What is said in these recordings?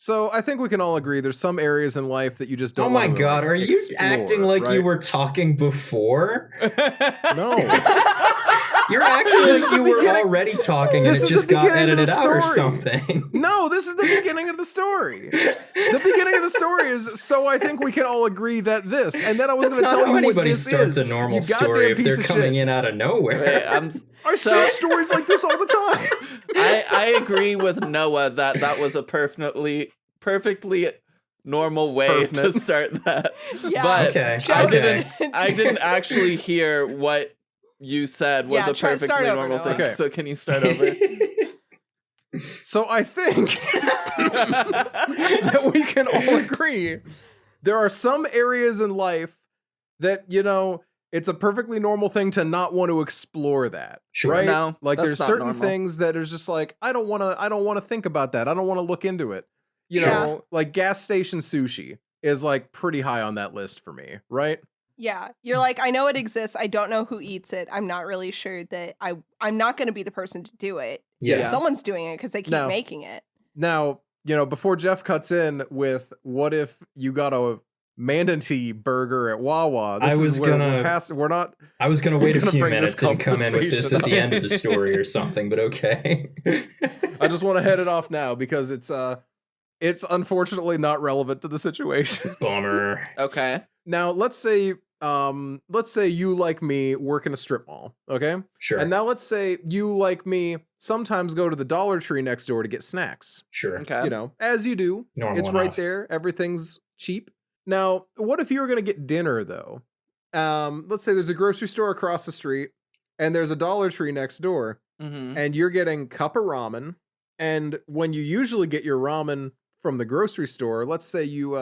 So I think we can all agree there's some areas in life that you just Oh don't my want to god, are you acting like you were talking before? No. You're acting like you were already talking and it just got edited out or something. No, this is the beginning of the story. The beginning of the story is, so I think we can all agree that this, and then I was going to tell you what this is. Anybody starts a normal story if they're coming in out of nowhere. I start stories like this all the time. I agree with Noah that was a perfectly normal way to start that. Yeah. But okay. I didn't actually hear what you said was a perfectly normal thing. Okay. So can you start over? So I think that we can all agree there are some areas in life that, you know, it's a perfectly normal thing to not want to explore that. Sure. Right? No, like there's certain normal. things that is just like, I don't want to think about that. I don't want to look into it. You know, like gas station sushi is like pretty high on that list for me, right? Yeah, you're like, I know it exists. I don't know who eats it. I'm not really sure that I'm not going to be the person to do it. Yeah. Someone's doing it because they keep making it. Now, you know, before Jeff cuts in with what if you got a manatee burger at Wawa? I was gonna wait a few minutes and come in with this at the end of the story or something, but okay. I just want to head it off now because it's unfortunately not relevant to the situation. Bummer. Okay. Now, let's say you, like me, work in a strip mall, okay? Sure. And now let's say you, like me, sometimes go to the Dollar Tree next door to get snacks. Sure. Okay. You know, as you do. Normal it's enough. right there. Everything's cheap. Now, what if you were going to get dinner, though? Let's say there's a grocery store across the street, and there's a Dollar Tree next door, and you're getting cup of ramen, and when you usually get your ramen from the grocery store, let's say you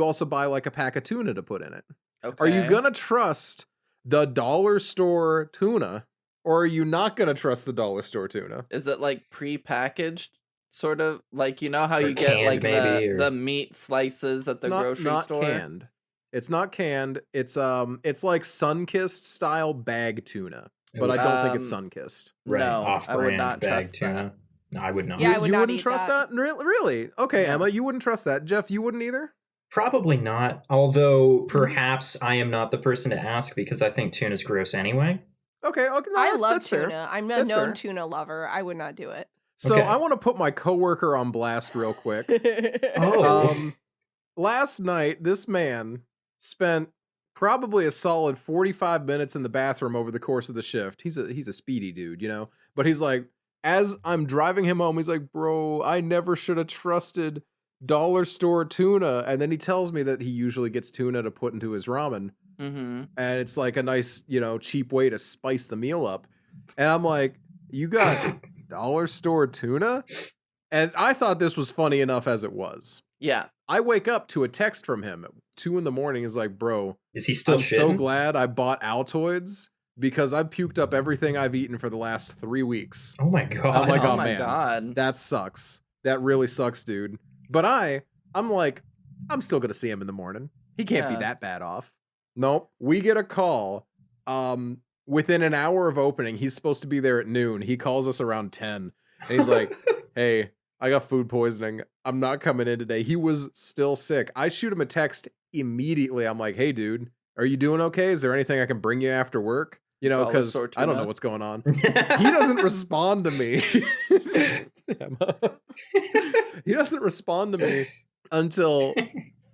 also buy like a pack of tuna to put in it. Okay. Are you gonna trust the dollar store tuna, or are you not gonna trust the dollar store tuna? Is it like pre-packaged, sort of like, you know how Or you get canned, like maybe, the meat slices at the grocery store? Canned. It's not canned. It's like Sunkissed style bag tuna, but I don't think it's Sunkissed. Right. No, I would not trust tuna. that. No, I would not. Yeah, I would you not wouldn't eat trust that? Really? Okay, No. Emma, you wouldn't trust that. Jeff, you wouldn't either? Probably not, although perhaps I am not the person to ask because I think tuna's gross anyway. Okay, no, I love that's tuna. fair. I'm a That's known fair. tuna lover. I would not do it. So Okay. I want to put my coworker on blast real quick. Oh. Last night, this man spent probably a solid 45 minutes in the bathroom over the course of the shift. He's a speedy dude, you know? But he's like, as I'm driving him home, he's like, bro, I never should have trusted dollar store tuna. And then he tells me that he usually gets tuna to put into his ramen. Mm-hmm. And it's like a nice, you know, cheap way to spice the meal up. And I'm like, you got dollar store tuna? And I thought this was funny enough as it was. Yeah. I wake up to a text from him at 2 a.m. He's like, bro, Is he still I'm so shitting? glad I bought Altoids because I've puked up everything I've eaten for the last 3 weeks. Oh my god. I'm like, Oh oh my man, god. that sucks. That really sucks, dude. But I'm like, I'm still gonna see him in the morning. He can't be Yeah. that bad off. Nope. We get a call. Within an hour of opening, he's supposed to be there at noon. He calls us around 10. And he's like, hey, I got food poisoning. I'm not coming in today. He was still sick. I shoot him a text immediately. I'm like, hey, dude, are you doing okay? Is there anything I can bring you after work? You know, Dollar because store I don't tuna. know what's going on. He doesn't respond to me. He doesn't respond to me until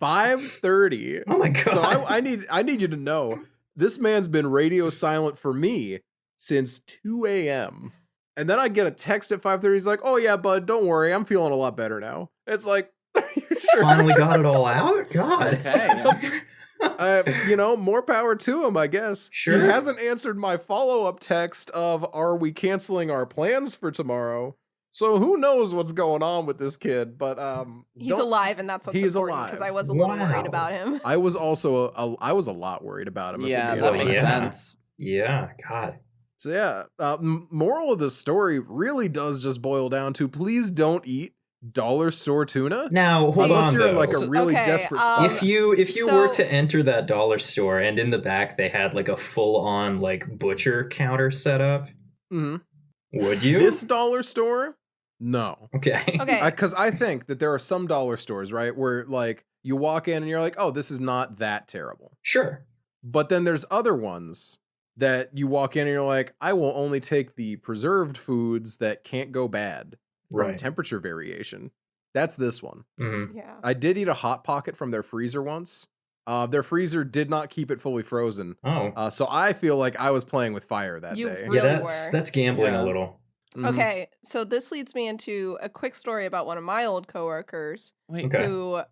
5:30. Oh my god. So I need you to know this man's been radio silent for me since 2 a.m. And then I get a text at 5:30. He's like, "Oh yeah, bud, don't worry, I'm feeling a lot better now." It's like, are you sure? Finally got it all out? God. Okay. You know, more power to him, I guess. Sure. He hasn't answered my follow-up text of, "Are we canceling our plans for tomorrow?" So who knows what's going on with this kid? But He's alive, and that's what's He's important alive. because I was a little Wow. worried about him. I was also I was a lot worried about him. if Yeah, we're being that honest. makes yeah. sense. Yeah, God. So yeah, moral of the story really does just boil down to please don't eat dollar store tuna. Now, hold Unless on you're in though. like a really Okay, desperate spot. If you were So- to enter that dollar store and in the back they had like a full-on like butcher counter set up, Mhm. would you? This dollar store, No. Okay. Okay. Because I think that there are some dollar stores, right, where like you walk in and you're like, oh, this is not that terrible. Sure. But then there's other ones that you walk in and you're like, I will only take the preserved foods that can't go bad from temperature variation. That's this one. Mm-hmm. Yeah. I did eat a Hot Pocket from their freezer once. Their freezer did not keep it fully frozen. Oh. So I feel like I was playing with fire that day. Really that's gambling a little. Mhm. Okay, so this leads me into a quick story about one of my old coworkers Okay. who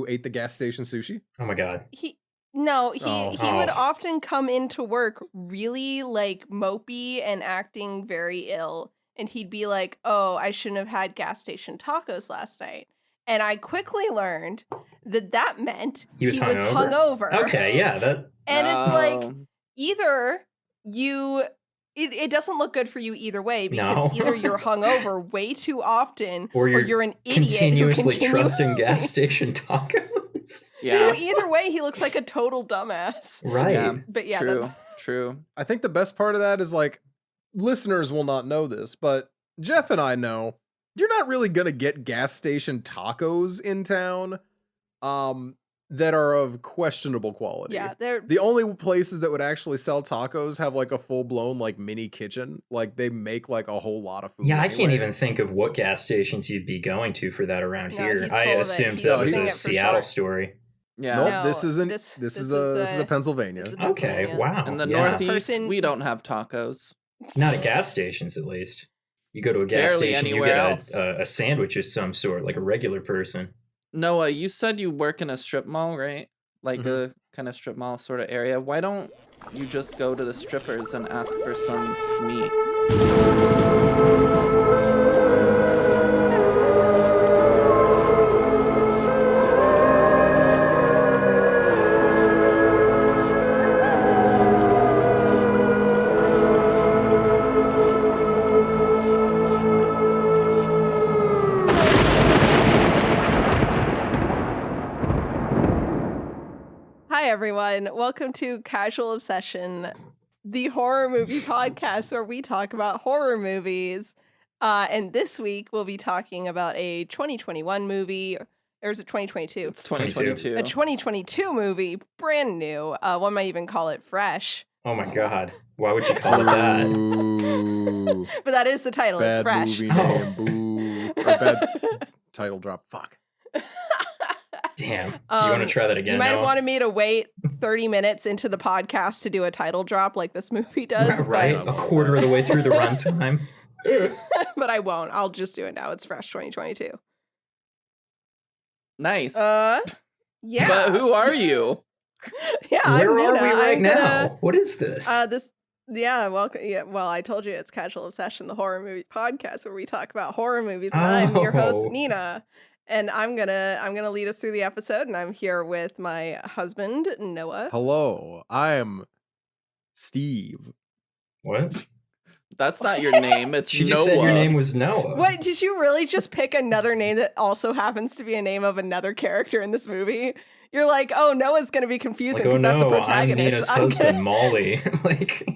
ate the gas station sushi? Oh my god. he would Oh. often come into work really like mopey and acting very ill, and he'd be like, "Oh, I shouldn't have had gas station tacos last night." And I quickly learned that meant He was hungover? hungover. Okay, yeah, that. And it's like either you it doesn't look good for you either way, because No. either you're hungover way too often Or you're an idiot continuously who trusting gas station tacos. Yeah. So either way, he looks like a total dumbass. Right. Yeah. But yeah, True. that's True. I think the best part of that is like, listeners will not know this, but Jeff and I know you're not really gonna get gas station tacos in town that are of questionable quality. yeah, they're The only places that would actually sell tacos have like a full-blown like mini kitchen. Like they make like a whole lot of food. Yeah, I can't anyway. even think of what gas stations you'd be going to for that around No, here. he's I full of it. assumed He's that was using a it for Seattle sure. story. Yeah. Nope, No, this isn't. this This is is a Pennsylvania. this is Okay, Pennsylvania. wow. In the yeah. Northeast, Person- we don't have tacos. Not at gas stations, at least. You go to a gas Barely station, you anywhere get else. a sandwich of some sort, like a regular person. Noah, you said you work in a strip mall, right? Like a kind of strip mall sort of area. Why don't you just go to the strippers and ask for some meat? Hi everyone, welcome to Casual Obsession, the horror movie podcast where we talk about horror movies. And this week we'll be talking about a 2021 movie, or is it 2022? It's 2022. A 2022 movie, brand new. One might even call it fresh. Oh my god. Why would you call it that? Ooh, But that is the title, it's bad fresh. movie name. Boo. Or bad title drop. Fuck. Damn. Do you want to try that again? You might have Noah? wanted me to wait 30 minutes into the podcast to do a title drop like this movie does, Right? A quarter of the way through the runtime. but I won't. I'll just do it now. It's fresh 2022. Nice. Yeah. But who are you? Yeah, Where I'm are Nina. we right I'm now? gonna- What is this? Well, I told you it's Casual Obsession, the horror movie podcast where we talk about horror movies. And I'm your host, Oh. Nina. And I'm gonna lead us through the episode, and I'm here with my husband, Noah. Hello, I am Steve. What? That's not your name. It's She Noah. just said your name was Noah. What, did you really just pick another name that also happens to be a name of another character in this movie? You're like, oh, Noah's gonna be confusing Like, oh because that's the no, I'm protagonist. Nina's husband, Molly. Like,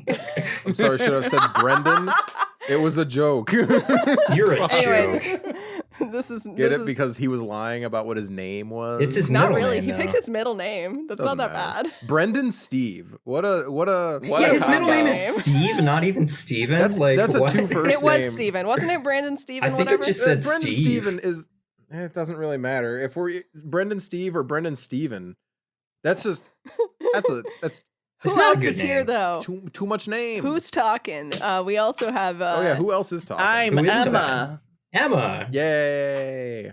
I'm sorry, should I have said Brendan? It was a joke. you're a Anyways, joke. this is Get it? Because he was lying about what his name was. It's his not middle really. name, He though. picked his middle name. That's Doesn't not that matter. bad. Brendan Steve. What a What Yeah, a his middle name is combo. Steve, not even Steven. That's a what? two first It was name. Steven. Wasn't it Brandon Steven? I think it whatever? just said Brendan Steve. Steven is. It doesn't really matter if we're Brendan Steve or Brendan Steven. That's just that's It's Who not a else good is here name. though? too much name. Who's talking? We also have. oh yeah, who else is talking? I'm Who is Emma. Emma. Yay!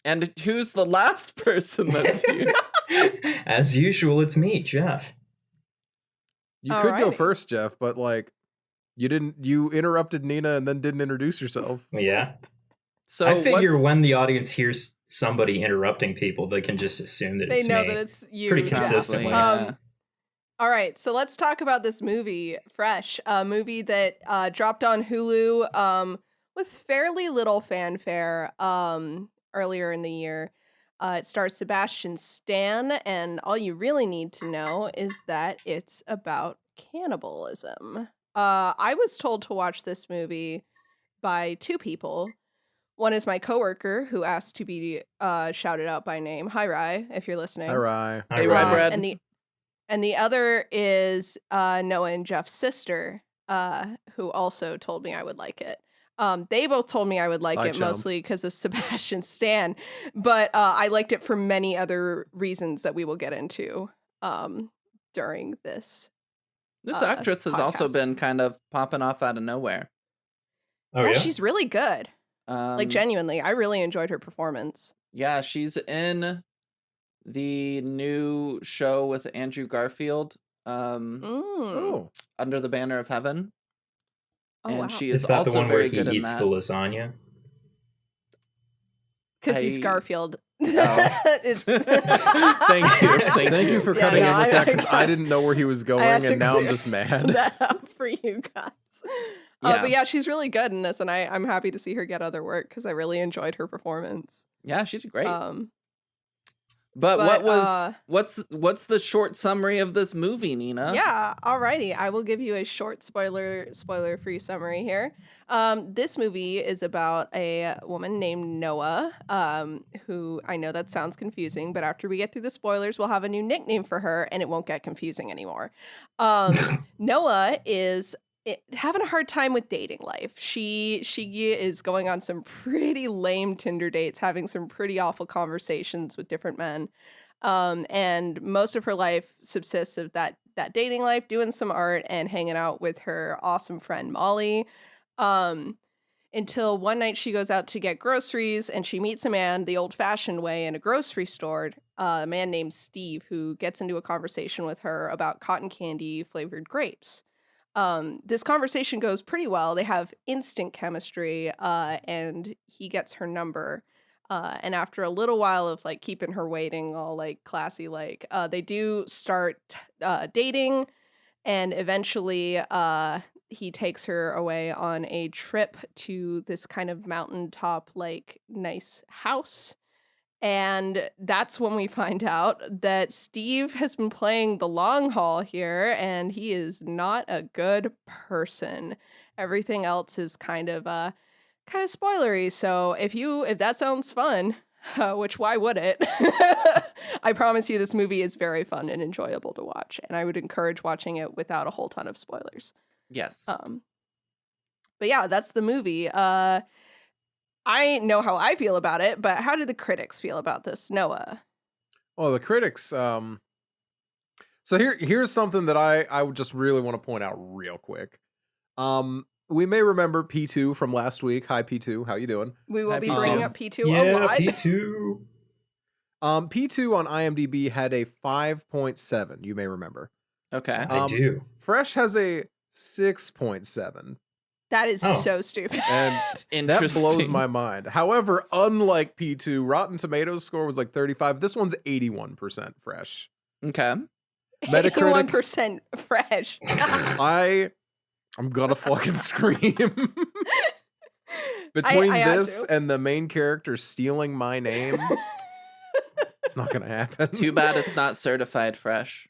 And who's the last person that's here? As usual, it's me, Jeff. You could go Alrighty. first, Jeff, but like you didn't. You interrupted Nina and then didn't introduce yourself. Yeah. So I figure what's- when the audience hears somebody interrupting people, they can just assume that They it's know me. that it's you. Pretty Jeff. consistently. Probably, yeah. All right, so let's talk about this movie, Fresh, a movie that dropped on Hulu with fairly little fanfare earlier in the year. It stars Sebastian Stan, and all you really need to know is that it's about cannibalism. I was told to watch this movie by two people. One is my coworker who asked to be shouted out by name. Hi, Rye, if you're listening. Hi, Rye. Hey, Rye bread. And the other is Noah and Jeff's sister, who also told me I would like it. They both told me I would like it, mostly because of Sebastian Stan, but I liked it for many other reasons that we will get into during this. This actress has also been kind of popping off out of nowhere. Oh, yeah? She's really good. Like, genuinely, I really enjoyed her performance. Yeah, she's in the new show with Andrew Garfield, Under the Banner of Heaven. Oh, and wow. she is that also the one very where he good in eats that. the lasagna? Because he's Garfield. Thank you. Thank you for cutting in with that, because I didn't know where he was going, and now I'm just mad. That up for you guys. But yeah, she's really good in this, and I'm happy to see her get other work because I really enjoyed her performance. Yeah, she did great. But what's the short summary of this movie, Nina? Yeah, alrighty. I will give you a short spoiler-free summary here. This movie is about a woman named Noah, who, I know that sounds confusing, but after we get through the spoilers, we'll have a new nickname for her, and it won't get confusing anymore. Noah is having a hard time with dating life. She is going on some pretty lame Tinder dates, having some pretty awful conversations with different men. And most of her life subsists of that dating life, doing some art and hanging out with her awesome friend Molly. Until one night she goes out to get groceries and she meets a man the old-fashioned way in a grocery store, a man named Steve, who gets into a conversation with her about cotton candy flavored grapes. This conversation goes pretty well. They have instant chemistry, and he gets her number. And after a little while of like keeping her waiting, all like classy, like they do start dating, and eventually he takes her away on a trip to this kind of mountaintop, like nice house. And that's when we find out that Steve has been playing the long haul here, and he is not a good person. Everything else is kind of spoilery. So if that sounds fun, which why would it? I promise you, this movie is very fun and enjoyable to watch, and I would encourage watching it without a whole ton of spoilers. Yes. But yeah, that's the movie. I know how I feel about it, but how do the critics feel about this, Noah? Well, the critics. So here's something that I would just really want to point out real quick. We may remember P2 from last week. Hi, P2. How you doing? We will be bringing up P2 a lot. P2. P2 on IMDb had a 5.7. You may remember. Okay. I do. Fresh has a 6.7. That is so stupid. And that blows my mind. However, unlike P2, Rotten Tomatoes score was like 35. This one's 81% Fresh. Okay. Metacritic 81% Fresh. I'm gonna fucking scream. Between this and the main character stealing my name, it's not gonna happen. Too bad it's not certified Fresh.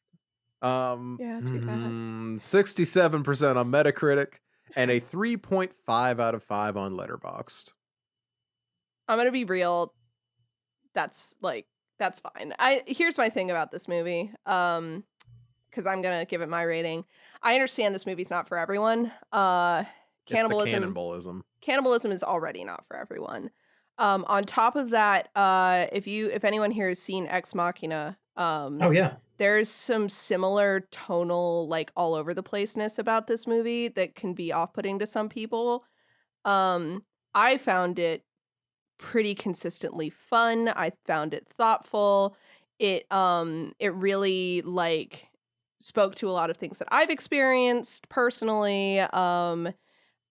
Yeah, too bad. 67% on Metacritic. And a 3.5 out of 5 on Letterboxd. I'm gonna be real. That's fine. Here's my thing about this movie. Because I'm gonna give it my rating. I understand this movie's not for everyone. Cannibalism is already not for everyone. On top of that, if anyone here has seen Ex Machina, oh yeah. There's some similar tonal, like, all over the placeness about this movie that can be off-putting to some people. I found it pretty consistently fun. I found it thoughtful. It really, like, spoke to a lot of things that I've experienced personally, which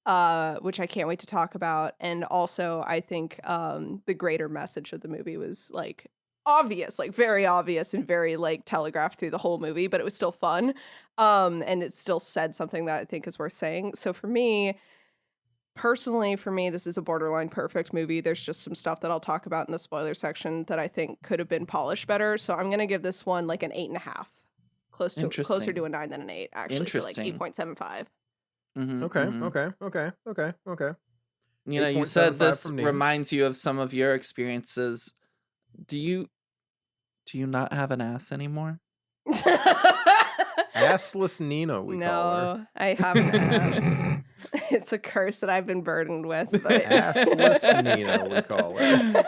I can't wait to talk about. And also, I think the greater message of the movie was, like, obvious, like very obvious and very like telegraphed through the whole movie, but it was still fun. And it still said something that I think is worth saying. So for me, personally, this is a borderline perfect movie. There's just some stuff that I'll talk about in the spoiler section that I think could have been polished better. So I'm gonna give this one like an 8.5, closer to a 9 than an 8, actually, for like 8.75. Okay. You know, you said this reminds you of some of your experiences. Do you not have an ass anymore? Assless Nina, we call her. No, I have an ass. It's a curse that I've been burdened with. But... Assless Nina, we call her.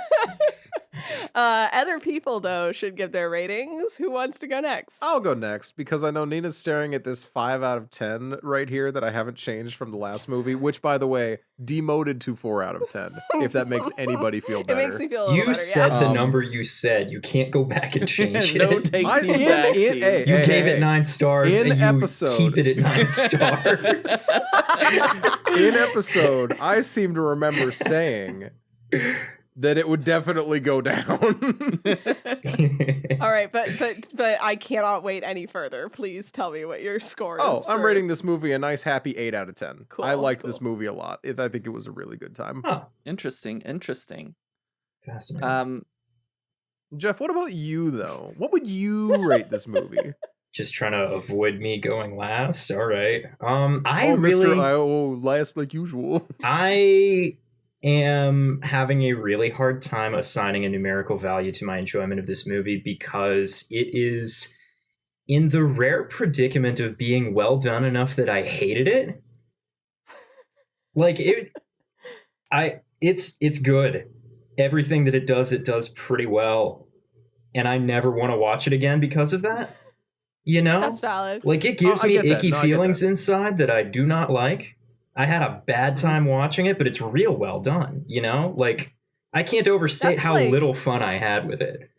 Other people, though, should give their ratings. Who wants to go next? I'll go next because I know Nina's staring at this 5 out of 10 right here that I haven't changed from the last movie, which, by the way, demoted to 4 out of 10, if that makes anybody feel better. It makes me feel a little better, You said the number you said. You can't go back and change no it. takesies backsies. You gave it 9 stars in and you episode, keep it at 9 stars. In episode, I seem to remember saying that it would definitely go down. All right, but I cannot wait any further. Please tell me what your score is. I'm rating this movie a nice happy 8 out of 10. Cool, I liked this movie a lot. I think it was a really good time. Huh. Interesting. Fascinating. Jeff, what about you though? What would you rate this movie? Just trying to avoid me going last. All right. Last like usual. I am having a really hard time assigning a numerical value to my enjoyment of this movie because it is in the rare predicament of being well done enough that I hated it. Like it's good. Everything that it does pretty well. And I never want to watch it again because of that. You know? That's valid. Like it gives me icky feelings inside that I do not like. I had a bad time watching it, but it's real well done, you know? Like, I can't overstate how little fun I had with it.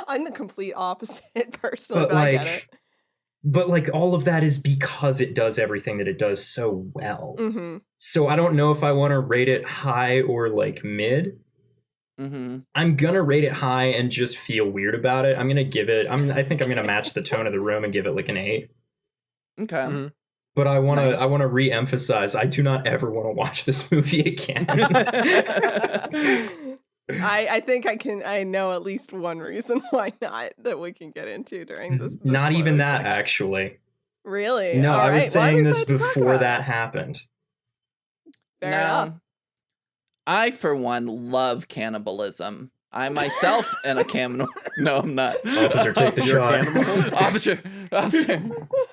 I'm the complete opposite, personally, but I get it. But, like, all of that is because it does everything that it does so well. Mm-hmm. So I don't know if I want to rate it high or, like, mid. Mm-hmm. I'm gonna rate it high and just feel weird about it. I'm gonna give it... I think I'm gonna match the tone of the room and give it, like, an 8. Okay. Mm-hmm. But I want to re-emphasize, I do not ever want to watch this movie again. I think I know at least one reason why not that we can get into during this not even that, section. actually. Really? No, I was saying this before that it. happened. Fair enough. I, for one, love cannibalism. I myself am a cannibal. No, I'm not. Officer, take the shot. Officer,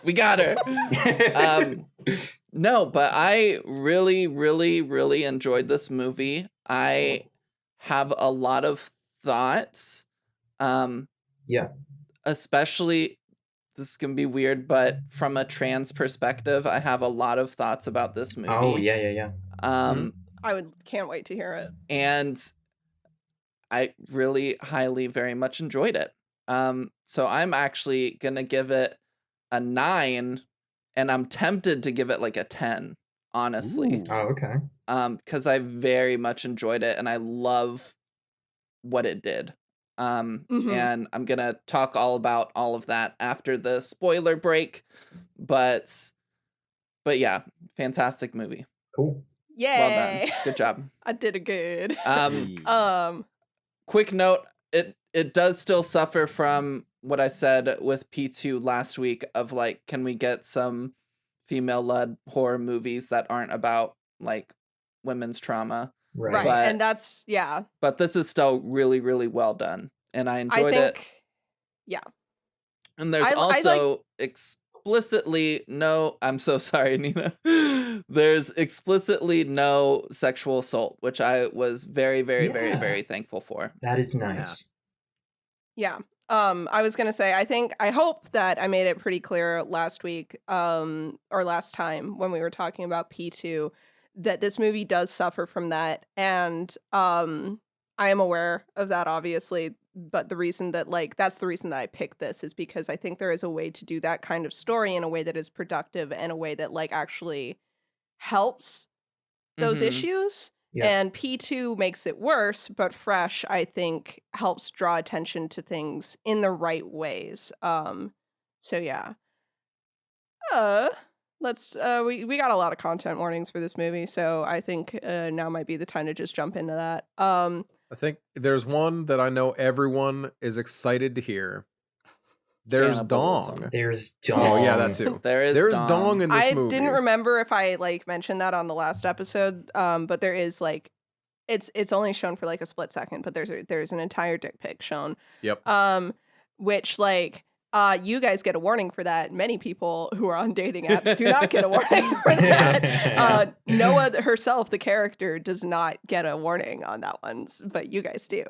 we got her. No, but I really, really, really enjoyed this movie. I have a lot of thoughts. Yeah. Especially, this is going to be weird, but from a trans perspective, I have a lot of thoughts about this movie. Oh, yeah. I can't wait to hear it. And I really highly, very much enjoyed it. So I'm actually going to give it a 9, and I'm tempted to give it like a 10, honestly. Ooh. Oh, okay. Because I very much enjoyed it, and I love what it did. And I'm going to talk all about all of that after the spoiler break. But yeah, fantastic movie. Cool. Yay. Well done. Good job. I did it good. Quick note, it does still suffer from what I said with P2 last week of like, can we get some female-led horror movies that aren't about like women's trauma? Right. And that's, yeah. But this is still really, really well done. And I enjoyed it. Yeah. And there's also explicitly no, I'm so sorry, Nina. There's explicitly no sexual assault, which I was very, very, very, very thankful for. That is nice. Yeah. I was gonna say, I hope that I made it pretty clear last week, or last time when we were talking about P2, that this movie does suffer from that, and I am aware of that, obviously. But the reason that that's the reason that I picked this is because I think there is a way to do that kind of story in a way that is productive and a way that actually helps those issues. Yeah. And P2 makes it worse, but Fresh, I think, helps draw attention to things in the right ways. So yeah. Let's we got a lot of content warnings for this movie, so I think now might be the time to just jump into that. I think there's one that I know everyone is excited to hear. There's Cannibalism. dong. There's dong. Oh yeah, that too. There's dong in this I movie. didn't remember if I like mentioned that on the last episode, but there is like it's only shown for like a split second, but there's an entire dick pic shown. Yep. Which like you guys get a warning for that. Many people who are on dating apps do not get a warning for that. Noah herself, the character, does not get a warning on that one, but you guys do.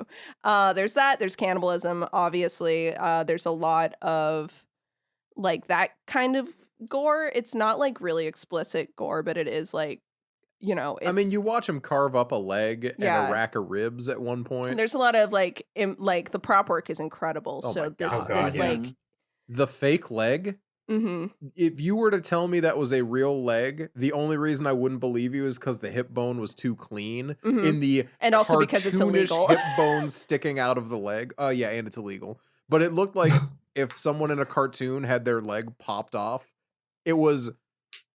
There's that. There's cannibalism, obviously. There's a lot of like that kind of gore. It's not like really explicit gore, but it is like, you know, I mean, you watch him carve up a leg and a rack of ribs at one point. There's a lot of like the prop work is incredible. Oh So my this God. is like the fake leg. If you were to tell me that was a real leg, the only reason I wouldn't believe you is because the hip bone was too clean. In the and also because it's cartoonish illegal. hip bone sticking out of the leg. Yeah, and it's illegal. But it looked like if someone in a cartoon had their leg popped off, it was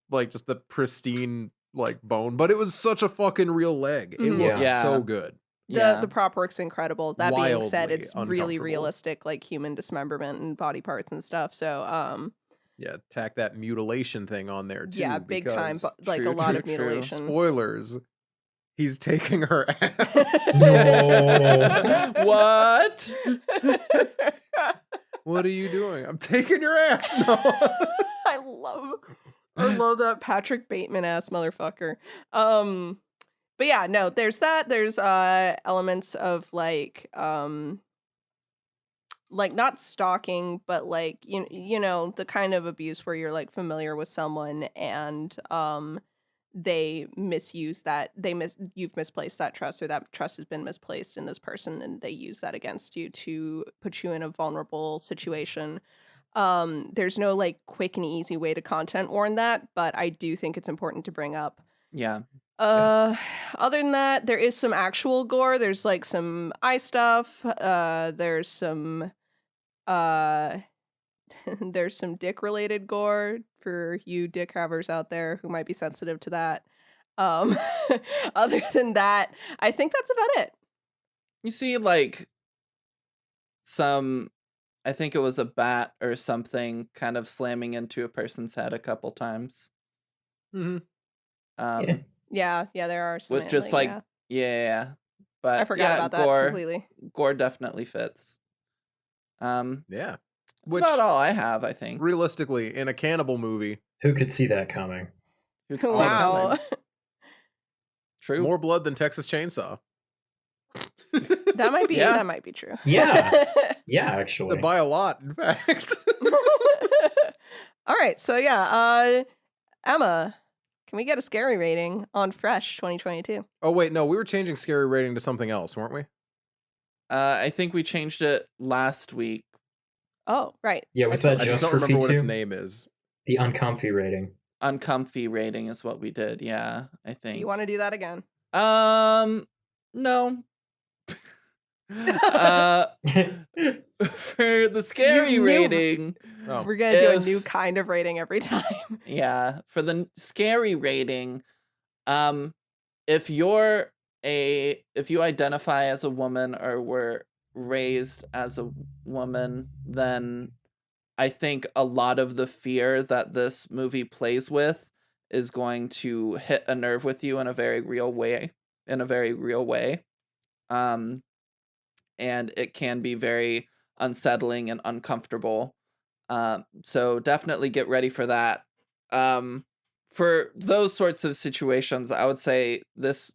like just the pristine like bone. But it was such a fucking real leg. It looked so good. The prop work's incredible. That being said, Wildly it's really uncomfortable. realistic, like human dismemberment and body parts and stuff. So yeah, tack that mutilation thing on there too. Yeah, big time, because- but like a lot of mutilation. Spoilers. He's taking her ass. No. What? What are you doing? I'm taking your ass. No. I love that Patrick Bateman ass motherfucker. But yeah, no, there's that. There's elements of like not stalking, but like you know the kind of abuse where you're like familiar with someone and they misuse that you've misplaced that trust, or that trust has been misplaced in this person, and they use that against you to put you in a vulnerable situation. There's no like quick and easy way to content warn that, but I do think it's important to bring up. Yeah. Other than that, there is some actual gore. There's like some eye stuff. There's some there's some dick related gore for you dick havers out there who might be sensitive to that. Other than that, I think that's about it. You see like I think it was a bat or something kind of slamming into a person's head a couple times. Mm-hmm. Yeah, there are some with just like yeah. But I forgot about that completely. Gore definitely fits. Yeah. That's about all I have, I think. Realistically, in a cannibal movie, Who could see that coming? Who could see this Wow. one? True. more blood than Texas Chainsaw. That might be Yeah. that might be true. Yeah. Yeah, actually. By a lot, in fact. All right, so yeah, Emma, can we get a scary rating on Fresh 2022? Oh wait, no, we were changing scary rating to something else, weren't we? I think we changed it last week. Oh, right. Yeah, was Okay. that I just just don't for remember what its P2? name is. The uncomfy rating. Uncomfy rating is what we did. Yeah, I Do think. you want to do that again? No. For the scary You knew. rating, Oh. We're gonna do a If- new kind of rating every time. yeah, for the scary rating, if you identify as a woman or were raised as a woman, then I think a lot of the fear that this movie plays with is going to hit a nerve with you in a very real way. And it can be very unsettling and uncomfortable. So definitely get ready for that. For those sorts of situations, I would say this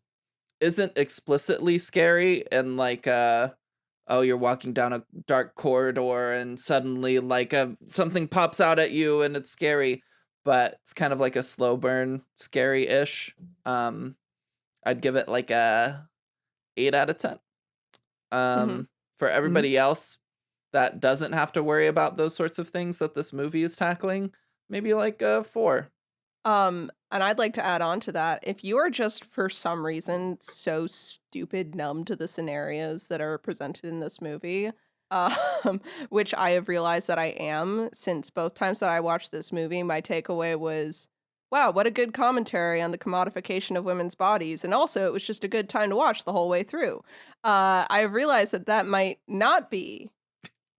isn't explicitly scary and like you're walking down a dark corridor and suddenly like something pops out at you and it's scary, but it's kind of like a slow burn scary-ish. I'd give it like a 8 out of 10. For everybody else that doesn't have to worry about those sorts of things that this movie is tackling, maybe like a 4. And I'd like to add on to that. If you are just for some reason so stupid numb to the scenarios that are presented in this movie, which I have realized that I am, since both times that I watched this movie, my takeaway was, wow, what a good commentary on the commodification of women's bodies. And also, it was just a good time to watch the whole way through. I have realized that might not be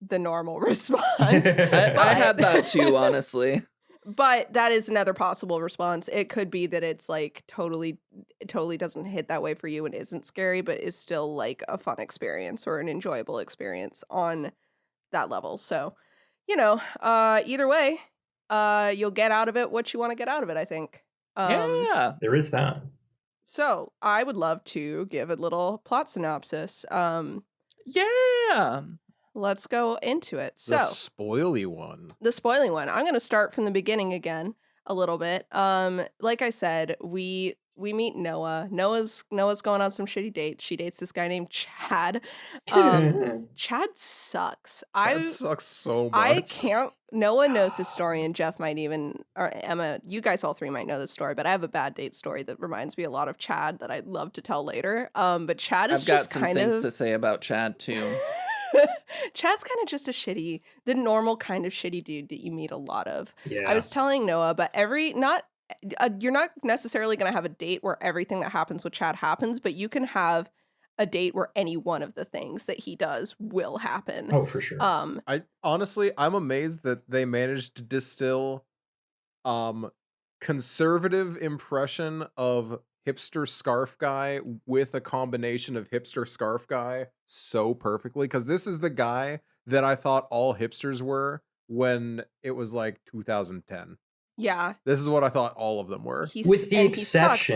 the normal response. I had that too, honestly. But that is another possible response. It could be that it's like totally doesn't hit that way for you and isn't scary, but is still like a fun experience or an enjoyable experience on that level. So, either way, you'll get out of it what you want to get out of it, I think. Yeah. There is that. So I would love to give a little plot synopsis. Yeah. Let's go into it. So The spoily one. the spoiling one. I'm going to start from the beginning again a little bit. Like I said, we meet Noah. Noah's going on some shitty dates. She dates this guy named Chad. Chad sucks. That sucks so much. I can't. Noah knows this story, and Jeff might even, or Emma. You guys all three might know this story, but I have a bad date story that reminds me a lot of Chad that I'd love to tell later. But Chad is I've got just some kind things of. to say about Chad too. Chad's kind of just the normal kind of shitty dude that you meet a lot of. Yeah. I was telling Noah, but you're not necessarily going to have a date where everything that happens with Chad happens, but you can have a date where any one of the things that he does will happen. Oh, for sure. Um, I'm amazed that they managed to distill conservative impression of hipster scarf guy with a combination of hipster scarf guy so perfectly, because this is the guy that I thought all hipsters were when it was like 2010. yeah, This is what I thought all of them were. With the and he sucks.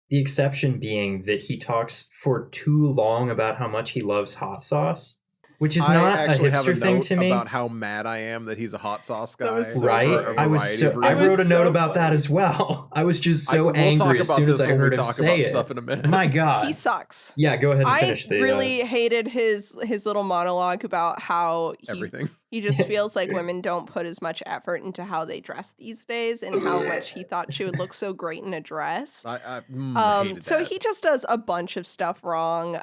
exception being that he talks for too long about how much he loves hot sauce, which is I not a actually have a hipster thing note to me. about how mad I am that he's a hot sauce guy. That was so Right? funny. I wrote a note about that as well. I was just so we'll angry talk as about soon as this I when we heard him talk say about it. stuff in a minute. My God. He sucks. Yeah, go ahead and I finish the really hated his little monologue about how Everything. he just feels like women don't put as much effort into how they dress these days, and how much he thought she would look so great in a dress. I hated So that. he just does a bunch of stuff wrong.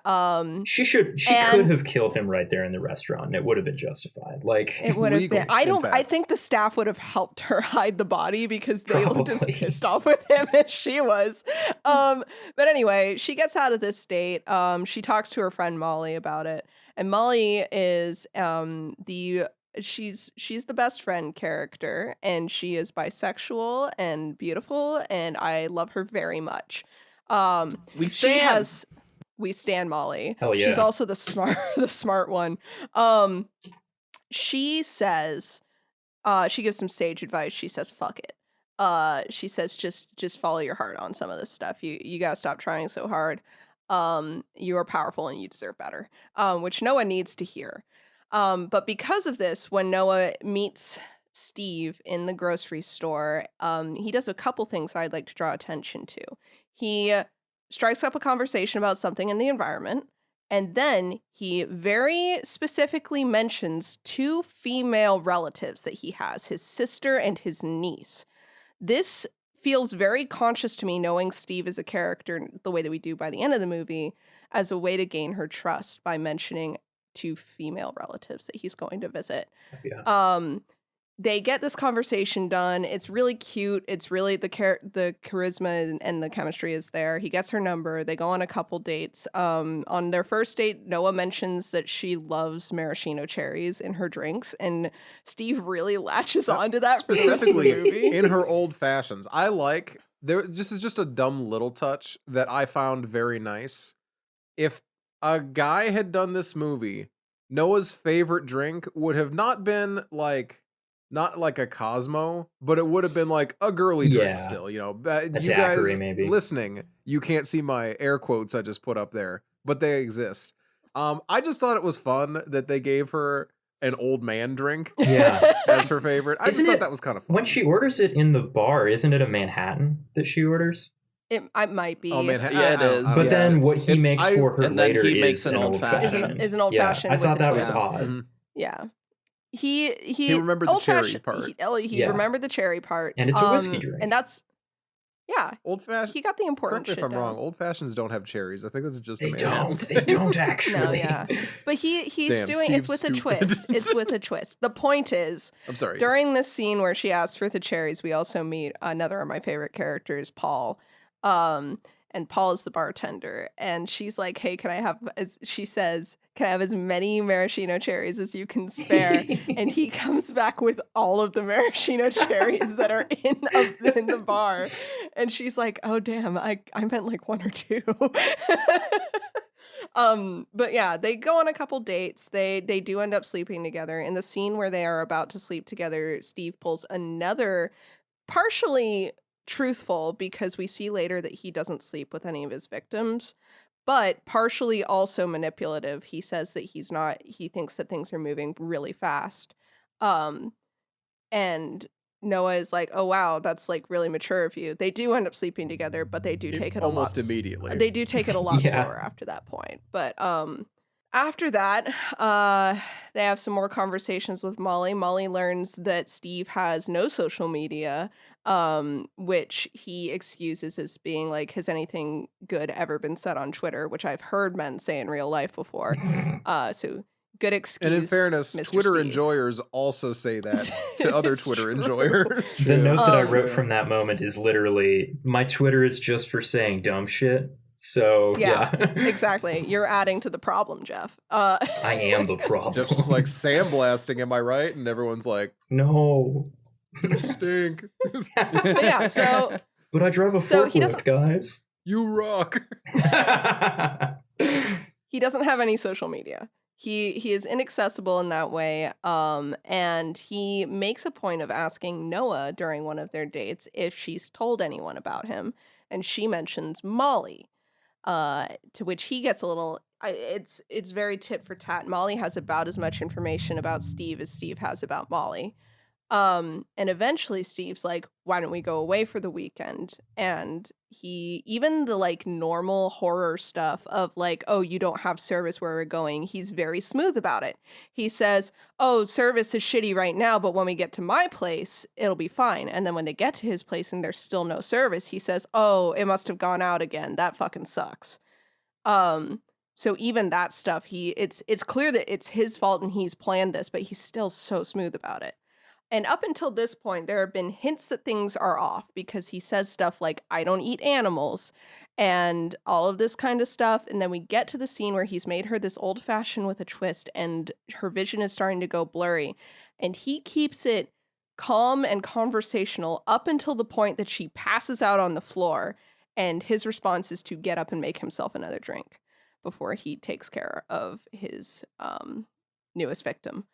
She could and- have killed him right there in the restaurant, and it would have been justified. Like, It would have Legal, been. in fact. I think the staff would have helped her hide the body because they looked as Probably. pissed off with him as she was. But anyway, she gets out of this date. She talks to her friend Molly about it, and Molly is she's the best friend character, and she is bisexual and beautiful, and I love her very much. We She stand. has. We stand Molly. Hell She's yeah. also the smart one. She says, she gives some sage advice. She says, "Fuck it." She says, "Just follow your heart on some of this stuff. You gotta stop trying so hard. You are powerful and you deserve better." Which Noah needs to hear. But because of this, when Noah meets Steve in the grocery store, he does a couple things I'd like to draw attention to. He strikes up a conversation about something in the environment, and then he very specifically mentions two female relatives that he has, his sister and his niece. This feels very conscious to me, knowing Steve as a character the way that we do by the end of the movie, as a way to gain her trust by mentioning two female relatives that he's going to visit. Yeah. They get this conversation done. It's really cute. It's really the charisma and the chemistry is there. He gets her number. They go on a couple dates. On their first date, Noah mentions that she loves maraschino cherries in her drinks, and Steve really latches onto that for the rest of the Specifically movie. in her old fashions. I like this is just a dumb little touch that I found very nice. If a guy had done this movie, Noah's favorite drink would have not been like a Cosmo, but it would have been like a girly drink Yeah. still, you A guys daiquiri, maybe. listening, you can't see my air quotes I just put up there, but they exist. I just thought it was fun that they gave her an old man drink Yeah. as her favorite. I just Isn't thought it- that was kind of fun. When she orders it in the bar, isn't it a Manhattan that she orders? It might be. Oh man, Yeah, it is. But Yeah. then what he makes for her And then later he makes is an an old-fashioned. Is an old-fashioned Yeah, I with thought the that was twist. odd. Mhm. Yeah. He remembered the cherry old-fashioned- part. He Yeah. remembered the cherry part. And it's a whiskey drink. And that's Old fashioned. he got the important Correct me shit if I'm down. wrong. Old fashions don't have cherries. I think that's just They a man. don't. They don't actually. No, yeah. But he's Damn, doing it's Steve's with a stupid. twist. It's with a twist. The point is, I'm sorry. during this scene where she asks for the cherries, we also meet another of my favorite characters, Paul. and Paul is the bartender, and she's like, hey, she says, can I have as many maraschino cherries as you can spare? And he comes back with all of the maraschino cherries that are in the bar. And she's like, oh, damn, I meant like one or two. But yeah, they go on a couple dates. They do end up sleeping together. In the scene where they are about to sleep together, Steve pulls another partially truthful, because we see later that he doesn't sleep with any of his victims, but partially also manipulative. He says that he thinks that things are moving really fast. And Noah is like, oh wow, that's like really mature of you. They do end up sleeping together, but they do take it almost immediately. They do take it a lot Yeah. slower after that point. But after that, they have some more conversations with Molly. Molly learns that Steve has no social media, which he excuses as being like, has anything good ever been said on Twitter? Which I've heard men say in real life before. So good excuse. And in fairness, Mr. Twitter Steve. enjoyers also say that to other It's Twitter true. enjoyers. The note that I Um, wrote from that moment is literally, my Twitter is just for saying dumb shit. So, Yeah, yeah. exactly. You're adding to the problem, Jeff. I am the problem. Just was like sandblasting, am I right? And everyone's like, No. you stink. But yeah, so But I drive a So he forklift, guys. You rock. he doesn't have any social media. He is inaccessible in that way. And he makes a point of asking Noah during one of their dates if she's told anyone about him, and she mentions Molly. To which he gets a little. It's very tit for tat. Molly has about as much information about Steve as Steve has about Molly. And eventually Steve's like, why don't we go away for the weekend? And even the like normal horror stuff of like, oh, you don't have service where we're going, he's very smooth about it. He says, oh, service is shitty right now, but when we get to my place, it'll be fine. And then when they get to his place and there's still no service, he says, oh, it must have gone out again. That fucking sucks. So even that stuff, it's clear that it's his fault and he's planned this, but he's still so smooth about it. And up until this point, there have been hints that things are off, because he says stuff like, I don't eat animals, and all of this kind of stuff. And then we get to the scene where he's made her this old fashioned with a twist, and her vision is starting to go blurry. And he keeps it calm and conversational up until the point that she passes out on the floor. And his response is to get up and make himself another drink before he takes care of his newest victim.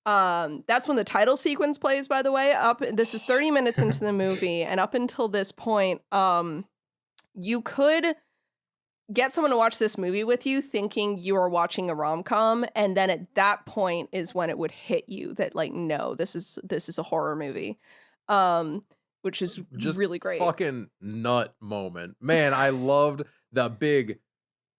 That's when the title sequence plays, by the way. This is 30 minutes into the movie, and up until this point, you could get someone to watch this movie with you thinking you are watching a rom-com, and then at that point is when it would hit you that like, no, this is a horror movie. Which is Just really great. Fucking nut moment. Man, I loved the big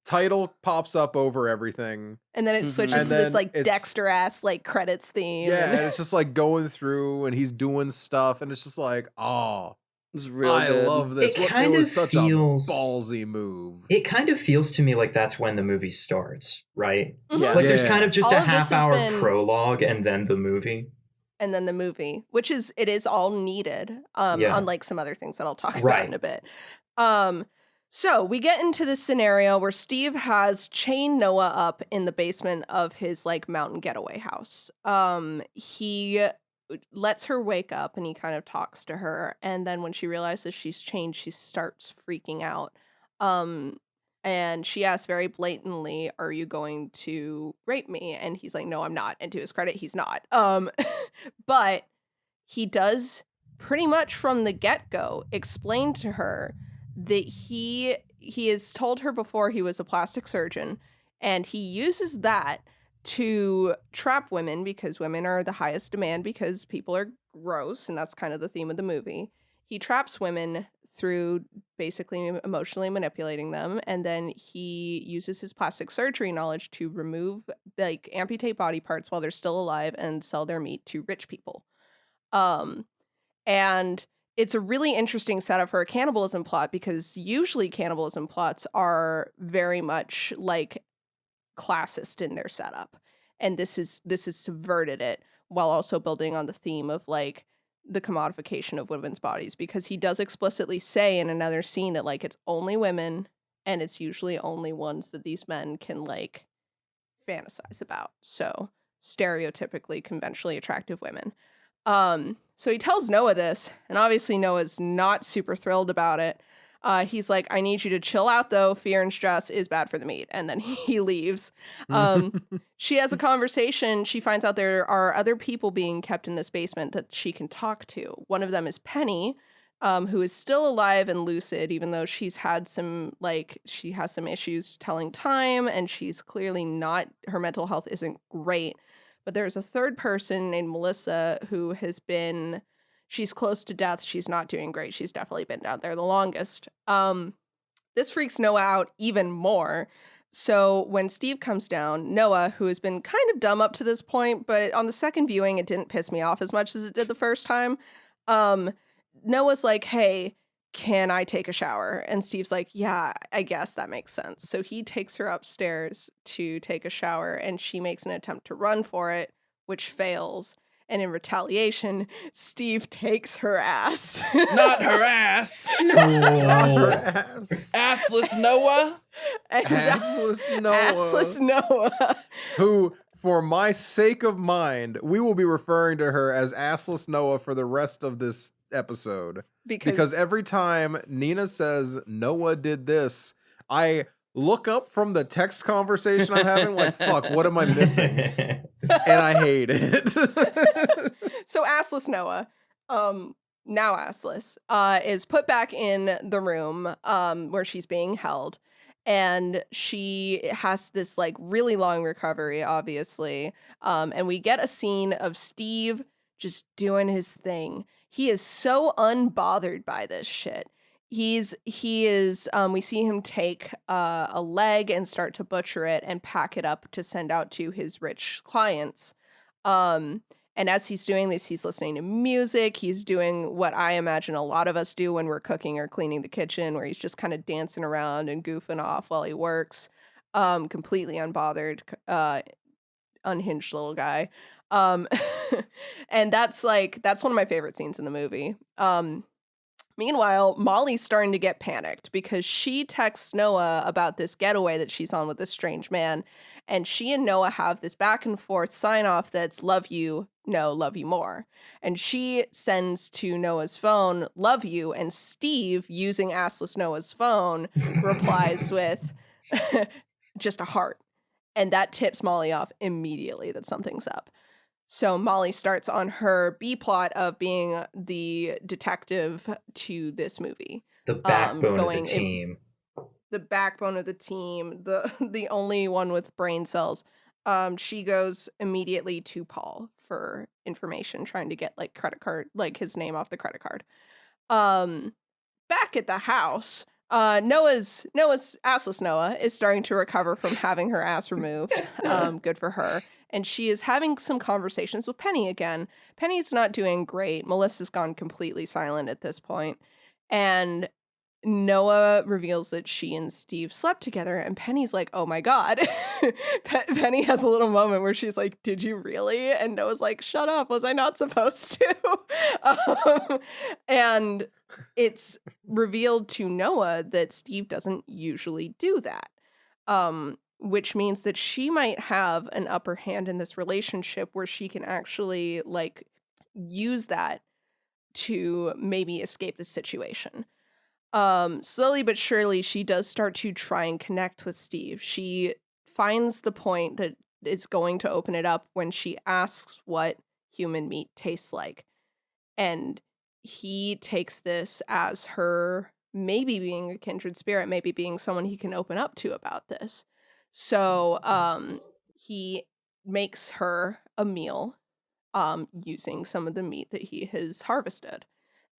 title pops up over everything. And then it switches And to this then like it's- Dexter ass like credits theme. Yeah, and- and it's just like going through and he's doing stuff and it's just like, oh, It's real I good. love this. It kind was of such feels- a ballsy move. It kind of feels to me like that's when the movie starts, right? Mhm. Yeah. Like there's Yeah. kind of just All a of this has half-hour been- prologue and then the movie. And then the movie, which is all needed, Yeah. unlike some other things that I'll talk about Right. in a bit. So we get into this scenario where Steve has chained Noah up in the basement of his like mountain getaway house. He lets her wake up and he kind of talks to her, and then when she realizes she's chained, she starts freaking out. And she asks very blatantly, are you going to rape me? And he's like, no, I'm not. And to his credit, he's not. But he does pretty much from the get-go explain to her that he has told her before he was a plastic surgeon, and he uses that to trap women because women are the highest demand because people are gross, and that's kind of the theme of the movie. He traps women through basically emotionally manipulating them, and then he uses his plastic surgery knowledge to remove, like, amputate body parts while they're still alive and sell their meat to rich people. And it's a really interesting setup for a cannibalism plot, because usually cannibalism plots are very much like classist in their setup, and this is subverted it while also building on the theme of like the commodification of women's bodies, because he does explicitly say in another scene that like it's only women and it's usually only ones that these men can like fantasize about. So stereotypically conventionally attractive women. So he tells Noah this, and obviously Noah's not super thrilled about it. He's like, I need you to chill out though. Fear and stress is bad for the meat. And then he leaves. She has a conversation. She finds out there are other people being kept in this basement that she can talk to. One of them is Penny, who is still alive and lucid, even though she has some issues telling time, and she's clearly not, her mental health isn't great. But there's a third person named Melissa who she's close to death. She's not doing great. She's definitely been down there the longest. This freaks Noah out even more. So when Steve comes down, Noah, who has been kind of dumb up to this point, but on the second viewing, it didn't piss me off as much as it did the first time. Noah's like, hey, can I take a shower? And Steve's like, yeah, I guess that makes sense. So he takes her upstairs to take a shower, and she makes an attempt to run for it, which fails. And in retaliation, Steve takes her ass. Not her ass. Not her ass. Assless Noah. Assless Noah. Assless Noah. Who, for my sake of mind, we will be referring to her as Assless Noah for the rest of this episode. Because every time Nina says Noah did this, I look up from the text conversation I'm having like, fuck, what am I missing? And I hate it. So assless Noah, now assless, is put back in the room where she's being held. And she has this like really long recovery, obviously. And we get a scene of Steve just doing his thing. He is so unbothered by this shit. We see him take a leg and start to butcher it and pack it up to send out to his rich clients. And as he's doing this, he's listening to music. He's doing what I imagine a lot of us do when we're cooking or cleaning the kitchen, where he's just kind of dancing around and goofing off while he works. Completely unbothered, unhinged little guy. And that's one of my favorite scenes in the movie. Meanwhile, Molly's starting to get panicked because she texts Noah about this getaway that she's on with this strange man. And she and Noah have this back and forth sign off that's love you, no, love you more. And she sends to Noah's phone, love you. And Steve, using assless Noah's phone, replies with just a heart. And that tips Molly off immediately that something's up. So Molly starts on her B-plot of being the detective to this movie. The backbone of the team. The backbone of the team. The only one with brain cells. She goes immediately to Paul for information, trying to get like credit card, like his name off the credit card. Back at the house, Noah's assless Noah is starting to recover from having her ass removed. Good for her. And she is having some conversations with Penny again. Penny's not doing great. Melissa's gone completely silent at this point. And Noah reveals that she and Steve slept together. And Penny's like, oh my God. Penny has a little moment where she's like, did you really? And Noah's like, shut up. Was I not supposed to? And it's revealed to Noah that Steve doesn't usually do that. Which means that she might have an upper hand in this relationship where she can actually like use that to maybe escape the situation. Slowly but surely, she does start to try and connect with Steve. She finds the point that is going to open it up when she asks what human meat tastes like. And he takes this as her maybe being a kindred spirit, maybe being someone he can open up to about this. So he makes her a meal using some of the meat that he has harvested.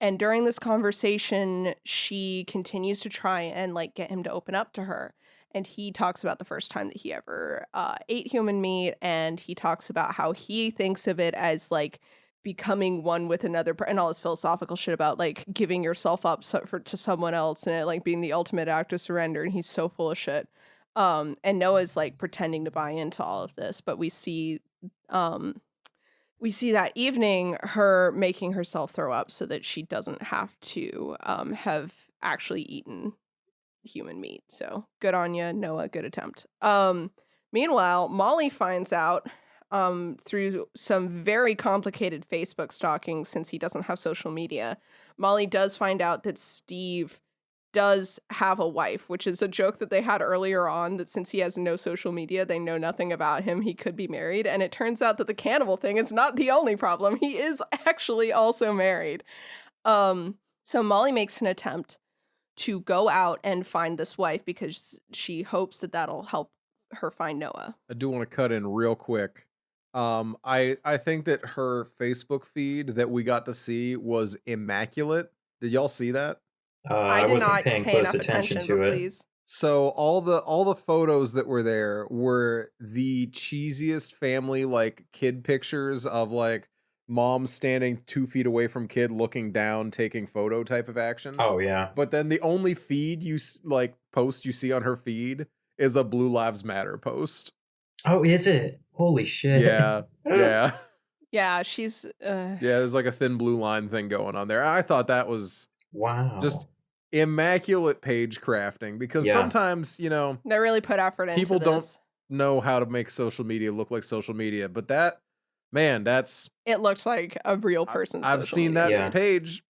And during this conversation, she continues to try and like get him to open up to her. And he talks about the first time that he ever ate human meat. And he talks about how he thinks of it as like becoming one with another, and all this philosophical shit about like giving yourself up to someone else and it like being the ultimate act of surrender. And he's so full of shit. And Noah's like pretending to buy into all of this, but we see we see that evening her making herself throw up so that she doesn't have to have actually eaten human meat. So good on you, Noah. Good attempt. Meanwhile, Molly finds out through some very complicated Facebook stalking, since he doesn't have social media. Molly does find out that Steve does have a wife, which is a joke that they had earlier on, that since he has no social media, they know nothing about him, he could be married. And it turns out that the cannibal thing is not the only problem. He is actually also married. So Molly makes an attempt to go out and find this wife because she hopes that that'll help her find Noah. I do want to cut in real quick. I think that her Facebook feed that we got to see was immaculate. Did y'all see that? I did wasn't not paying pay close enough attention attention, to but it. please. So all the photos that were there were the cheesiest family like kid pictures of like mom standing 2 feet away from kid looking down taking photo type of action. Oh yeah. But then the only feed post you see on her feed is a Blue Lives Matter post. Oh, is it? Holy shit. Yeah. Yeah. Yeah, she's Yeah, there's like a thin blue line thing going on there. I thought that was Wow. just immaculate page crafting because Yeah. sometimes, they really put effort into people this. don't know how to make social media look like social media, but that's It looked like a real person's I've social seen media. that Yeah. page.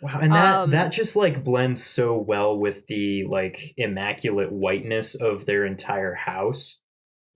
Wow, and that just like blends so well with the like immaculate whiteness of their entire house.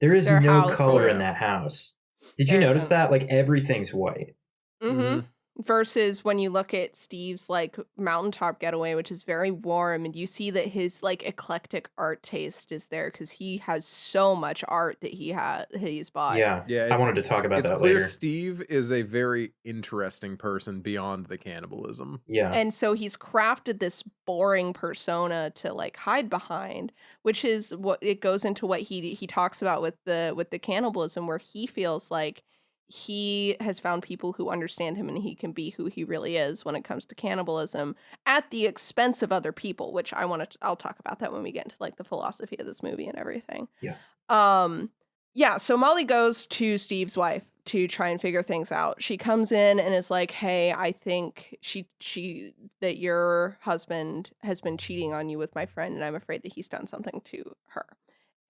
There is Their no house. color Oh, in yeah. that house. Did you There notice isn't. that? Like everything's white. Mm-hmm. Versus when you look at Steve's like mountaintop getaway, which is very warm, and you see that his like eclectic art taste is there because he has so much art that he's bought. Yeah. Yeah, I wanted to talk about it's that clear later. Steve is a very interesting person beyond the cannibalism. Yeah. And so he's crafted this boring persona to like hide behind, which is what it goes into what he talks about with the cannibalism, where he feels like he has found people who understand him and he can be who he really is when it comes to cannibalism at the expense of other people, which I'll talk about that when we get into like the philosophy of this movie and everything. Yeah. Yeah, so Molly goes to Steve's wife to try and figure things out. She comes in and is like, "Hey, I think that your husband has been cheating on you with my friend, and I'm afraid that he's done something to her."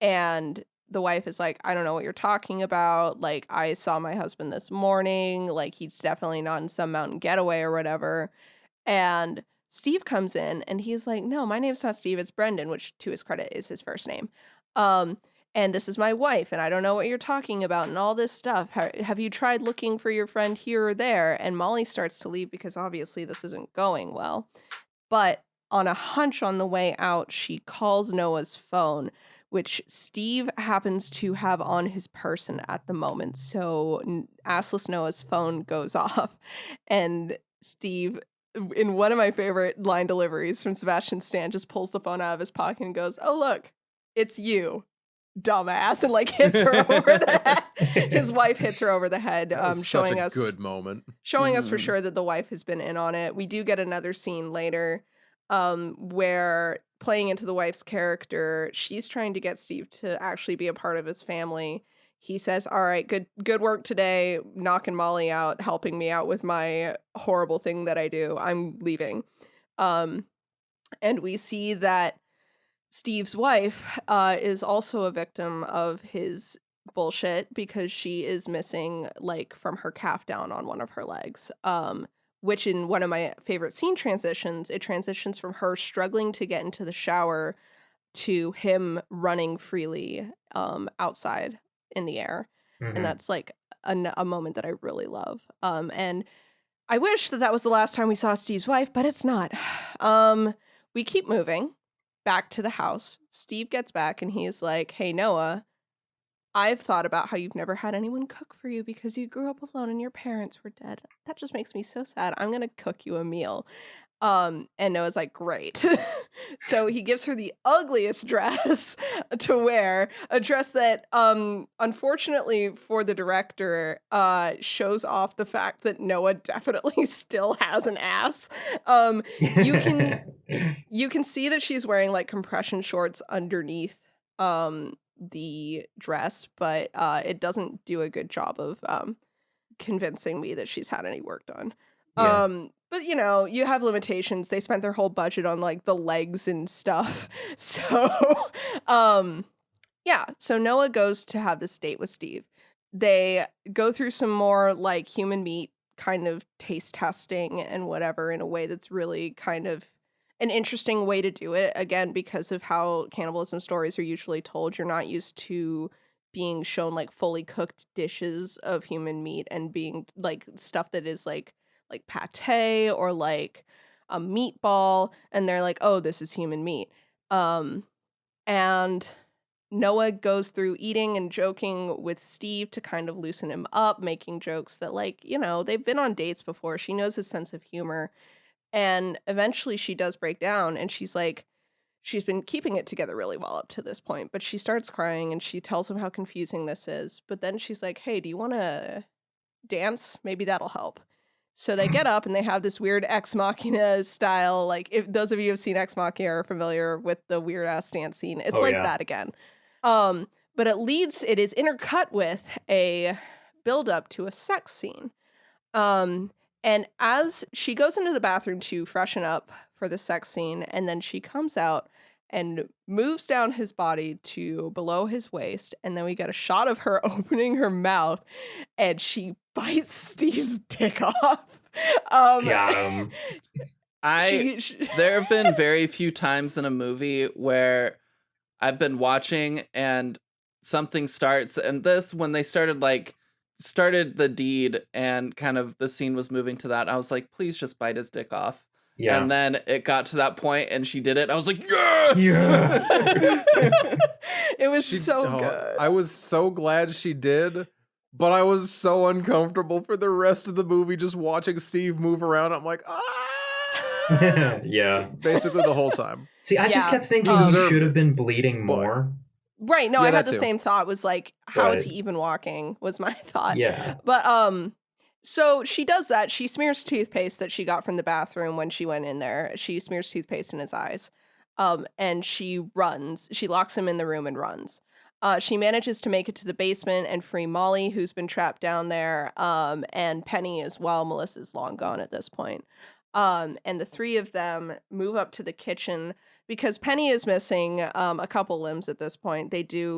And the wife is like, "I don't know what you're talking about. Like, I saw my husband this morning. Like, he's definitely not in some mountain getaway or whatever." And Steve comes in and he's like, "No, my name's not Steve, it's Brendan," which to his credit is his first name. And this is my wife, and I don't know what you're talking about, and all this stuff. Have you tried looking for your friend here or there? And Molly starts to leave because obviously this isn't going well. But on a hunch on the way out, she calls Noah's phone, which Steve happens to have on his person at the moment. So assless Noah's phone goes off, and Steve, in one of my favorite line deliveries from Sebastian Stan, just pulls the phone out of his pocket and goes, "Oh, look, it's you, dumbass," and like hits her over the head. His wife hits her over the head, That was showing such a us good moment. showing us for Mhm. sure that the wife has been in on it. We do get another scene later where, playing into the wife's character, she's trying to get Steve to actually be a part of his family. He says, "All right, good work today, knocking Molly out, helping me out with my horrible thing that I do. I'm leaving." And we see that Steve's wife is also a victim of his bullshit because she is missing like from her calf down on one of her legs. Which in one of my favorite scene transitions, it transitions from her struggling to get into the shower to him running freely outside in the air. Mhm. And that's like a moment that I really love. And I wish that was the last time we saw Steve's wife, but it's not. We keep moving back to the house. Steve gets back and he's like, "Hey, Noah, I've thought about how you've never had anyone cook for you because you grew up alone and your parents were dead. That just makes me so sad. I'm going to cook you a meal." And Noah's like, "Great." So he gives her the ugliest dress to wear, a dress that, unfortunately for the director, shows off the fact that Noah definitely still has an ass. You can see that she's wearing like compression shorts underneath the dress, but it doesn't do a good job of convincing me that she's had any work done. Yeah. But you know, you have limitations. They spent their whole budget on like the legs and stuff. So, yeah. So Noah goes to have this date with Steve. They go through some more like human meat kind of taste testing and whatever in a way that's really kind of an interesting way to do it. Again, because of how cannibalism stories are usually told, you're not used to being shown like fully cooked dishes of human meat and being like stuff that is like pate or like a meatball, and they're like, oh, this is human meat. And Noah goes through eating and joking with Steve to kind of loosen him up, making jokes that, like, you know, they've been on dates before. She knows his sense of humor. And eventually she does break down and she's like, she's been keeping it together really well up to this point, but she starts crying and she tells him how confusing this is. But then she's like, hey, do you want to dance? Maybe that'll help. So they get up and they have this weird Ex Machina style, like, if those of you who have seen Ex Machina are familiar with the weird ass dance scene. It's that again. But it is intercut with a build up to a sex scene. And as she goes into the bathroom to freshen up for the sex scene, and then she comes out and moves down his body to below his waist, and then we get a shot of her opening her mouth, and she bites Steve's dick off. Got him. There have been very few times in a movie where I've been watching and something starts, and this, when they started the deed and kind of the scene was moving to that, I was like, please just bite his dick off. Yeah. And then it got to that point and she did it. I was like, yes! Yeah. It was so good. I was so glad she did, but I was so uncomfortable for the rest of the movie just watching Steve move around. I'm like, ah! Yeah. Basically the whole time. See, I just kept thinking he should have been bleeding more. Right. No, I had the same thought. Was like, how is he even walking? Was my thought. Yeah. But so she does that. She smears toothpaste that she got from the bathroom when she went in there. She smears toothpaste in his eyes. And she runs. She locks him in the room and runs. She manages to make it to the basement and free Molly, who's been trapped down there, and Penny as well. Melissa's long gone at this point. And the three of them move up to the kitchen because Penny is missing a couple limbs at this point.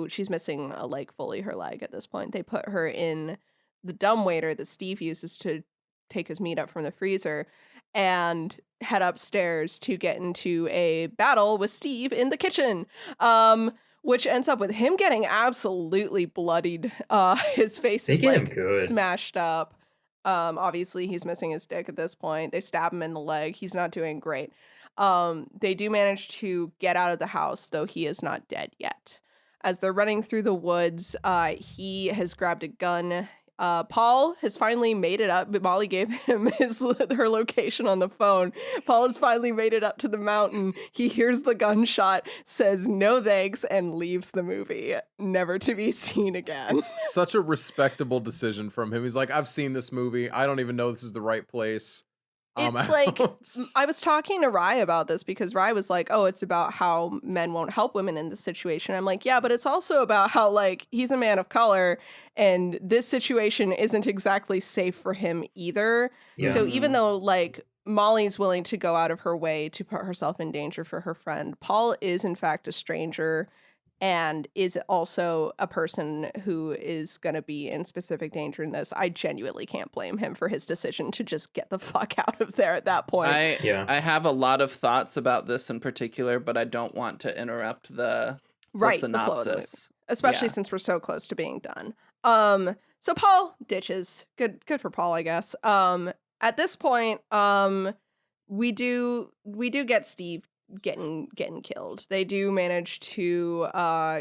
She's missing fully her leg at this point. They put her in the dumbwaiter that Steve uses to take his meat up from the freezer and head upstairs to get into a battle with Steve in the kitchen. Which ends up with him getting absolutely bloodied. His face is smashed up. Obviously he's missing his dick at this point. They stab him in the leg. He's not doing great. They do manage to get out of the house, though he is not dead yet. As they're running through the woods, he has grabbed a gun. Paul has finally made it up. Molly gave him her location on the phone. Paul has finally made it up to the mountain. He hears the gunshot, says no thanks, and leaves the movie, never to be seen again. It's such a respectable decision from him. He's like, I've seen this movie. I don't even know this is the right place. It's like, I was talking to Rye about this because Rye was like, oh, it's about how men won't help women in this situation. I'm like, yeah, but it's also about how, he's a man of color and this situation isn't exactly safe for him either. Yeah. So even though, Molly's willing to go out of her way to put herself in danger for her friend, Paul is, in fact, a stranger and is also a person who is going to be in specific danger in this. I genuinely can't blame him for his decision to just get the fuck out of there at that point. I have a lot of thoughts about this in particular, but I don't want to interrupt the synopsis. Especially since we're so close to being done. So Paul ditches. Good for Paul, I guess. At this point, we do get Steve getting killed. They do manage to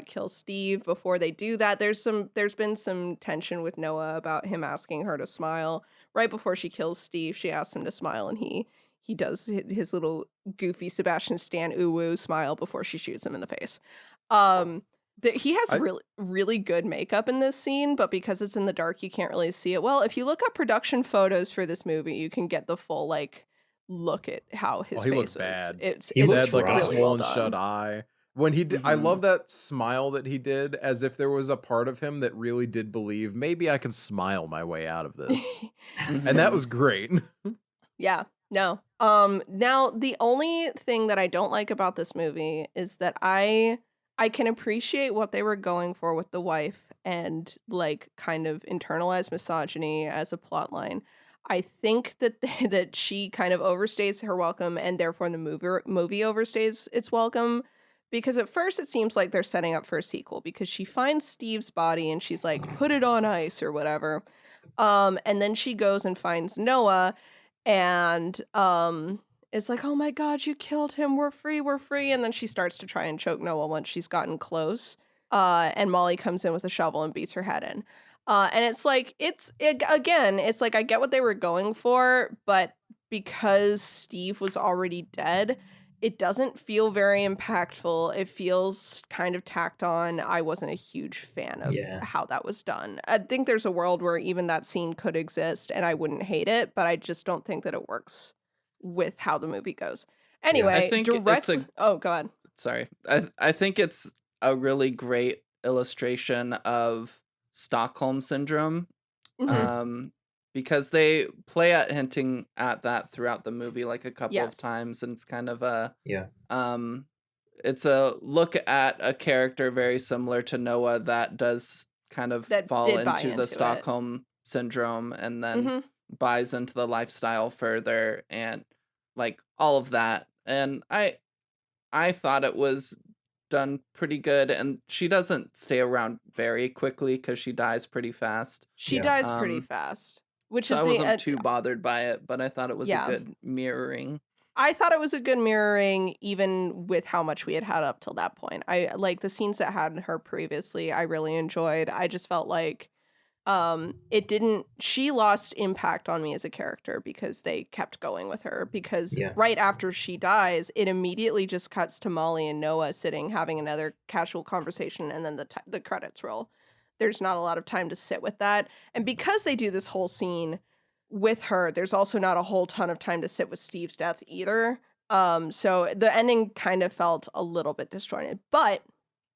kill Steve. Before they do that, there's been some tension with Noah about him asking her to smile. Right before she kills Steve, she asks him to smile, and he does his little goofy Sebastian Stan ooh-woo smile before she shoots him in the face. He has really good makeup in this scene, but because it's in the dark, you can't really see it well. If you look up production photos for this movie, you can get the full look at how his face looks is. Bad. It's he had really a swollen well shut eye. When he I Mhm. love that smile that he did, as if there was a part of him that really did believe, maybe I can smile my way out of this. And that Mhm. was great. Yeah. No. Now the only thing that I don't like about this movie is that I can appreciate what they were going for with the wife and like kind of internalized misogyny as a plot line. I think that that she kind of overstays her welcome and therefore the movie overstays its welcome because at first it seems like they're setting up for a sequel because she finds Steve's body and she's like put it on ice or whatever. And then she goes and finds Noah and it's like, oh my god, you killed him, we're free, and then she starts to try and choke Noah once she's gotten close, and Molly comes in with a shovel and beats her head in, and it's like again, it's like I get what they were going for, but because Steve was already dead, it doesn't feel very impactful. It feels kind of tacked on. I wasn't a huge fan of Yeah. how that was done. I think there's a world where even that scene could exist and I wouldn't hate it, but I just don't think that it works with how the movie goes. Anyway, I think it's a oh, go ahead. sorry. I think it's a really great illustration of Stockholm syndrome. Mhm. Because they play at hinting at that throughout the movie like a couple of Yes. times, and it's kind of a Yeah. it's a look at a character very similar to Noah that does kind of That fall did buy into the into it. Stockholm syndrome and then Mhm. buys into the lifestyle further and like all of that. And I thought it was done pretty good, and she doesn't stay around very quickly because she dies pretty fast. She Yeah. dies pretty Um, fast, which so is I the wasn't too bothered by it, but I thought it was a yeah. good mirroring. I thought it was a good mirroring, even with how much we had had up till that point. I like the scenes that had her previously. I really enjoyed. I just felt like it didn't. She lost impact on me as a character because they kept going with her. Because Yeah. right after she dies, it immediately just cuts to Molly and Noah sitting having another casual conversation, and then the credits roll. There's not a lot of time to sit with that, and because they do this whole scene with her, there's also not a whole ton of time to sit with Steve's death either. So the ending kind of felt a little bit disjointed, but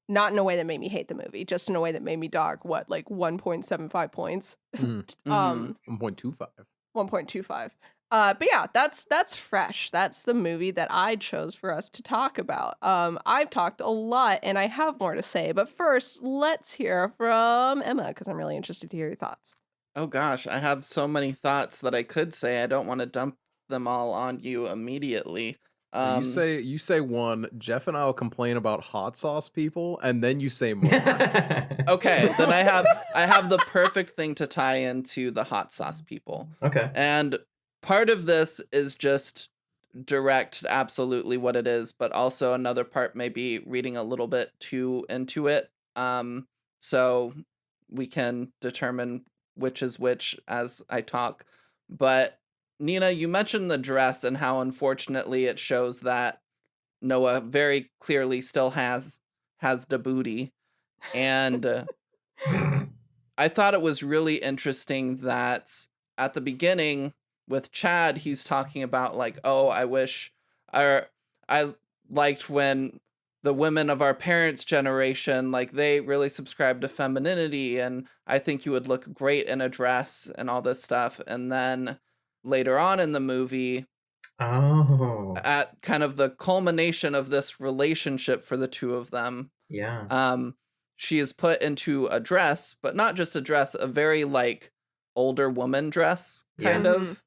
not in a way that made me hate the movie, just in a way that made me dog what, like 1.75 points. Mhm. Mhm. 1.25. 1.25. But yeah, that's Fresh. That's the movie that I chose for us to talk about. I've talked a lot and I have more to say, but first, let's hear from Emma because I'm really interested to hear your thoughts. Oh gosh, I have so many thoughts that I could say. I don't want to dump them all on you immediately. You Um, say one, Jeff and I'll complain about hot sauce people, and then you say more. okay, then I have the perfect thing to tie into the hot sauce people. Okay. And part of this is just direct absolutely what it is, but also another part may be reading a little bit too into it. So we can determine which is which as I talk. But Nina, you mentioned the dress and how unfortunately it shows that Noah very clearly still has the booty. And I thought it was really interesting that at the beginning with Chad, he's talking about like, oh, I wish, or I liked when the women of our parents' generation, like they really subscribed to femininity, and I think you would look great in a dress and all this stuff. And then later on in the movie, Oh. at kind of the culmination of this relationship for the two of them, Yeah. she is put into a dress, but not just a dress, a very like older woman dress, kind Yeah. of.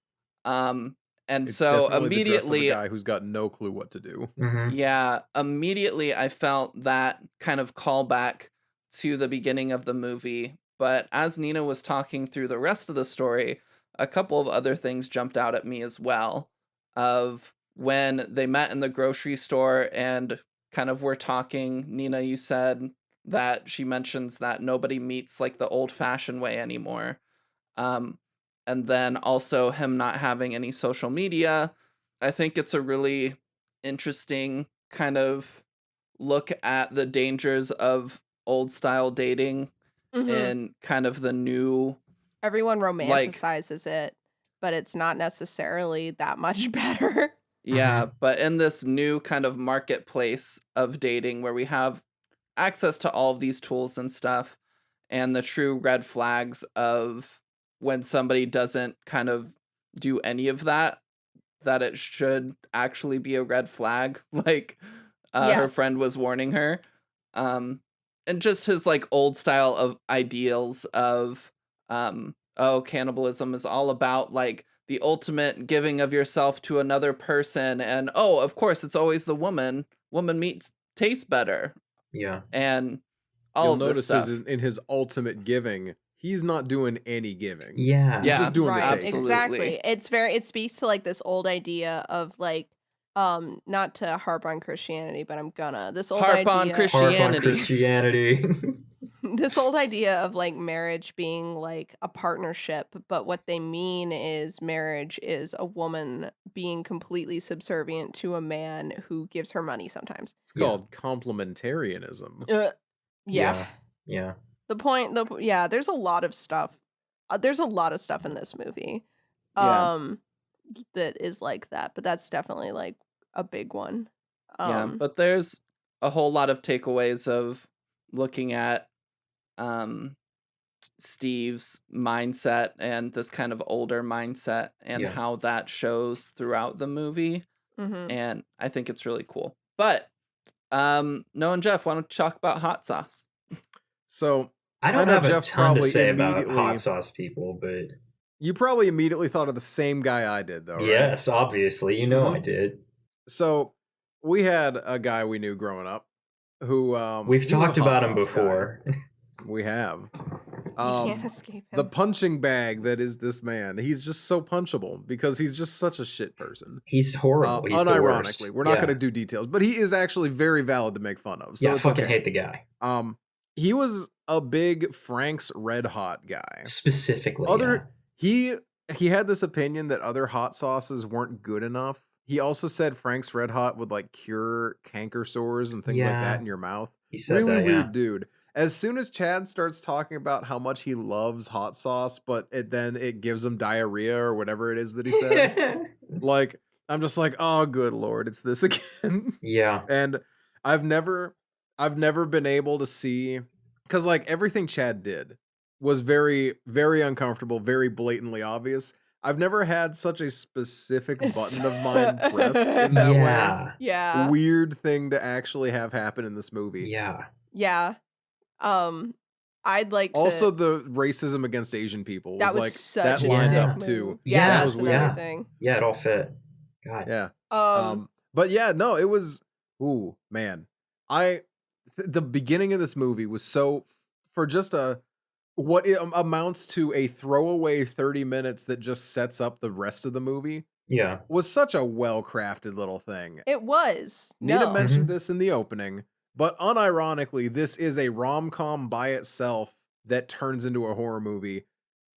And It's so definitely the dress of a immediately, guy who's got no clue what to do. Mm-hmm. yeah, immediately I felt that kind of callback to the beginning of the movie. But as Nina was talking through the rest of the story, a couple of other things jumped out at me as well. Of when they met in the grocery store and kind of were talking, Nina, you said that she mentions that nobody meets like the old fashioned way anymore. Um, and then also him not having any social media. I think it's a really interesting kind of look at the dangers of old style dating Mm-hmm. and kind of the new Everyone like romanticizes it, but it's not necessarily that much better. Yeah, but in this new kind of marketplace of dating where we have access to all of these tools and stuff, and the true red flags of when somebody doesn't kind of do any of that, that it should actually be a red flag, like her Yes. friend was warning her. And just his like old style of ideals of oh, cannibalism is all about like the ultimate giving of yourself to another person, and oh, of course it's always the woman meat tastes better, Yeah. and all You'll of this notice stuff. in his ultimate giving, he's not doing any giving. Yeah. Yeah, just doing the Right, taste. absolutely. exactly. It speaks to like this old idea of like not to harp on Christianity, but I'm gonna. This old Harp on idea Harp on Christianity. Christianity. this old idea of like marriage being like a partnership, but what they mean is marriage is a woman being completely subservient to a man who gives her money sometimes. It's called complementarianism. Yeah. Yeah. There's a lot of stuff. There's a lot of stuff in this movie. Yeah. That is like that, but that's definitely like a big one. Yeah, but there's a whole lot of takeaways of looking at Steve's mindset and this kind of older mindset and Yeah. how that shows throughout the movie. Mhm. And I think it's really cool. But Noah and Jeff, why don't you talk about hot sauce? So I don't know have a Jeff ton to probably say about immediately- hot sauce people, but you probably immediately thought of the same guy I did, though, right? yes, obviously, you know Mhm. I did. So we had a guy we knew growing up who We've he was a talked hot about him sauce guy. before. We have. You can't escape him. The punching bag that is this man. He's just so punchable because he's just such a shit person. He's horrible. He's the worst. Unironically, we're not going to do details, but he is actually very valid to make fun of. So yeah, it's fucking okay. hate the guy. He was a big Frank's Red Hot guy. Specifically, He had this opinion that other hot sauces weren't good enough. He also said Frank's Red Hot would like cure canker sores and things like Yeah. that in your mouth. He said Really that, weird dude. As soon as Chad starts talking about how much he loves hot sauce, but then it gives him diarrhea or whatever it is that he said, yeah. like I'm just like, oh good lord, it's this again. Yeah. And I've never been able to see, because like everything Chad did was very, very uncomfortable, very blatantly obvious. I've never had such a specific button of mine pressed in that way. Yeah. Weird thing to actually have happen in this movie. Yeah. Yeah. I'd like to Also, the racism against Asian people that was was like such that a lined dick up move. too. Yeah, that that's was another weird. thing. Yeah, it all fit. God. Yeah. But yeah, no, it was. Ooh, man, the beginning of this movie was so for just what it amounts to a throwaway 30 minutes that just sets up the rest of the movie Yeah. was such a well-crafted little thing. It was. Nina No. mentioned this in the opening, but unironically, this is a rom-com by itself that turns into a horror movie.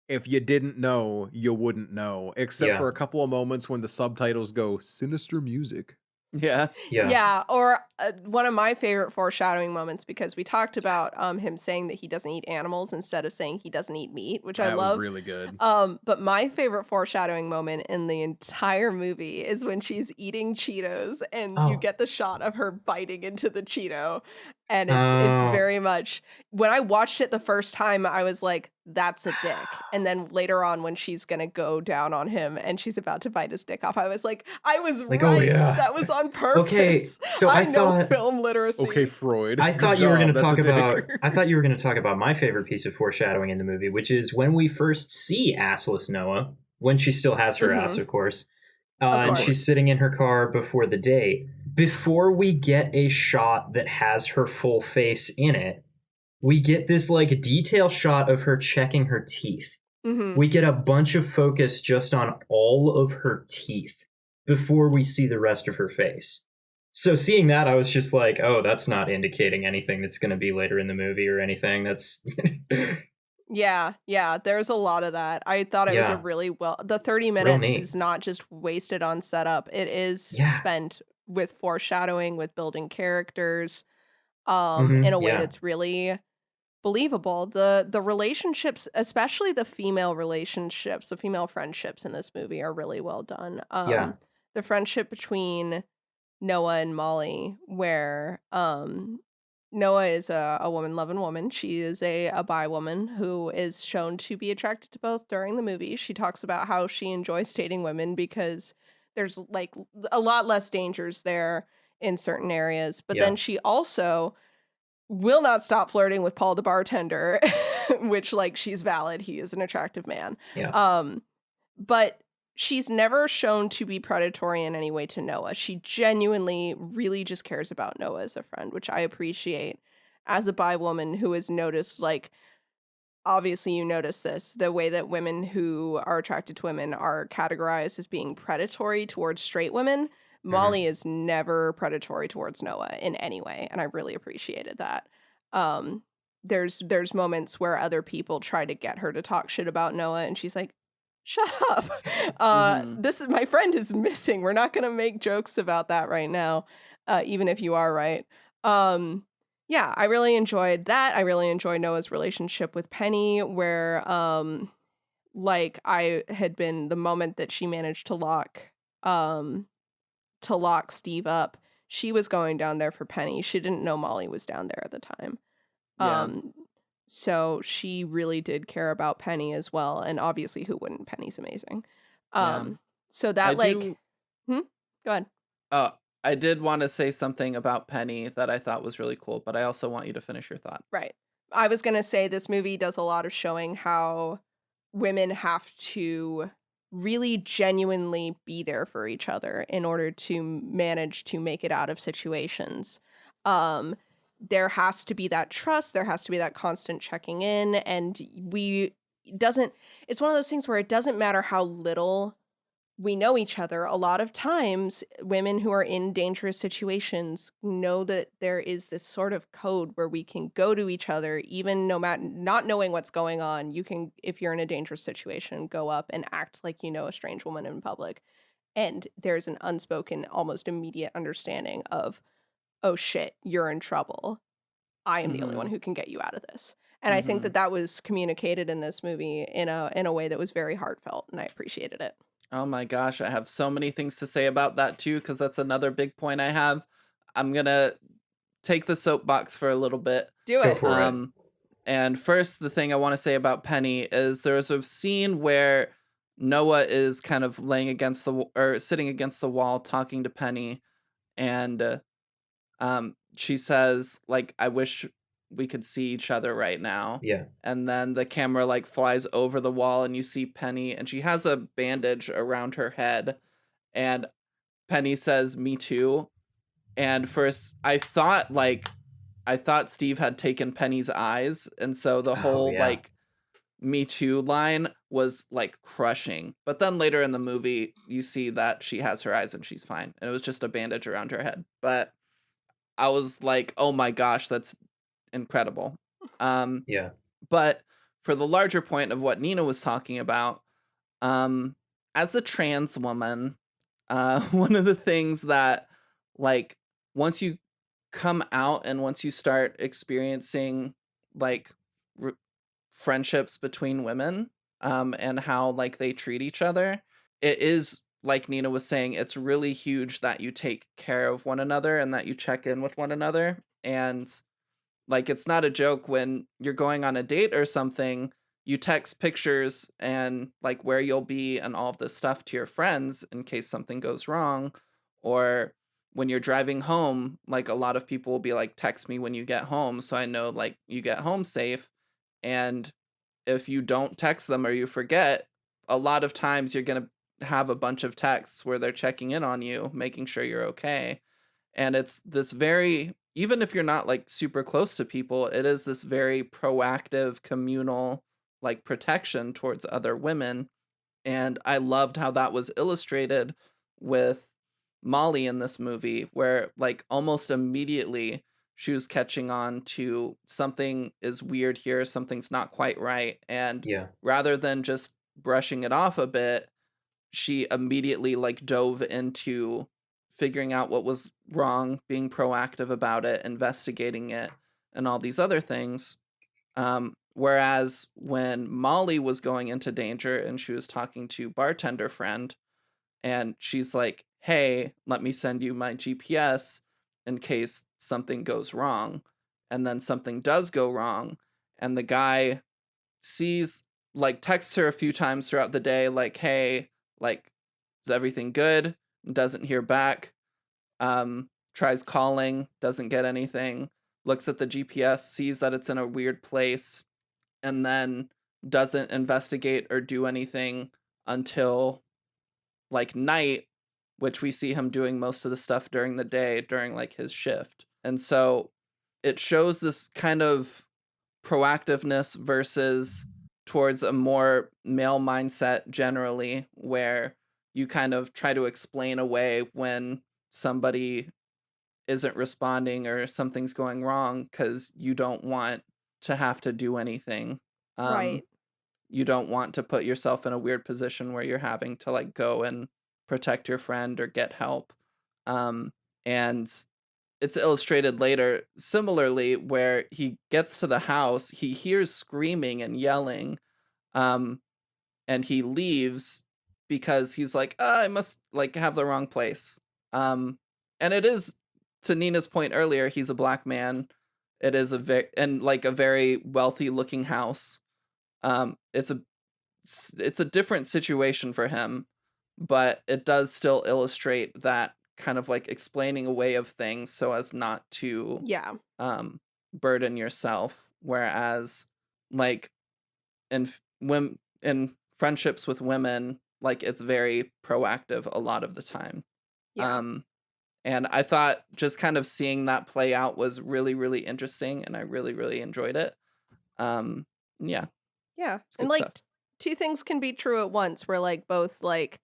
If you didn't know, you wouldn't know, except Yeah. for a couple of moments when the subtitles go sinister music. Yeah. Yeah, or one of my favorite foreshadowing moments, because we talked about him saying that he doesn't eat animals instead of saying he doesn't eat meat, which I That love. was really good. But my favorite foreshadowing moment in the entire movie is when she's eating Cheetos and you Oh. get the shot of her biting into the Cheeto. And it's Oh. very much, when I watched it the first time, I was like, that's a dick. And then later on, when she's gonna go down on him and she's about to bite his dick off, I was like, I was Like, right. oh, yeah. That was on purpose. Okay, so I I know thought- film literacy. Okay, Freud. I good thought you were job, going to that's talk a dick. about. I thought you were going to talk about my favorite piece of foreshadowing in the movie, which is when we first see assless Noah, when she still has her ass, of course, and course. she's sitting in her car before the date. Before we get a shot that has her full face in it, we get this like detail shot of her checking her teeth. Mhm. We get a bunch of focus just on all of her teeth before we see the rest of her face. So seeing that, I was just like, oh, that's not indicating anything that's going to be later in the movie or anything. That's Yeah, there's a lot of that. I thought it was a Yeah. really the 30 Real minutes neat. is not just wasted on setup. It is Yeah. spent with foreshadowing, with building characters, Mhm, in a way yeah. that's really believable. The relationships, especially the female relationships, the female friendships in this movie are really well done. Yeah. the friendship between Noah and Molly, where Noah is a woman-loving woman. She is a bi woman who is shown to be attracted to both during the movie. She talks about how she enjoys dating women because there's like a lot less dangers there in certain areas. But Yeah. then she also will not stop flirting with Paul the bartender, which like she's valid. He is an attractive man. Yeah. But she's never shown to be predatory in any way to Noah. She genuinely really just cares about Noah as a friend, which I appreciate as a bi woman who has noticed, like, obviously you notice this, the way that women who are attracted to women are categorized as being predatory towards straight women. Molly is never predatory towards Noah in any way, and I really appreciated that. There's moments where other people try to get her to talk shit about Noah, and she's like, shut up. This is my friend is missing. We're not gonna make jokes about that right now, even if you are right. Yeah, I really enjoyed that. I really enjoyed Noah's relationship with Penny, where like I had been the moment that she managed to lock Steve up, she was going down there for Penny. She didn't know Molly was down there at the time. Yeah. So she really did care about Penny as well, and obviously who wouldn't? Penny's amazing. Yeah. So that I like do. go ahead. I did want to say something about Penny that I thought was really cool, but I also want you to finish your thought. Right. I was gonna say this movie does a lot of showing how women have to really genuinely be there for each other in order to manage to make it out of situations. There has to be that trust, there has to be that constant checking in, and it's one of those things where it doesn't matter how little we know each other. A lot of times women who are in dangerous situations know that there is this sort of code where we can go to each other even no matter not knowing what's going on. You can, if you're in a dangerous situation, go up and act like you know a strange woman in public, and there's an unspoken almost immediate understanding of, oh shit, you're in trouble. I am the only one who can get you out of this. And I think that was communicated in this movie in a way that was very heartfelt, and I appreciated it. Oh my gosh, I have so many things to say about that too, because that's another big point I have. I'm gonna take the soapbox for a little bit. Do Go it. for it. And first, the thing I want to say about Penny is there's a scene where Noah is kind of laying against or sitting against the wall talking to Penny, and she says like, "I wish we could see each other right now." Yeah. And then the camera like flies over the wall and you see Penny and she has a bandage around her head, and Penny says, "Me too." And first I thought Steve had taken Penny's eyes, and so the whole yeah. like "Me too" line was like crushing. But then later in the movie you see that she has her eyes and she's fine, and it was just a bandage around her head. But I was like, "Oh my gosh, that's incredible." Yeah. But for the larger point of what Nina was talking about, as a trans woman, one of the things that, like, once you come out and once you start experiencing, like, friendships between women, and how, like, they treat each other, it is, like Nina was saying, it's really huge that you take care of one another and that you check in with one another. And like, it's not a joke when you're going on a date or something, you text pictures and like where you'll be and all of this stuff to your friends in case something goes wrong. Or when you're driving home, like a lot of people will be like, "Text me when you get home so I know like you get home safe." And if you don't text them or you forget, a lot of times you're going to have a bunch of texts where they're checking in on you, making sure you're okay. And it's this very, even if you're not like super close to people, it is this very proactive communal like protection towards other women. And I loved how that was illustrated with Molly in this movie, where like almost immediately she was catching on to something is weird here, something's not quite right. And Yeah. rather than just brushing it off a bit, she immediately like dove into figuring out what was wrong, being proactive about it, investigating it, and all these other things. Whereas when Molly was going into danger and she was talking to bartender friend, and she's like, hey, let me send you my GPS in case something goes wrong. And then something does go wrong, and the guy sees, like, texts her a few times throughout the day, like, hey, like, is everything good? Doesn't hear back. Tries calling, doesn't get anything. Looks at the GPS, sees that it's in a weird place, and then doesn't investigate or do anything until, like, night, which we see him doing most of the stuff during the day during, like, his shift. And so it shows this kind of proactiveness versus towards a more male mindset generally, where you kind of try to explain away when somebody isn't responding or something's going wrong because you don't want to have to do anything. Right. You don't want to put yourself in a weird position where you're having to, like, go and protect your friend or get help. And it's illustrated later similarly, where he gets to the house, he hears screaming and yelling, and he leaves because he's like, I must, like, have the wrong place. And it is, to Nina's point earlier, he's a black man. It is a very wealthy looking house. It's a different situation for him, but it does still illustrate that kind of, like, explaining away of things so as not to Yeah. burden yourself. Whereas, like, in friendships with women, like, it's very proactive a lot of the time. Yeah. And I thought just kind of seeing that play out was really, really interesting, and I really, really enjoyed it. Yeah, Yeah. it's And good like stuff. two things can be true at once, where like both like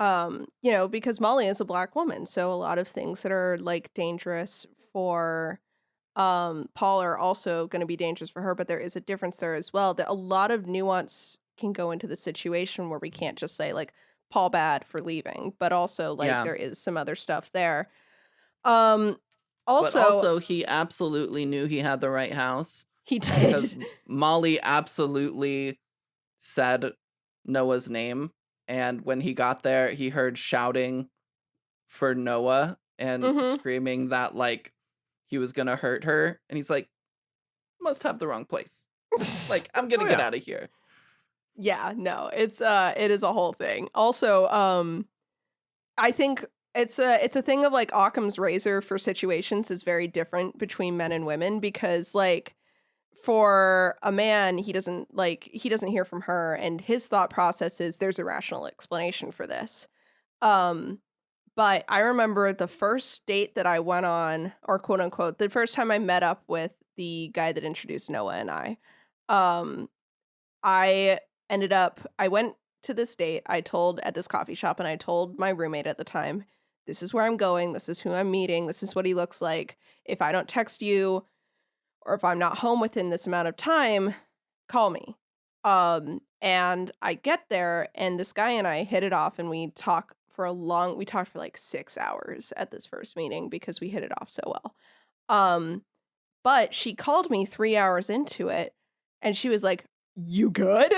you know, because Molly is a black woman, so a lot of things that are like dangerous for Paul are also going to be dangerous for her, but there is a difference there as well, that a lot of nuance can go into the situation where we can't just say like Paul bad for leaving, but also like Yeah. there is some other stuff there. Um But also also, he absolutely knew he had the right house, he because did. Molly absolutely said Noah's name, and when he got there, he heard shouting for Noah and Mhm. screaming that, like, he was gonna hurt her, and he's like, must have the wrong place. Like, I'm gonna Oh, get yeah. out of here. Yeah, no, it is a whole thing. Also, I think it's a thing of like Occam's razor for situations is very different between men and women, because like for a man, he doesn't hear from her, and his thought process is there's a rational explanation for this. Um but I remember the first date that I went on, or quote unquote, the first time I met up with the guy that introduced Noah and um I I went to this date. I told at this coffee shop, and I told my roommate at the time, this is where I'm going. This is who I'm meeting. This is what he looks like. If I don't text you, or if I'm not home within this amount of time, call me. And I get there, and this guy and I hit it off, and we talked for like 6 hours at this first meeting because we hit it off so well. But she called me 3 hours into it, and she was like, you good?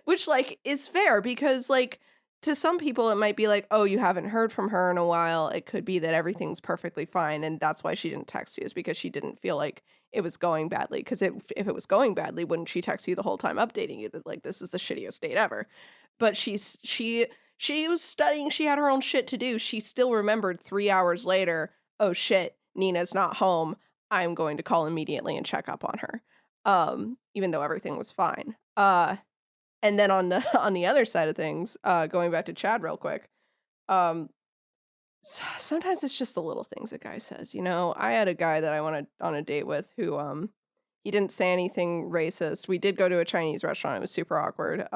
Which, like, is fair, because, like, to some people, it might be like, oh, you haven't heard from her in a while. It could be that everything's perfectly fine, and that's why she didn't text you, is because she didn't feel like it was going badly. Because if it was going badly, wouldn't she text you the whole time updating you that, like, this is the shittiest date ever? But she was studying. She had her own shit to do. She still remembered 3 hours later, oh, shit, Nina's not home. I'm going to call immediately and check up on her. Even though everything was fine. And then on the on the other side of things, going back to Chad real quick, um, sometimes it's just the little things a guy says. You know, I had a guy that I went on a date with who he didn't say anything racist. We did go to a Chinese restaurant. It was super awkward.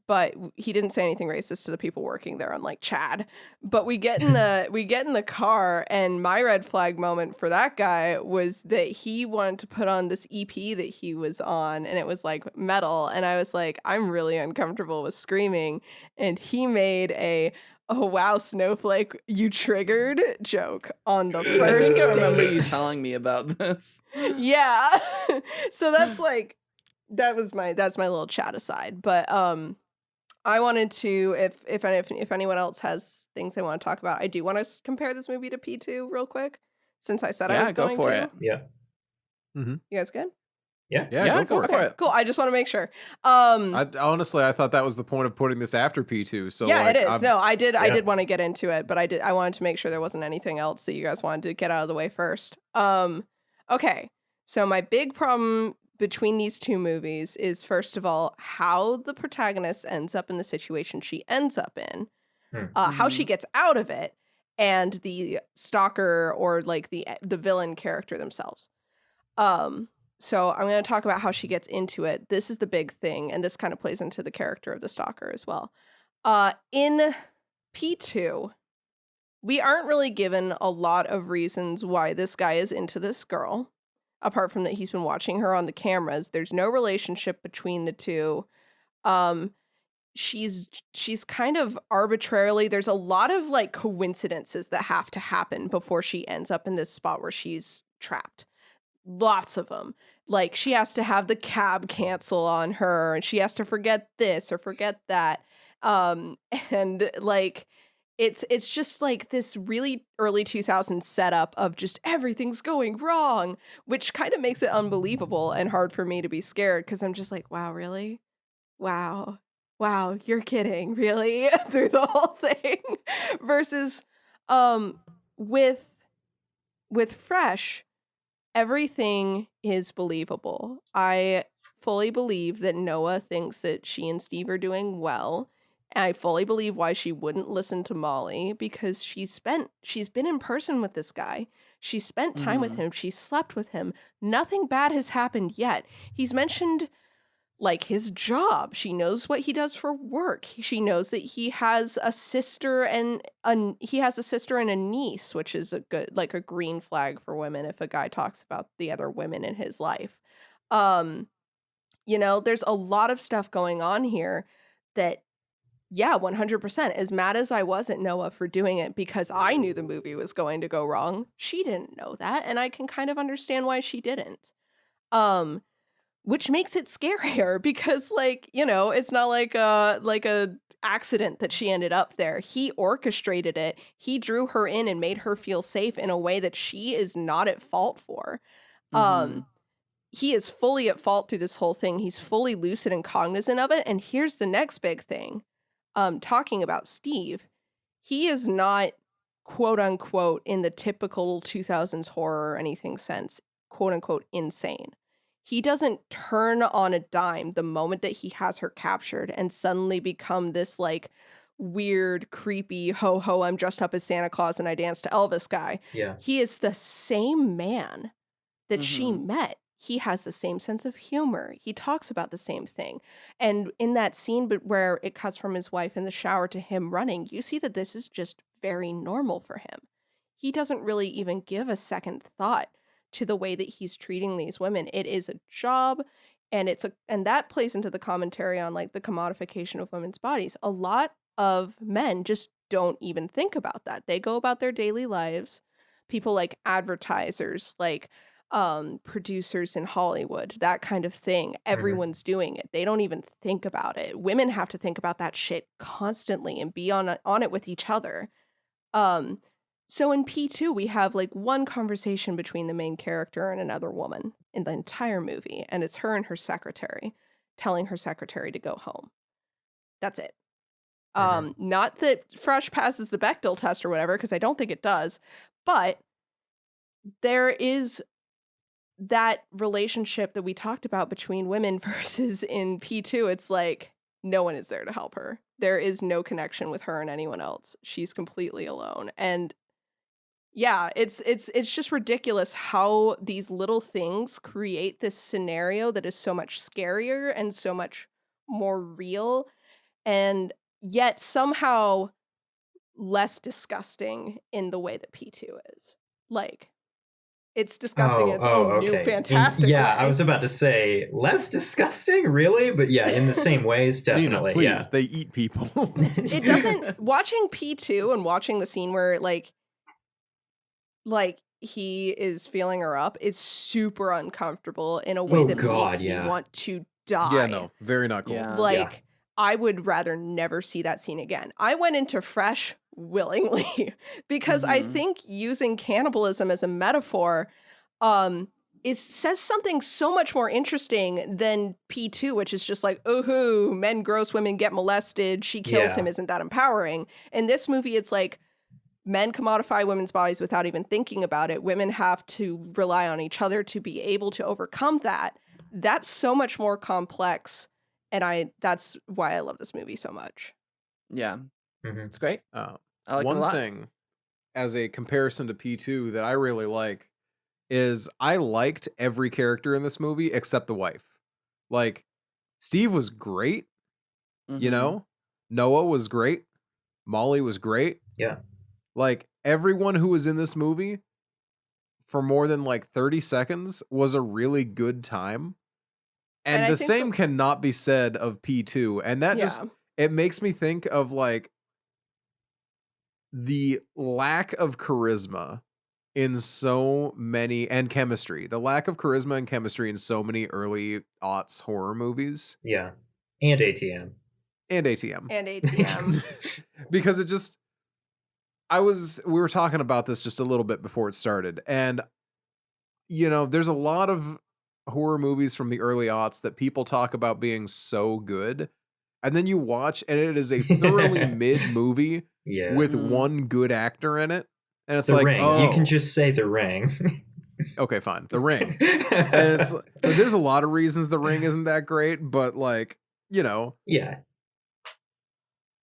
But he didn't say anything racist to the people working there, unlike Chad. But we get in the car, and my red flag moment for that guy was that he wanted to put on this EP that he was on, and it was like metal, and I was like, I'm really uncomfortable with screaming, and he made a "oh wow, Snowflake, you triggered" joke on the I first think I remember date. you telling me about this. Yeah. So that's like that's my little chat aside. But I wanted to, if anyone else has things they want to talk about, I do want to compare this movie to P2 real quick, since I said I was go going for to. it. Yeah. Mm-hmm. You guys good? Yeah. Yeah, go for it. Cool. I just want to make sure. Honestly, I thought that was the point of putting this after P2. So yeah, like, it is. No, I did Yeah. want to get into it, but I wanted to make sure there wasn't anything else that you guys wanted to get out of the way first. Okay. So my big problem between these two movies is, first of all, how the protagonist ends up in the situation she ends up in, how she gets out of it, and the stalker or like the villain character themselves. So I'm going to talk about how she gets into it. This is the big thing, and this kind of plays into the character of the stalker as well. In P2, we aren't really given a lot of reasons why this guy is into this girl, apart from that he's been watching her on the cameras. There's no relationship between the two. She's kind of arbitrarily, there's a lot of like coincidences that have to happen before she ends up in this spot where she's trapped. Lots of them. Like, she has to have the cab cancel on her, and she has to forget this or forget that. And like, it's just like this really early 2000s setup of just everything's going wrong, which kind of makes it unbelievable and hard for me to be scared, because I'm just like, wow, really? Wow, you're kidding, really? Through the whole thing. Versus with Fresh, everything is believable. I fully believe that Noah thinks that she and Steve are doing well. I fully believe why she wouldn't listen to Molly, because she's been in person with this guy. She spent time with him. She slept with him. Nothing bad has happened yet. He's mentioned like his job. She knows what he does for work. She knows that he has a sister and a niece, which is a good, like, a green flag for women if a guy talks about the other women in his life. There's a lot of stuff going on here that, yeah, 100%. As mad as I was at Noah for doing it because I knew the movie was going to go wrong, she didn't know that, and I can kind of understand why she didn't. Which makes it scarier because, like, it's not like a accident that she ended up there. He orchestrated it. He drew her in and made her feel safe in a way that she is not at fault for. He is fully at fault through this whole thing. He's fully lucid and cognizant of it. And here's the next big thing. Talking about Steve, he is not, quote unquote, in the typical 2000s horror or anything sense, quote unquote, insane. He doesn't turn on a dime the moment that he has her captured and suddenly become this like weird, creepy, ho, I'm dressed up as Santa Claus and I dance to Elvis guy. Yeah. He is the same man that she met. He has the same sense of humor. He talks about the same thing. And in that scene where it cuts from his wife in the shower to him running, you see that this is just very normal for him. He doesn't really even give a second thought to the way that he's treating these women. It is a job, and that plays into the commentary on like the commodification of women's bodies. A lot of men just don't even think about that. They go about their daily lives. People like advertisers, like producers in Hollywood, that kind of thing. Everyone's doing it. They don't even think about it. Women have to think about that shit constantly and be on it with each other. So in P2, we have like one conversation between the main character and another woman in the entire movie, and it's her and her secretary telling her secretary to go home. That's it. Not that Fresh passes the Bechdel test or whatever, because I don't think it does, but there is that relationship that we talked about between women versus in P2, it's like no one is there to help her. There is no connection with her and anyone else. She's completely alone. And yeah, it's just ridiculous how these little things create this scenario that is so much scarier and so much more real, and yet somehow less disgusting in the way that P2 is. Like, it's disgusting in its own new fantastic way. I was about to say less disgusting, really, but yeah, in the same ways, definitely. Please, they eat people. It doesn't. Watching P2 and watching the scene where like he is feeling her up is super uncomfortable in a way that makes me want to die. Yeah, no, very not cool. Yeah. Like, I would rather never see that scene again. I went into Fresh willingly because I Mhm. think using cannibalism as a metaphor says something so much more interesting than P2, which is just like, ooh, men gross, women get molested, she kills him, Yeah. isn't that empowering? In this movie, it's like men commodify women's bodies without even thinking about it. Women have to rely on each other to be able to overcome that. That's so much more complex, and that's why I love this movie so much. Yeah, Mhm. it's great. I like it a One lot. thing as a comparison to P2 that I really like is I liked every character in this movie except the wife. Like, Steve was great, you Mhm. know? Noah was great. Molly was great. Yeah. Like, everyone who was in this movie for more than like 30 seconds was a really good time. And And I the think same cannot be said of P2. And that just, Yeah. it makes me think of like the lack of charisma in so many, and chemistry, the lack of charisma and chemistry in so many early aughts horror movies Yeah. And ATM. and ATM. And ATM. Because it just, we were talking about this just a little bit before it started. And, you know, there's a lot of horror movies from the early aughts that people talk about being so good. And then you watch, and it is a thoroughly mid movie Yeah. with Mhm. one good actor in it. And it's The like, Ring. oh, You can just say The Ring. okay, fine. The Ring. And it's, there's a lot of reasons The Ring isn't that great, but like, you know, Yeah.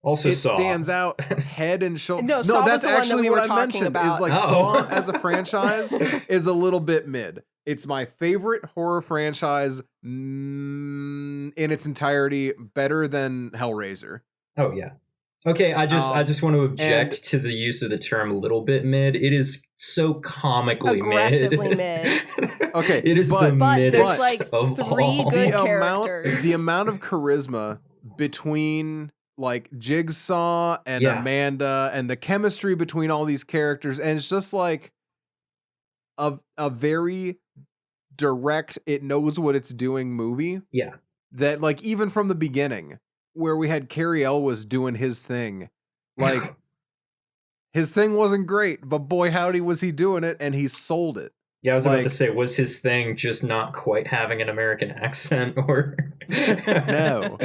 Also it Saw. stands out head and shoulder. No, Saw was that's the one that actually we what were I talking mentioned. about. Is like Oh. Saw as a franchise is a little bit mid. It's my favorite horror franchise in its entirety, better than Hellraiser. Oh yeah. Okay, I just want to object and- to the use of the term "a little bit mid." It is so comically Aggressively mid. Okay, it is the But middest there's like of 3 all. good the characters. amount of charisma between like Jigsaw and Yeah. Amanda and the chemistry between all these characters, and it's just like a very direct, it knows what it's doing movie Yeah. that like even from the beginning where we had Cary Elwes doing his thing, like his thing wasn't great, but boy howdy was he doing it, and he sold it. Yeah, I was about to Like- say, was his thing just not quite having an American accent, or No.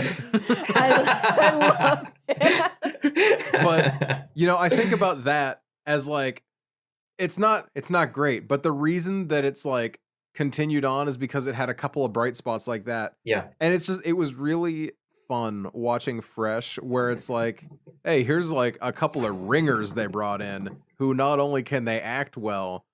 I love it. But, you know, I think about that as like it's not great, but the reason that it's like continued on is because it had a couple of bright spots like that. yeah, And it was really fun watching Fresh, where it's like, hey, here's like a couple of ringers they brought in who not only can they act well,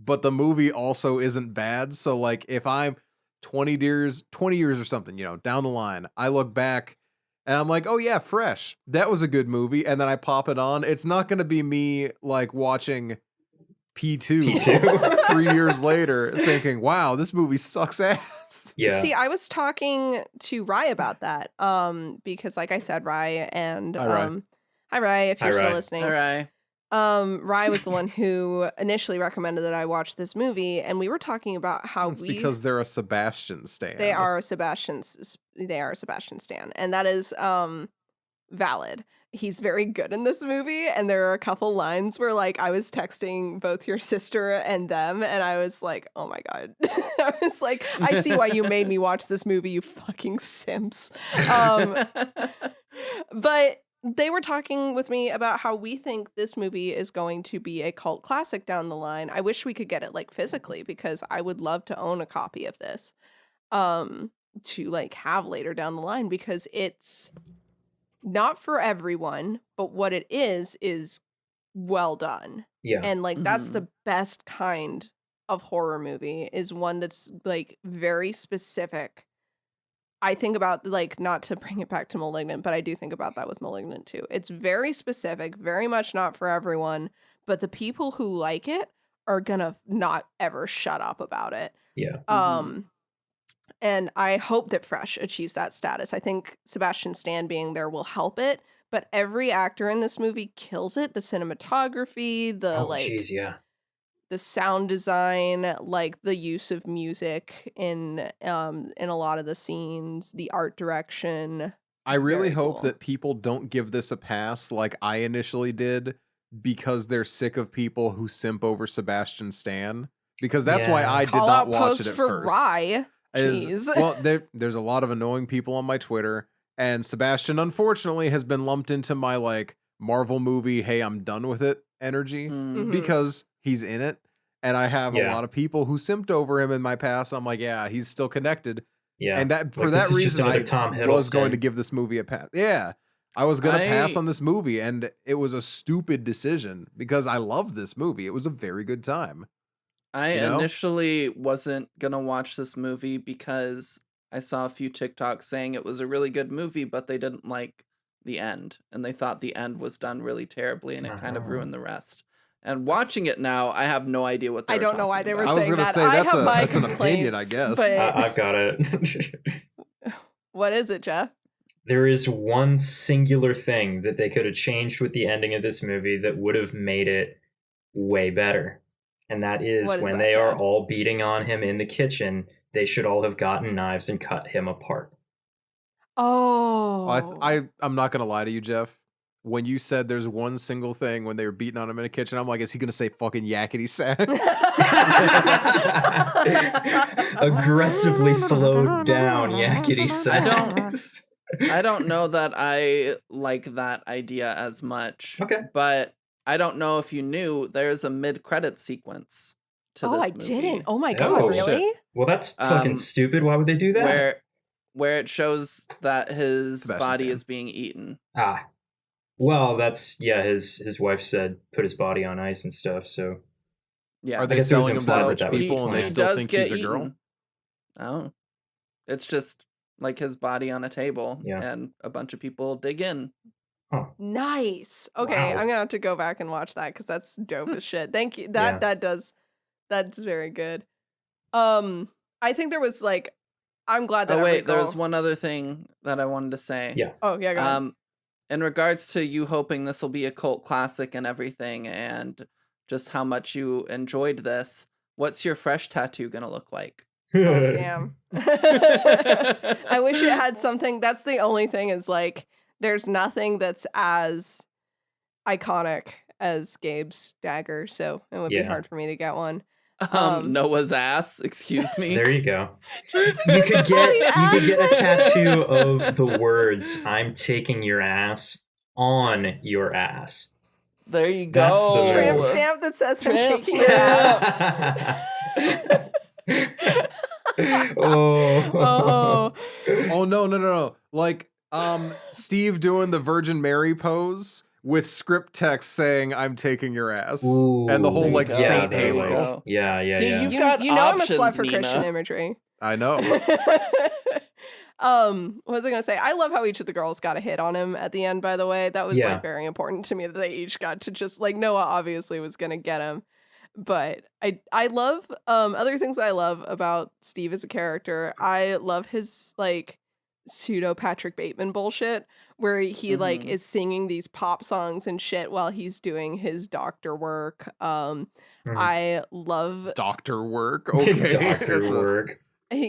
but the movie also isn't bad. So like if I'm 20 years or something, you know, down the line, I look back and I'm like, oh yeah, Fresh, that was a good movie. And then I pop it on. It's not going to be me like watching P2 P2. 3 years later thinking, wow, this movie sucks ass. yeah. See, I was talking to Rye about that. Because like I said, Rye and Hi, Rye. hi Rye, if Hi, you're still Rye. listening. All right. Rye was the one who initially recommended that I watch this movie, and we were talking about how It's because they're a Sebastian stan. they are a Sebastian stan, and that is valid. He's very good in this movie, and there are a couple lines where like I was texting both your sister and them, and I was like, oh my god. I was like, I see why you made me watch this movie, you fucking simps. But they were talking with me about how we think this movie is going to be a cult classic down the line. I wish we could get it like physically, because I would love to own a copy of this to like have later down the line, because it's not for everyone, but what it is well done. Yeah. And like that's Mhm. the best kind of horror movie, is one that's like very specific. I think about, like, not to bring it back to Malignant, but I do think about that with Malignant too. It's very specific, very much not for everyone, but the people who like it are gonna not ever shut up about it. Yeah. And I hope that Fresh achieves that status. I think Sebastian Stan being there will help it, but every actor in this movie kills it. The cinematography, the Oh, like jeez, yeah. the sound design, like the use of music in a lot of the scenes, the art direction. I really Very hope cool. that people don't give this a pass like I initially did because they're sick of people who simp over Sebastian Stan. Because that's why Yeah. I did Call not out watch post it at for first. Rye. Is Jeez. well, there's a lot of annoying people on my Twitter, and Sebastian unfortunately has been lumped into my like Marvel movie, hey, I'm done with it energy Mm. because he's in it. And I have a Yeah. lot of people who simped over him in my past. I'm like, yeah, he's still connected. Yeah. And that for Like, this that is just reason, another I Tom was going to Hiddleston. give this movie a pass. Yeah, I was going to pass I- on this movie, and it was a stupid decision because I love this movie. It was a very good time. I You know? initially wasn't gonna watch this movie because I saw a few TikToks saying it was a really good movie, but they didn't like the end, and they thought the end was done really terribly, and it kind of Oh. ruined the rest. And watching it now, I have no idea what they I were don't know why talking they were about. I was saying gonna that. say, I that's have my an opinion, I complaints, guess. but I've got it. what is it, Jeff? There is one singular thing that they could have changed with the ending of this movie that would have made it way better. And that is What is when that, they are Jeff? all beating on him in the kitchen, they should all have gotten knives and cut him apart. Oh, I'm not gonna lie to you, Jeff. When you said there's one single thing when they were beating on him in the kitchen, I'm like, is he gonna say fucking yakety sax? Aggressively slowed down yakety sax. I don't know that I like that idea as much. Okay. But I don't know if you knew there's a mid-credit sequence to oh, this I movie. didn't. Oh my god, Oh, really? shit. Well, that's fucking Um, stupid. Why would they do that? Where it shows that his Sebastian body Stan. is being eaten. Ah. Well, that's his wife said put his body on ice and stuff, so Yeah. Are they guess it was selling him to implied rich that was people and they planned. still does think get he's a girl? eaten. Oh. It's just like his body on a table, Yeah. and a bunch of people dig in. Nice. Okay, Wow. I'm gonna have to go back and watch that because that's dope as shit. Thank you. Yeah. That's very good. I think there was like, I'm glad that Oh wait, article- there's one other thing that I wanted to say. Yeah. Oh yeah, go ahead. In regards to you hoping this will be a cult classic and everything, and just how much you enjoyed this, what's your fresh tattoo gonna look like? Oh, damn. I wish it had something. That's the only thing is like, there's nothing that's as iconic as Gabe's dagger, so it would be Yeah. hard for me to get one. Noah's ass, excuse me. There you go. Just You could somebody get a asked. tattoo of the words "I'm taking your ass" on your ass. There you That's go. the Tramp move. stamp that says I'm Tramp taking it out. Oh. Oh no. Like Steve doing the Virgin Mary pose with script text saying I'm taking your ass. And the Ooh, whole There you like go. Saint There you Halo. go. Yeah. See, you've You, got you know I'm a slut options, for Christian Nina. imagery. I know. What was I gonna say? I love how each of the girls got a hit on him at the end, by the way. That was Yeah. like very important to me that they each got to just like Noah obviously was gonna get him. But I love other things I love about Steve as a character. I love his like pseudo Patrick Bateman bullshit where he like Mhm. is singing these pop songs and shit while he's doing his doctor work. Mhm. I love Doctor work. Okay. Doctor That's a- work.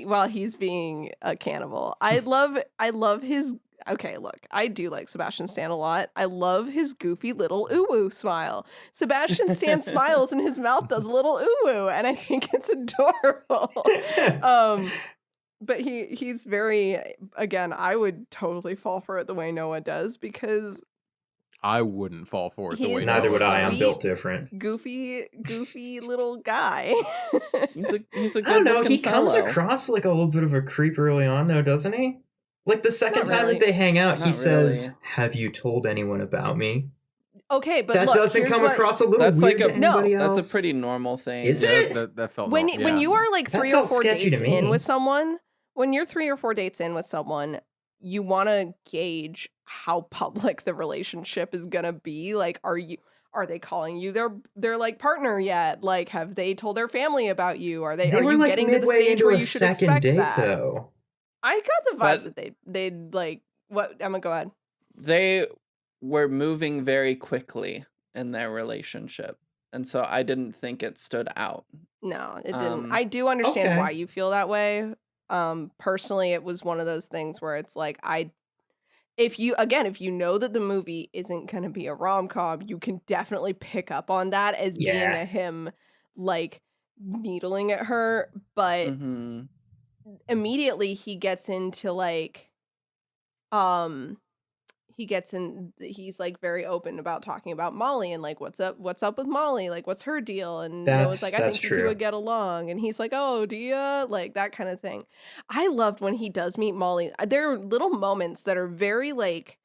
while he's being a cannibal. I love his okay, look, I do like Sebastian Stan a lot. I love his goofy little ooh-woo smile. Sebastian Stan smiles and his mouth does a little ooh-woo, and I think it's adorable. But he's very, again, I would totally fall for it the way Noah does because I wouldn't fall for it the way He's Neither a would I. I'm sweet- built different. goofy little guy. He's a good I don't know. He looking comes fellow. across like a little bit of a creep early on, though, doesn't he? Like the second Not time really. that they hang out, he Not says, really. "Have you told anyone about me?" Okay, but that look, doesn't here's come what- across a little That's weird like to a- No. anybody That's else. a pretty normal thing. Is Yeah, it? that felt when normal. when Yeah. you are like That 3 or felt 4 sketchy dates to me. in with someone, when you're 3 or 4 dates in with someone, you want to gauge how public the relationship is gonna be. Like, are they calling you their like partner yet? Like, have they told their family about you? Are They are were you like getting to the midway stage into where a you should second expect date, that? though. I got the But- vibe that they'd like what Emma, go ahead. They were moving very quickly in their relationship, and so I didn't think it stood out. No, it didn't. Um, I do understand okay. why you feel that way. Personally, it was one of those things where it's like if you know that the movie isn't going to be a rom-com, you can definitely pick up on that as being Yeah. a him like needling at her, but Mm-hmm. immediately he gets into like um he's like very open about talking about Molly and like what's up with Molly, like what's her deal, and Noah's like, I That's think you two true. would get along, and he's like, oh, do ya, like that kind of thing. I loved when he does meet Molly. There are little moments that are very like,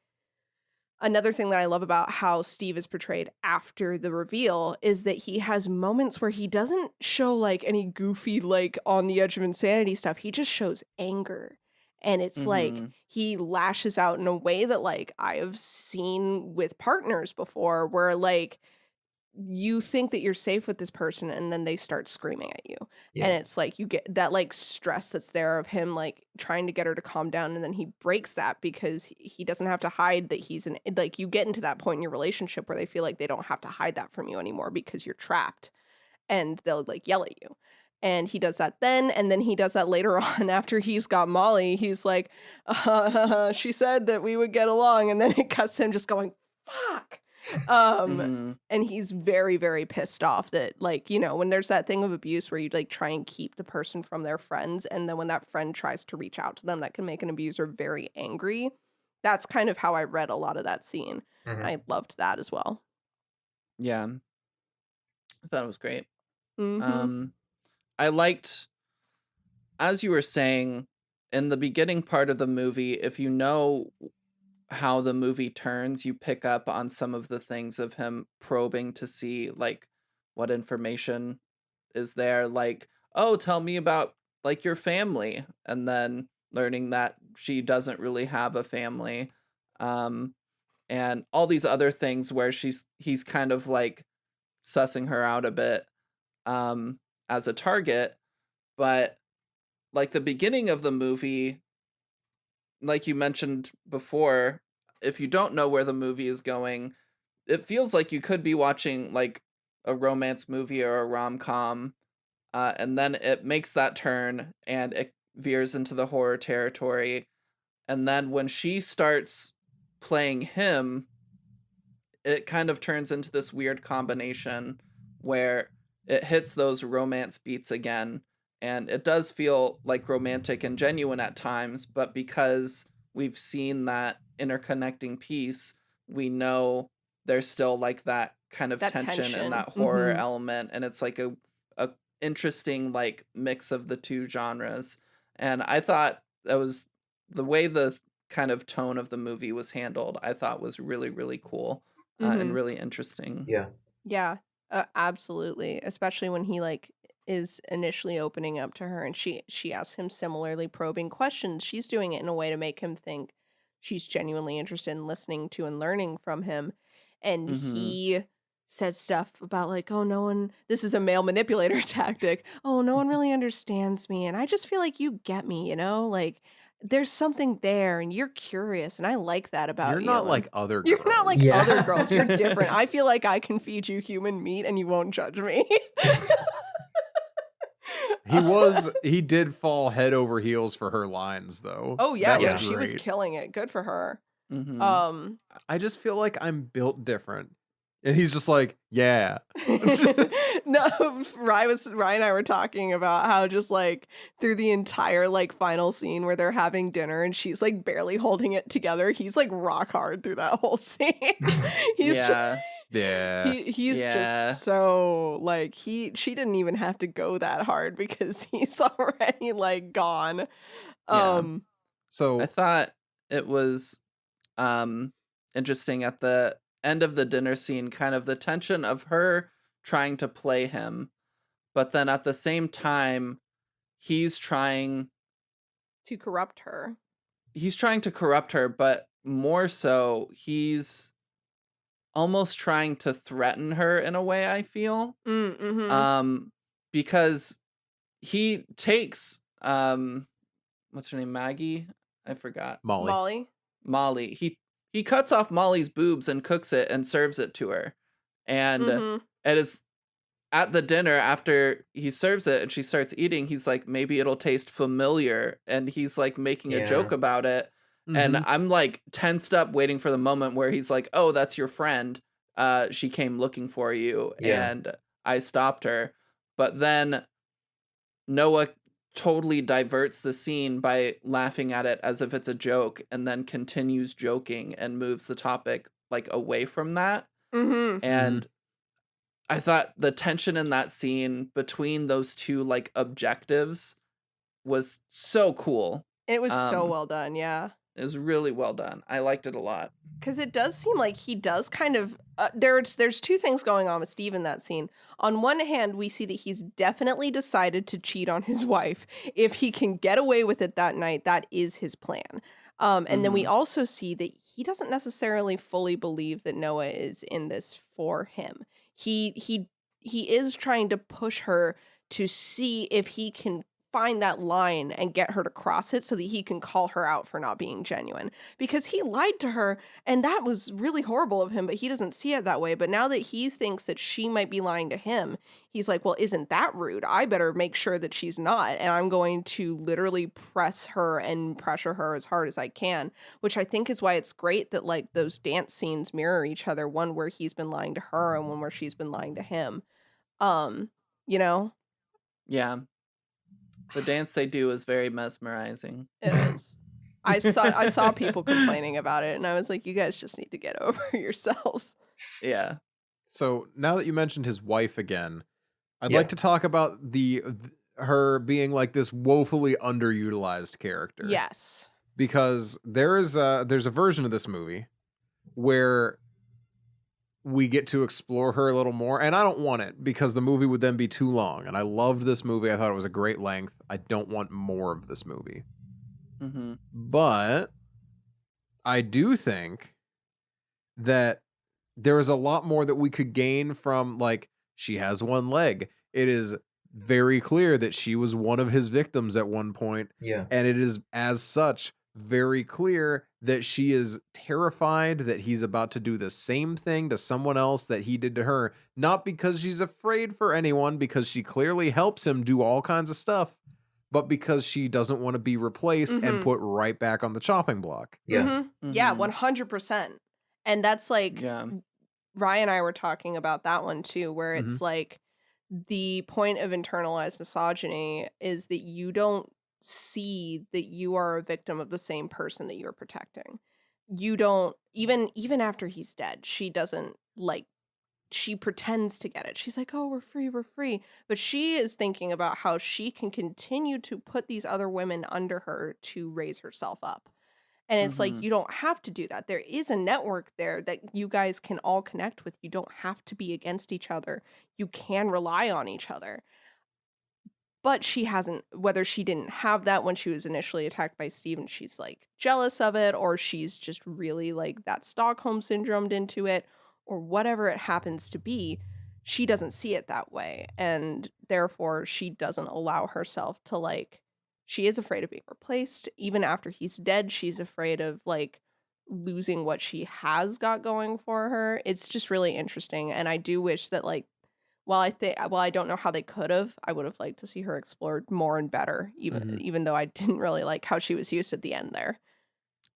another thing that I love about how Steve is portrayed after the reveal is that he has moments where he doesn't show like any goofy, like on the edge of insanity stuff. He just shows anger. And it's like Mm-hmm. he lashes out in a way that like I have seen with partners before, where like you think that you're safe with this person and then they start screaming at you. And Yeah. it's like you get that like stress that's there of him like trying to get her to calm down, and then he breaks that because he doesn't have to hide that he's an, like you get into that point in your relationship where they feel like they don't have to hide that from you anymore because you're trapped, and they'll like yell at you. And he does that then, and then he does that later on after he's got Molly. He's like, she said that we would get along, and then it cuts him just going, fuck. Mm-hmm. And he's very, very pissed off that, like, you know, when there's that thing of abuse where you like try and keep the person from their friends, and then when that friend tries to reach out to them, that can make an abuser very angry. That's kind of how I read a lot of that scene. Mhm. I loved that as well. Yeah. I thought it was great. Mhm. I liked, as you were saying, in the beginning part of the movie, if you know how the movie turns, you pick up on some of the things of him probing to see like what information is there, like, oh, tell me about like your family, and then learning that she doesn't really have a family, um and all these other things where he's kind of like sussing her out a bit um as a target. But like the beginning of the movie, like you mentioned before, if you don't know where the movie is going, it feels like you could be watching like a romance movie or a rom-com, and then it makes that turn and it veers into the horror territory. And then when she starts playing him, it kind of turns into this weird combination where it hits those romance beats again, and it does feel like romantic and genuine at times, but because we've seen that interconnecting piece, we know there's still like that kind of That tension and tension. that horror Mhm. element, and it's like a interesting like mix of the two genres. And I thought that was the way the kind of tone of the movie was handled, I thought was really, really cool, and Mhm. really interesting. Yeah. Yeah, absolutely. Especially when he like is initially opening up to her, and she asks him similarly probing questions. She's doing it in a way to make him think she's genuinely interested in listening to and learning from him. And Mm-hmm. he says stuff about like, oh, no one, this is a male manipulator tactic. Oh, no one really understands me, and I just feel like you get me, you know? Like there's something there and you're curious, and I like that about You're you. not And like other you're not like girls. Yeah. other girls. You're different. I feel like I can feed you human meat and you won't judge me. He did fall head over heels for her lines though. Oh yeah, That was Yeah. she was great. killing it. Good for her. Mm-hmm. Um I just feel like I'm built different. And he's just like, yeah. no, Ryan and I were talking about how just like through the entire like final scene where they're having dinner and she's like barely holding it together, he's like rock hard through that whole scene. He's Yeah. Yeah. he's Yeah. just so like she didn't even have to go that hard because he's already like gone. Yeah. I So thought it was interesting at the end of the dinner scene, kind of the tension of her trying to play him, but then at the same time, he's trying to corrupt her. to corrupt her, but more so, he's almost trying to threaten her in a way, I feel. Mm-hmm. Because he takes what's her name, Maggie? I forgot. Molly. Molly. He cuts off Molly's boobs and cooks it and serves it to her. And Mm-hmm. it is at the dinner after he serves it and she starts eating, he's like, maybe it'll taste familiar, and he's like making a joke Yeah. about it. And Mhm. I'm like tensed up waiting for the moment where he's like, "Oh, that's your friend. She came looking for you." Yeah. And I stopped her. But then Noah totally diverts the scene by laughing at it as if it's a joke and then continues joking and moves the topic like away from that. Mm-hmm. And I thought the tension in that scene between those two like objectives was so cool. It was so Um well done, yeah. it was really well done. I liked it a lot. Because it does seem like he does kind of there's two things going on with Steve in that scene. On one hand, we see that he's definitely decided to cheat on his wife. If he can get away with it that night, that is his plan. And then we Mhm. also see that he doesn't necessarily fully believe that Noah is in this for him. He is trying to push her to see if he can find that line and get her to cross it so that he can call her out for not being genuine, because he lied to her and that was really horrible of him, but he doesn't see it that way. But now that he thinks that she might be lying to him, he's like, well, isn't that rude? I better make sure that she's not. And I'm going to literally press her and pressure her as hard as I can, which I think is why it's great that like those dance scenes mirror each other, one where he's been lying to her and one where she's been lying to him. Um, you know, Yeah. The dance they do is very mesmerizing. it is. I saw people complaining about it and I was like, you guys just need to get over yourselves. Yeah. So now that you mentioned his wife again, I'd Yeah. like to talk about her being like this woefully underutilized character. Yes. Because there's a version of this movie where we get to explore her a little more, and I don't want it because the movie would then be too long. And I loved this movie. I thought it was a great length. I don't want more of this movie. Mhm. But I do think that there is a lot more that we could gain from, like, she has one leg. It is very clear that she was one of his victims at one point, Yeah. and it is as such very clear that she is terrified that he's about to do the same thing to someone else that he did to her, not because she's afraid for anyone, because she clearly helps him do all kinds of stuff, but because she doesn't want to be replaced and Mhm. put right back on the chopping block. Yeah. Yeah, Mhm. 100%. And that's like Yeah. Ryan and I were talking about that one too, where it's Mhm. like the point of internalized misogyny is that you don't see that you are a victim of the same person that you're protecting. You don't even after he's dead, she doesn't like she pretends to get it. She's like, "Oh, we're free, we're free." But she is thinking about how she can continue to put these other women under her to raise herself up. And it's like, Mhm. you don't have to do that. There is a network there that you guys can all connect with. You don't have to be against each other. You can rely on each other. But she hasn't, whether she didn't have that when she was initially attacked by Steve and she's like jealous of it, or she's just really like that Stockholm syndromed into it, or whatever it happens to be, she doesn't see it that way. And therefore, she doesn't allow herself to like, she is afraid of being replaced. Even after he's dead, she's afraid of like losing what she has got going for her. It's just really interesting. And I do wish that like, while I don't know how they could have, I would have liked to see her explored more and better, Mhm. even though I didn't really like how she was used at the end there.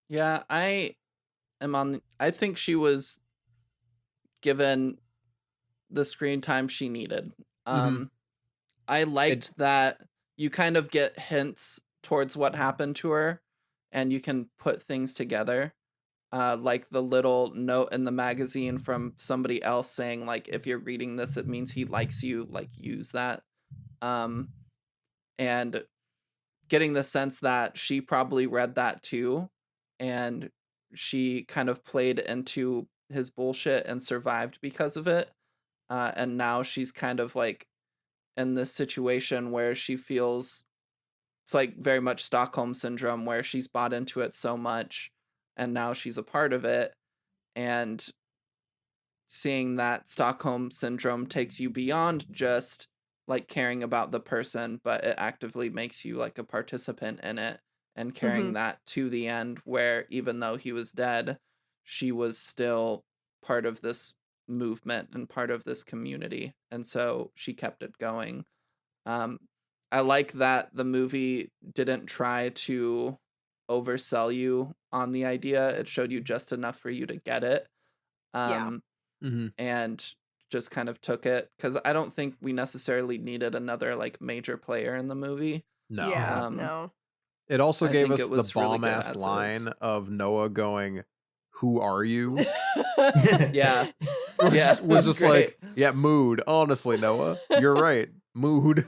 Yeah, I think she was given the screen time she needed. Mhm. I It liked that you kind of get hints towards what happened to her and you can put things together. Like the little note in the magazine from somebody else saying like if you're reading this it means he likes you, like use that. Um and getting the sense that she probably read that too and she kind of played into his bullshit and survived because of it. And now she's kind of like in this situation where she feels it's like very much Stockholm syndrome where she's bought into it so much and now she's a part of it. And seeing that Stockholm syndrome takes you beyond just like caring about the person, but it actively makes you like a participant in it and Hmm. carrying that to the end where even though he was dead, she was still part of this movement and part of this community. And so she kept it going. Um, I like that the movie didn't try to oversell you on the idea. It showed you just enough for you to get it. Yeah. And just kind of took it, because I don't think we necessarily needed another like major player in the movie. No. Yeah. Um, No. It also I gave think us it the was really bomb good ass as is. line of Noah going, "Who are you?" Yeah. Which Yeah, was that's just great. like, yeah, mood. Honestly, Noah, you're right. Mood.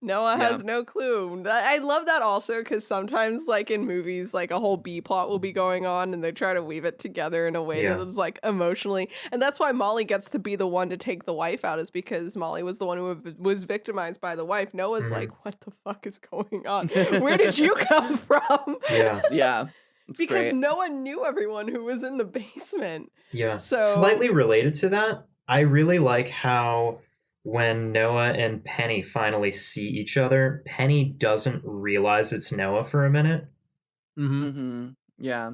Noah Yeah. has no clue. I love that also because sometimes, like in movies, like a whole B plot will be going on and they try to weave it together in a way Yeah. that is like emotionally. And that's why Molly gets to be the one to take the wife out, is because Molly was the one who was victimized by the wife. Noah's Mhm. like, what the fuck is going on? Where did you come from? Yeah. Yeah. It's Because great. Noah knew everyone who was in the basement. Yeah. So Slightly related to that, I really like how when Noah and Penny finally see each other, Penny doesn't realize it's Noah for a minute Mm-hmm. Yeah.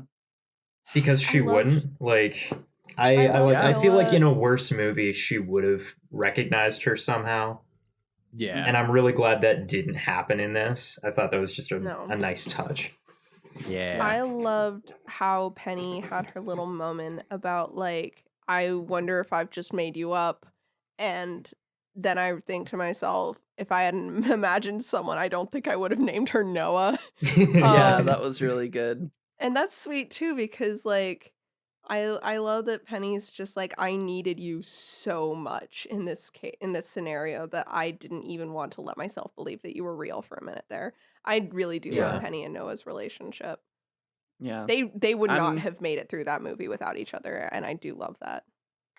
because she I love- wouldn't. Like I I love I feel like Noah. in a worse movie she would have recognized her somehow. Yeah. And I'm really glad that didn't happen in this. I thought that was just a nice touch. Yeah. I loved how Penny had her little moment about like, I wonder if I've just made you up. And then I think to myself, if I hadn't imagined someone, I don't think I would have named her Noah. Yeah, Um, that was really good. And that's sweet too, because like I love that Penny's just like, I needed you so much in this scenario that I didn't even want to let myself believe that you were real for a minute there. I really do Yeah. love Penny and Noah's relationship. Yeah. They would not I'm- have made it through that movie without each other, and I do love that.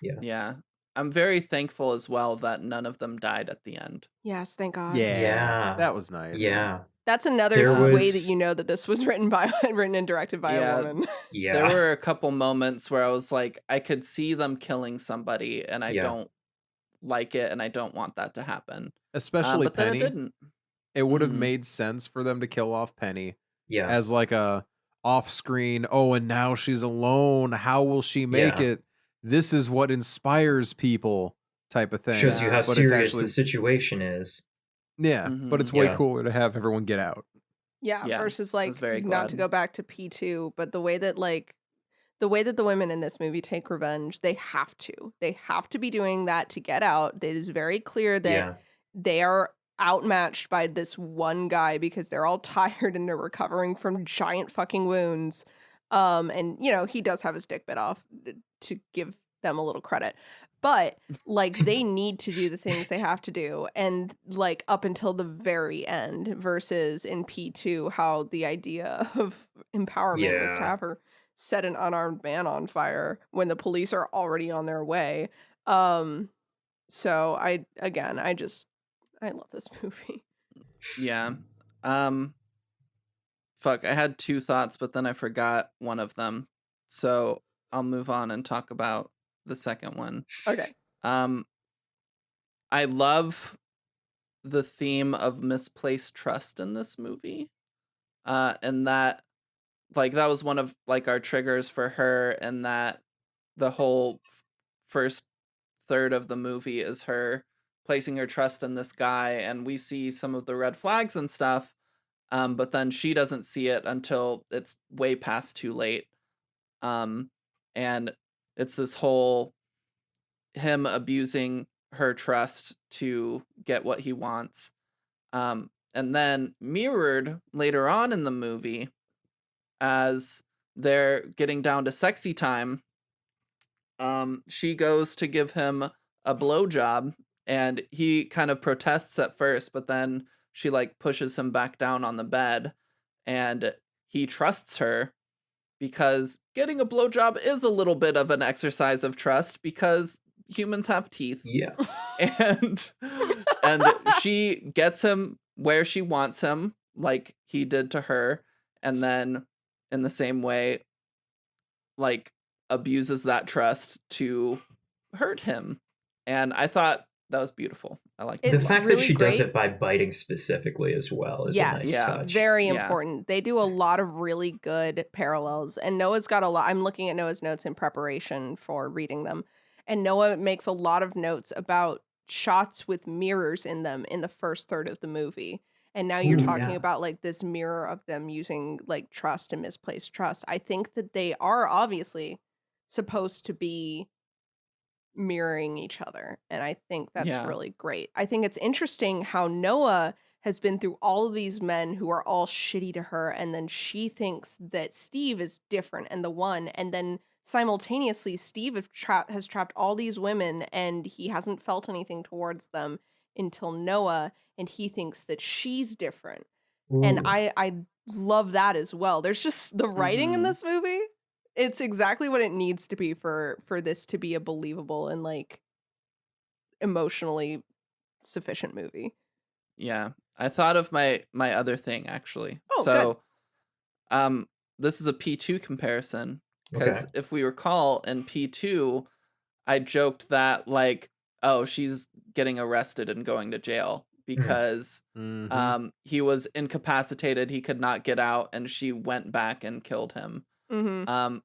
Yeah. I'm very thankful as well that none of them died at the end. Yes, thank God. Yeah. Yeah. That was nice. Yeah. That's another There way that was- you know that this was written and directed by Yeah. a woman. Yeah. There were a couple moments where I was like, I could see them killing somebody, and I Yeah. don't like it, and I don't want that to happen. Especially But then Penny. it didn't. It would have Mhm. made sense for them to kill off Penny Yeah. as like a off-screen, oh, and now she's alone. How will she make Yeah. it? This is what inspires people type of thing. Shows you how But it's serious actually, the situation is. yeah, but it's Mhm. way Yeah. cooler to have everyone get out. Yeah, Yeah, versus I like, was very not to glad. go back to P2, but the way that the women in this movie take revenge, they have to. They have to be doing that to get out. It is very clear that Yeah. they are outmatched by this one guy because they're all tired and they're recovering from giant fucking wounds. And you know, he does have his dick bit off, to give them a little credit. But like, they need to do the things they have to do, and like up until the very end, versus in P2 how the idea of empowerment was to Yeah. have her set an unarmed man on fire when the police are already on their way. So I love this movie. Yeah. Fuck, I had two thoughts, but then I forgot one of them. So I'll move on and talk about the second one. Okay. I love the theme of misplaced trust in this movie. And that, like, that was one of like our triggers for her, and that the whole first third of the movie is her placing her trust in this guy, and we see some of the red flags and stuff, but then she doesn't see it until it's way past too late. And it's this whole him abusing her trust to get what he wants. And then mirrored later on in the movie, as they're getting down to sexy time, she goes to give him a blowjob, and he kind of protests at first, but then she like pushes him back down on the bed, and he trusts her, because getting a blowjob is a little bit of an exercise of trust, because humans have teeth. Yeah. And she gets him where she wants him, like he did to her, and then in the same way, like, abuses that trust to hurt him. And I thought that was beautiful. I liked it. The It's fact really that she does great. it by biting specifically as well is a Yes, nice Yeah. touch. very Yeah. important. They do a lot of really good parallels, and Noah's got a lot. I'm looking at Noah's notes in preparation for reading them, and Noah makes a lot of notes about shots with mirrors in them in the first third of the movie. And now you're Ooh, talking yeah. about like this mirror of them using like trust and misplaced trust. I think that they are obviously supposed to be mirroring each other. And I think that's Yeah. really great. I think it's interesting how Noah has been through all of these men who are all shitty to her, and then she thinks that Steve is different and the one, and then simultaneously Steve has trapped all these women and he hasn't felt anything towards them until Noah, and he thinks that she's different. And Ooh. I love that as well. There's just the writing in Mhm. this movie. It's exactly what it needs to be for this to be a believable and like emotionally sufficient movie. Yeah. I thought of my other thing actually. Oh, good. So, this is a P2 comparison Okay. because if we recall in P2, I joked that like, oh, she's getting arrested and going to jail because Mhm. he was incapacitated, he could not get out, and she went back and killed him. Mm-hmm.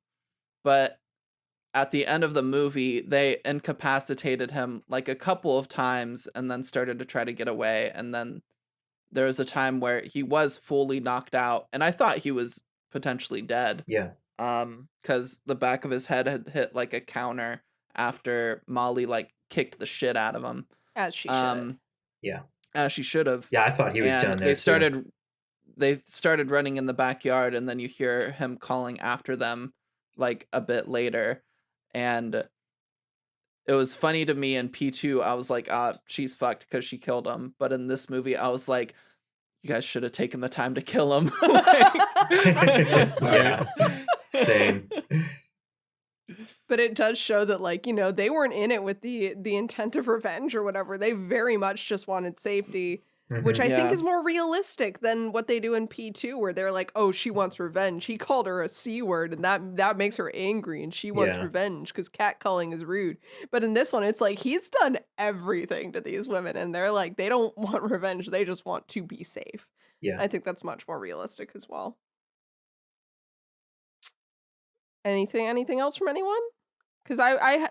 But at the end of the movie, they incapacitated him like a couple of times and then started to try to get away. And then there was a time where he was fully knocked out, and I thought he was potentially dead. Yeah. Because the back of his head had hit like a counter after Molly like kicked the shit out of him. As she should. Yeah. As she should have. Yeah, I thought he was And done there they started running in the backyard, and then you hear him calling after them like a bit later. And it was funny to me in P2, I was like, she's fucked because she killed him. But in this movie, I was like, you guys should have taken the time to kill him. Yeah. Same. But it does show that, like, you know, they weren't in it with the intent of revenge or whatever. They very much just wanted safety, which I think Yeah. is more realistic than what they do in P2, where they're like, oh, she wants revenge. He called her a C word, and that makes her angry, and she wants Yeah. revenge because catcalling is rude. But in this one, it's like he's done everything to these women, and they're like, they don't want revenge. They just want to be safe. Yeah. I think that's much more realistic as well. Anything else from anyone? Because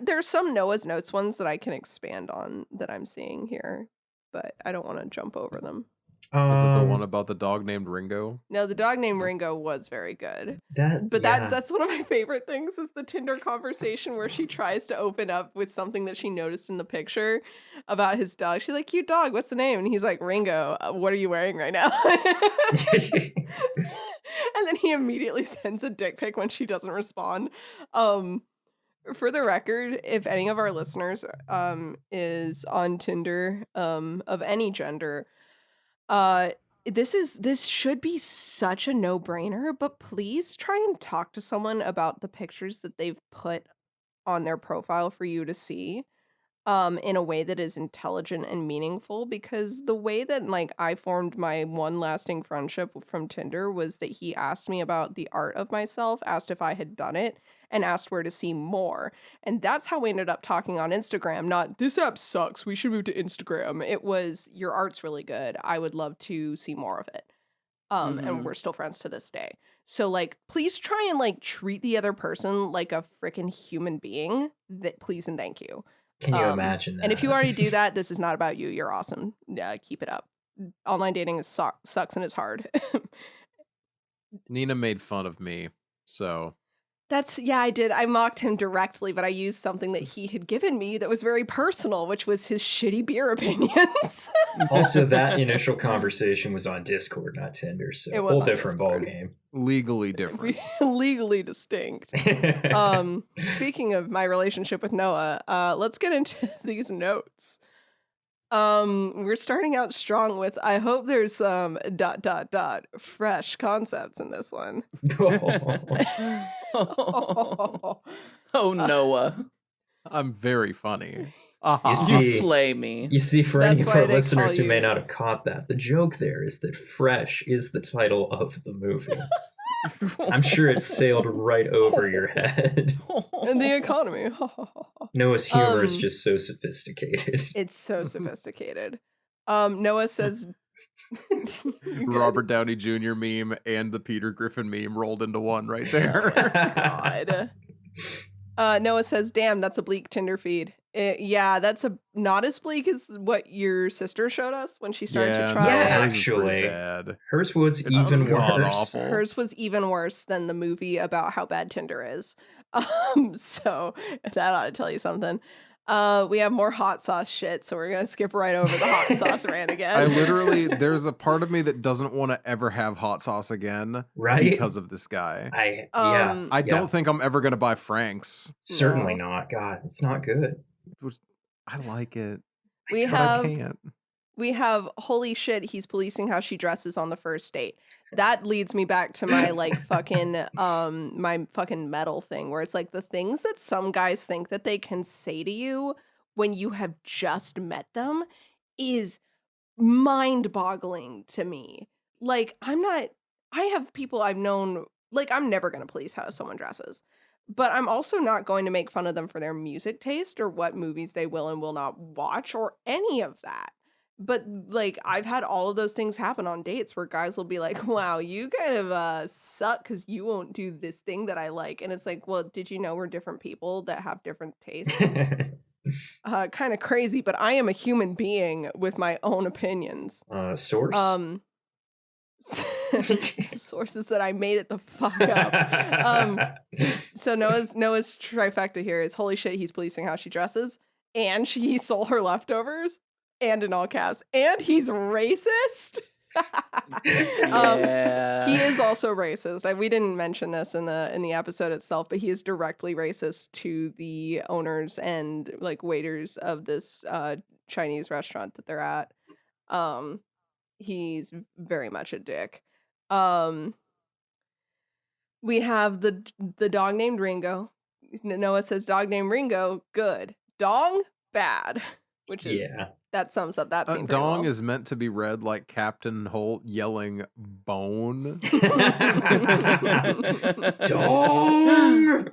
there's some Noah's Notes ones that I can expand on that I'm seeing here, but I don't want to jump over them. Is it the one about the dog named Ringo? No, the dog named Ringo was very good. That, But yeah. that's one of my favorite things is the Tinder conversation where she tries to open up with something that she noticed in the picture about his dog. She's like, cute dog, what's the name? And he's like, Ringo, what are you wearing right now? And then he immediately sends a dick pic when she doesn't respond. For the record, if any of our listeners is on Tinder of any gender, this should be such a no-brainer, but please try and talk to someone about the pictures that they've put on their profile for you to see in a way that is intelligent and meaningful, because the way that like I formed my one lasting friendship from Tinder was that he asked me about the art of myself, asked if I had done it, and asked where to see more. And that's how we ended up talking on Instagram. Not, this app sucks, we should move to Instagram. It was, your art's really good, I would love to see more of it. And we're still friends to this day. So like, please try and like treat the other person like a freaking human being. That, please and thank you. Can you imagine that? And if you already do that, this is not about you. You're awesome. Keep it up. Online dating sucks and it's hard. Nina made fun of me, so Yeah, I did. I mocked him directly, but I used something that he had given me that was very personal, which was his shitty beer opinions. Also, that initial conversation was on Discord, not Tinder, so It was whole on different Discord. ballgame. legally different. Legally distinct. Speaking of my relationship with Noah, let's get into these notes. We're starting out strong with, I hope there's some ... fresh concepts in this one. Oh, Noah. I'm very funny. You You see- slay me. You see, for any That's of why our they listeners call who may you- not have caught that, the joke there is that fresh is the title of the movie. I'm sure it sailed right over your head. And the economy. Noah's humor is just so sophisticated. It's so sophisticated. Noah says You good? Robert Downey Jr. meme and the Peter Griffin meme rolled into one right there. God. Noah says, damn, that's a bleak Tinder feed. Yeah, that's not as bleak as what your sister showed us when she started to Yeah, try. Yeah, hers is pretty actually. bad. Hers was It's even god worse. awful. Hers was even worse than the movie about how bad Tinder is. So that ought to tell you something. We have more hot sauce shit, so we're gonna skip right over the hot sauce rant again. I literally, there's a part of me that doesn't want to ever have hot sauce again Right? because of this guy. I I don't think I'm ever gonna buy Frank's. certainly No. not. God, it's not good. I like it, We but I have can't. we have holy shit, he's policing how she dresses on the first date. That leads me back to my like fucking my fucking metal thing, where it's like the things that some guys think that they can say to you when you have just met them is mind-boggling to me. Like, I have people I've known, like, I'm never going to police how someone dresses, but I'm also not going to make fun of them for their music taste or what movies they will and will not watch or any of that. But like, I've had all of those things happen on dates where guys will be like, wow, you kind of suck because you won't do this thing that I like. And it's like, well, did you know we're different people that have different tastes? Kind of crazy, but I am a human being with my own opinions. Source? Sources that I made it the fuck up. So Noah's trifecta here is holy shit, he's policing how she dresses, and he stole her leftovers, and in all caps, and he's racist. Yeah. He is also racist. We didn't mention this in the episode itself, but he is directly racist to the owners and like waiters of this Chinese restaurant that they're at. He's very much a dick. We have the dog named Ringo. Noah says dog named Ringo, good. Dong, bad. Which is that sums up that scene. Dong well. is meant to be read like Captain Holt yelling bone. Dong!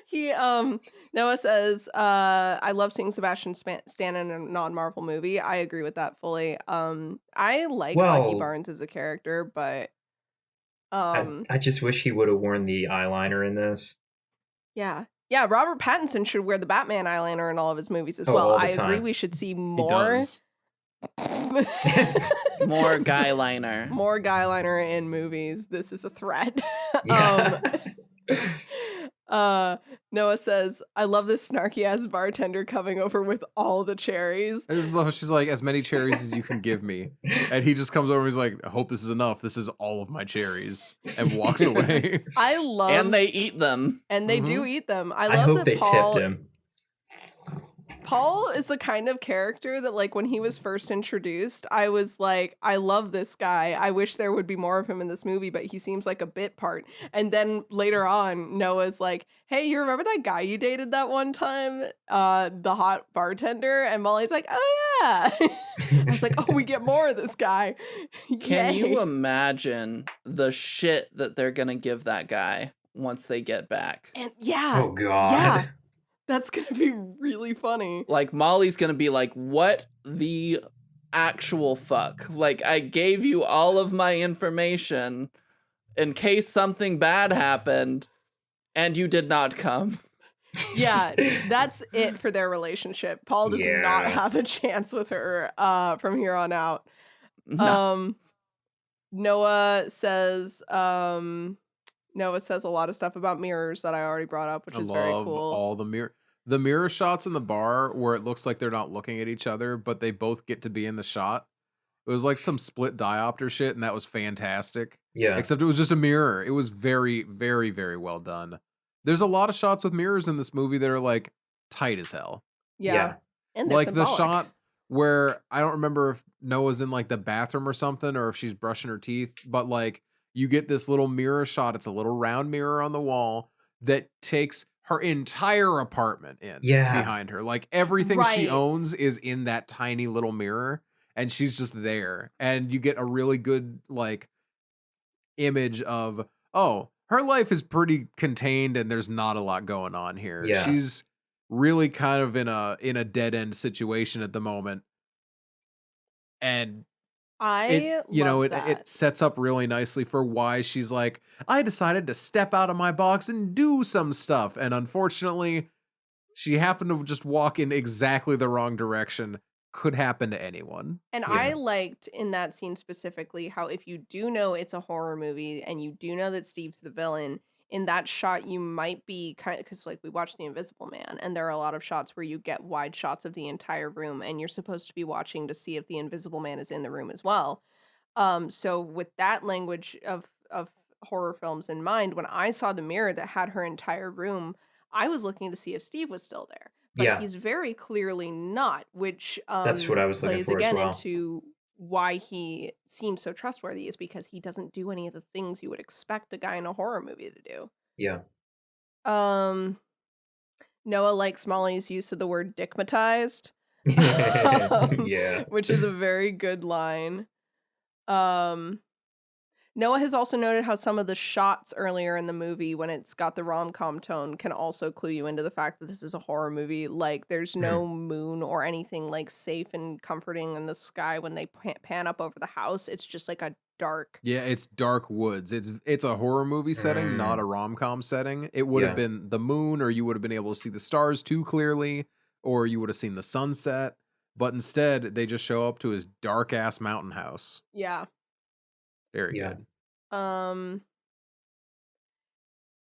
He Noah says I love seeing Sebastian Stan in a non-Marvel movie. I agree with that fully. I like Bucky Barnes as a character, but I just wish he would have worn the eyeliner in this. Yeah, Robert Pattinson should wear the Batman eyeliner in all of his movies as well. I agree we should see more more guy liner. More guy liner in movies. This is a threat. Noah says, I love this snarky ass bartender coming over with all the cherries. I just love how she's like, as many cherries as you can give me. And he just comes over and he's like, I hope this is enough. This is all of my cherries. And walks away. I love... And they eat them. And they do eat them. I hope that they Paul... tipped him. Paul is the kind of character that, like, when he was first introduced, I was like, I love this guy. I wish there would be more of him in this movie, but he seems like a bit part. And then later on, Noah's like, hey, you remember that guy you dated that one time? The hot bartender? And Molly's like, oh, yeah. I was like, oh, we get more of this guy. Can you imagine the shit that they're going to give that guy once they get back? And yeah. Oh, God. Yeah. That's going to be really funny. Like, Molly's going to be like, what the actual fuck? Like, I gave you all of my information in case something bad happened, and you did not come. Yeah, that's it for their relationship. Paul does not have a chance with her from here on out. No. Noah says a lot of stuff about mirrors that I already brought up, which is very cool. All the mirror shots in the bar where it looks like they're not looking at each other, but they both get to be in the shot. It was like some split diopter shit, and that was fantastic. Yeah. Except it was just a mirror. It was very, very, very well done. There's a lot of shots with mirrors in this movie that are like tight as hell. Yeah. And like symbolic. the shot where I don't remember if Noah's in like the bathroom or something, or if she's brushing her teeth, but like you get this little mirror shot. It's a little round mirror on the wall that takes her entire apartment in behind her. Like everything she owns is in that tiny little mirror, and she's just there. And you get a really good like image of, oh, her life is pretty contained and there's not a lot going on here. Yeah. She's really kind of in a dead end situation at the moment. And it sets up really nicely for why she's like, I decided to step out of my box and do some stuff. And unfortunately, She happened to just walk in exactly the wrong direction. Could happen to anyone. And Yeah. I liked in that scene specifically how if you do know it's a horror movie and you do know that Steve's the villain, in that shot you might be kind of, because like we watched The Invisible Man and there are a lot of shots where you get wide shots of the entire room and you're supposed to be watching to see if the Invisible Man is in the room as well. So with that language of horror films in mind, when I saw the mirror that had her entire room, I was looking to see if Steve was still there. But Yeah. he's very clearly not, which That's what I was looking plays for as again well. into why he seems so trustworthy is because he doesn't do any of the things you would expect a guy in a horror movie to do. Yeah. Noah likes Molly's use of the word dickmatized, Yeah. which is a very good line. Noah has also noted how some of the shots earlier in the movie, when it's got the rom-com tone, can also clue you into the fact that this is a horror movie. Like, there's no moon or anything, like, safe and comforting in the sky when they pan up over the house. It's just, like, a dark... Yeah, it's dark woods. It's a horror movie setting, not a rom-com setting. It would have been the moon, or you would have been able to see the stars too clearly, or you would have seen the sunset. But instead, they just show up to his dark-ass mountain house. Yeah. Very good.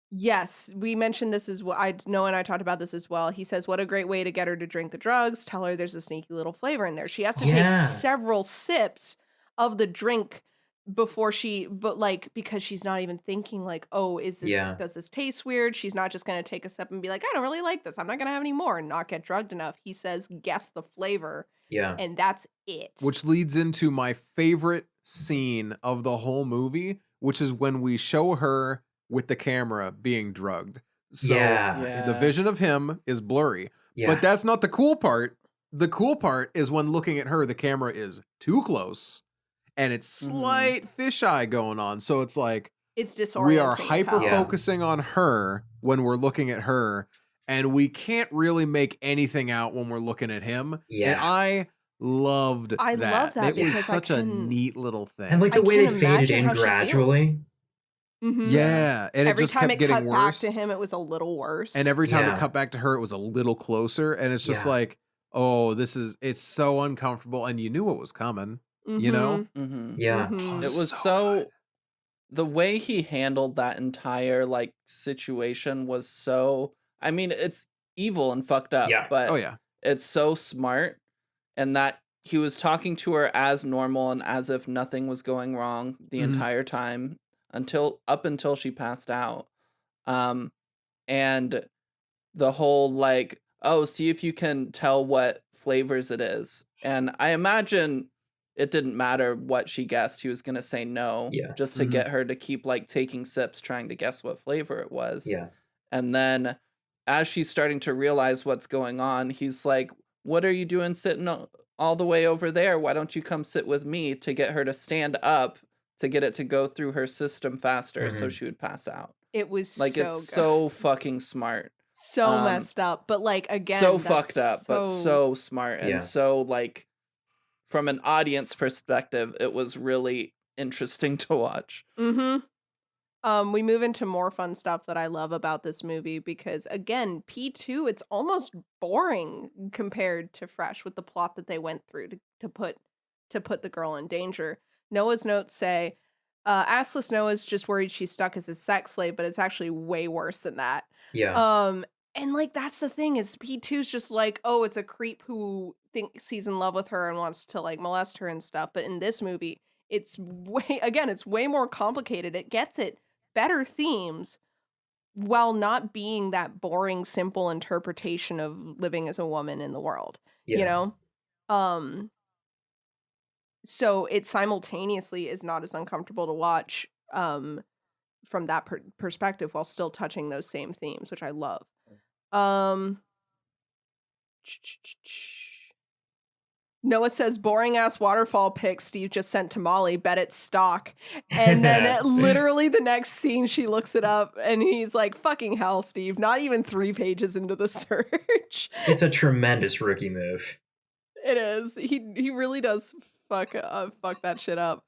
Yes, we mentioned this as well. Noah and I talked about this as well. He says, what a great way to get her to drink the drugs. Tell her there's a sneaky little flavor in there. She has to take several sips of the drink before because she's not even thinking like, oh, does this taste weird? She's not just going to take a sip and be like, I don't really like this. I'm not going to have any more and not get drugged enough. He says, guess the flavor. Yeah. And that's it. Which leads into my favorite scene of the whole movie, which is when we show her with the camera being drugged. So the vision of him is blurry. Yeah. But that's not the cool part. The cool part is when looking at her, the camera is too close and it's slight fisheye going on. So it's like it's disorienting. We are hyper focusing on her when we're looking at her, and we can't really make anything out when we're looking at him. Yeah. And I loved that. I love that. It was such a neat little thing. And like the way they faded in gradually. Yeah. And every it just time kept getting worse. Back to him, it was a little worse. And every time it cut back to her, it was a little closer. And it's just like, oh, it's so uncomfortable. And you knew what was coming, you know? Yeah. Oh, it was so the way he handled that entire like situation was so, I mean, it's evil and fucked up, but it's so smart. And that he was talking to her as normal and as if nothing was going wrong the entire time up until she passed out. And the whole like, oh, see if you can tell what flavors it is. And I imagine it didn't matter what she guessed. He was going to say no, just to get her to keep like taking sips, trying to guess what flavor it was. Yeah. And then as she's starting to realize what's going on, he's like, what are you doing sitting all the way over there? Why don't you come sit with me, to get her to stand up to get it to go through her system faster so she would pass out. It was like, so it's good. So fucking smart. So messed up, but like, again, so fucked up, but so smart. And so like, from an audience perspective, it was really interesting to watch. We move into more fun stuff that I love about this movie because, again, P2, it's almost boring compared to Fresh with the plot that they went through to put the girl in danger. Noah's notes say, assless Noah's just worried she's stuck as a sex slave, but it's actually way worse than that. Yeah. And like, that's the thing is P2's just like, oh, it's a creep who thinks he's in love with her and wants to like molest her and stuff. But in this movie, it's way more complicated. It gets it better themes while not being that boring, simple interpretation of living as a woman in the world, you know? So it simultaneously is not as uncomfortable to watch from that perspective while still touching those same themes, which I love. Noah says, boring ass waterfall pic Steve just sent to Molly, bet it's stock. And then literally the next scene, she looks it up and he's like, fucking hell, Steve, not even 3 pages into the search. It's a tremendous rookie move. It is. He really does fuck that shit up.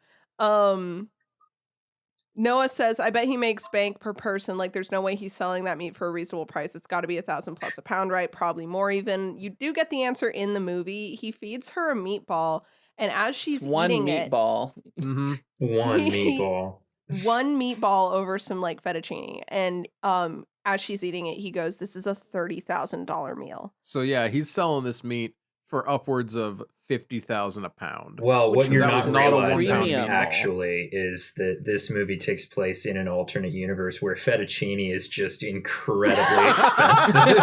Noah says, I bet he makes bank per person. Like, there's no way he's selling that meat for a reasonable price. It's got to be $1,000 plus a pound, right? Probably more even. You do get the answer in the movie. He feeds her a meatball, and as she's One eating meatball. Mhm. One He- meatball. one meatball over some like fettuccine, and as she's eating it, he goes, "This is a $30,000 meal." So yeah, he's selling this meat for upwards of $50,000 a pound. Well, Which what you're that not was not a realizing one-pound meatball. actually is that this movie takes place in an alternate universe where fettuccine is just incredibly expensive.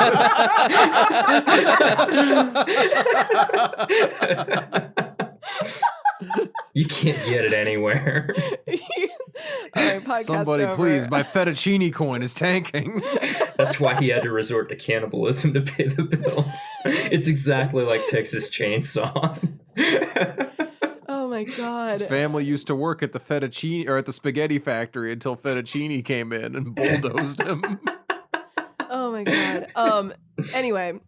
You can't get it anywhere. All right, podcast Somebody over. please, my fettuccine coin is tanking. That's why he had to resort to cannibalism to pay the bills. It's exactly like Texas Chainsaw. Oh my god. His family used to work at the fettuccine or at the spaghetti factory until fettuccine came in and bulldozed him. Oh my god. Anyway,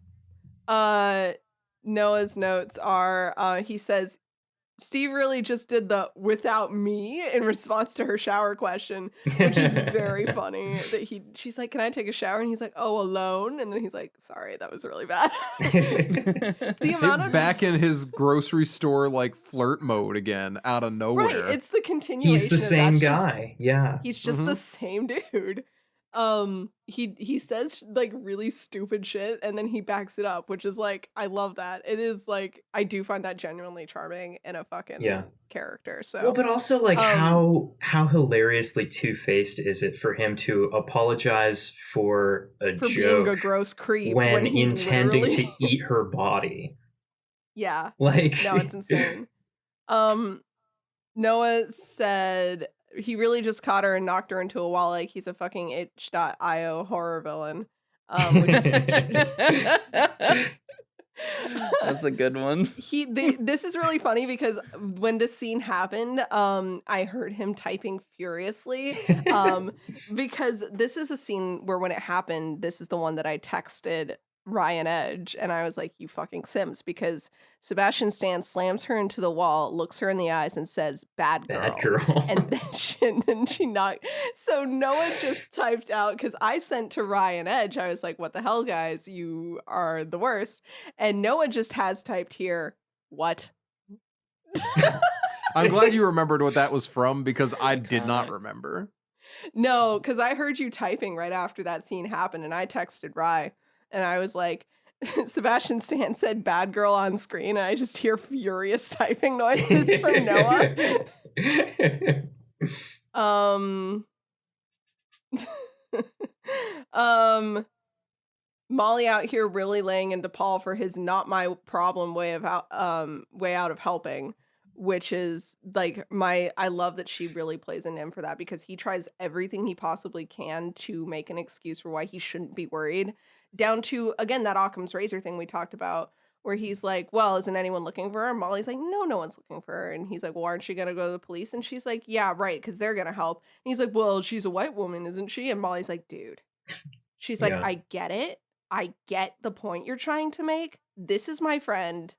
Noah's notes are he says Steve really just did the without me in response to her shower question, which is very funny that she's like, "Can I take a shower?" And he's like, "Oh, alone?" And then he's like, "Sorry, that was really bad." The amount of Back in his grocery store like flirt mode again out of nowhere. right, it's the continuation. He's the of same that's just- guy. Yeah. He's just the same dude. He says like really stupid shit and then he backs it up, which is like I love that. It is like I do find that genuinely charming in a fucking character. So Well, but also like how hilariously two-faced is it for him to apologize for a for joke being a gross creep when he's intending literally- to eat her body? Yeah. Like No, it's insane. Noah said he really just caught her and knocked her into a wall like he's a fucking itch.io horror villain. Which is That's a good one. This is really funny because when this scene happened, I heard him typing furiously. Because this is a scene where when it happened, this is the one that I texted Ryan Edge, and I was like, "You fucking Sims," because Sebastian Stan slams her into the wall, looks her in the eyes, and says, "Bad girl." Bad girl. And then she knocked. So Noah just typed out, because I sent to Ryan Edge, I was like, "What the hell, guys? You are the worst." And Noah just has typed here, "What?" I'm glad you remembered what that was from because I did not God. remember. No, because I heard you typing right after that scene happened, and I texted Rye, and I was like, Sebastian Stan said "bad girl" on screen, and I just hear furious typing noises from Noah. Molly out here really laying into Paul for his "not my problem" way out of helping, which is like I love that she really plays into him for that because he tries everything he possibly can to make an excuse for why he shouldn't be worried, down to again that Occam's razor thing we talked about where he's like, "Well, isn't anyone looking for her?" And Molly's like, "No one's looking for her." And he's like, "Well, aren't you gonna go to the police?" And she's like, "Yeah, right, because they're gonna help." And he's like, "Well, she's a white woman, isn't she?" And Molly's like, "Dude," she's like, Yeah. "I get it. I get the point you're trying to make. This is my friend.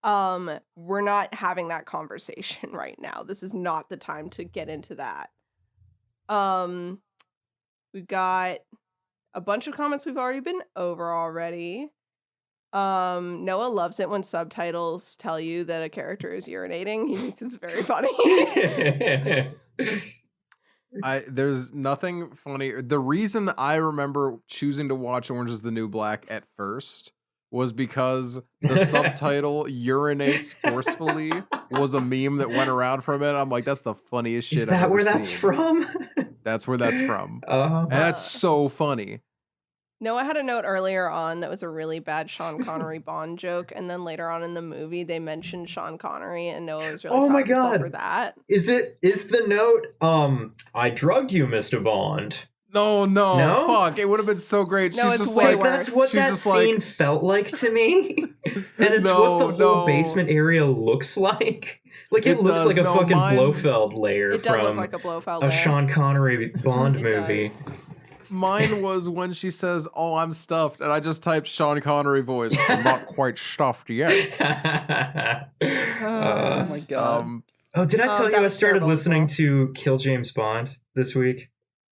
We're not having that conversation right now. This is not the time to get into that." We got a bunch of comments we've already been over already. Noah loves it when subtitles tell you that a character is urinating. He thinks it's very funny. There's nothing funny. The reason I remember choosing to watch Orange is the New Black at first was because the subtitle urinates forcefully was a meme that went around from it. I'm like, that's the funniest shit Is I've that ever where that's seen. from? That's where that's from. Oh. And that's so funny. Noah had a note earlier on that was a really bad Sean Connery Bond joke, and then later on in the movie they mentioned Sean Connery, and Noah was really Oh proud my of himself God. for that. Is the note, I drugged you, Mr. Bond? No, No? fuck. It would have been so great. No, She's it's just way like, worse. That's what she's that just like- scene felt like to me. And it's No, what the whole no. basement area looks like. Like, it looks does. like a No, fucking mine- Blofeld layer It does look from like a Blofeld a layer. Sean Connery Bond It movie. does. Mine was when she says, "Oh, I'm stuffed," and I just typed Sean Connery voice. I'm not quite stuffed yet. Oh my god. Oh, did I tell you that I was started terrible as listening well. to Kill James Bond this week?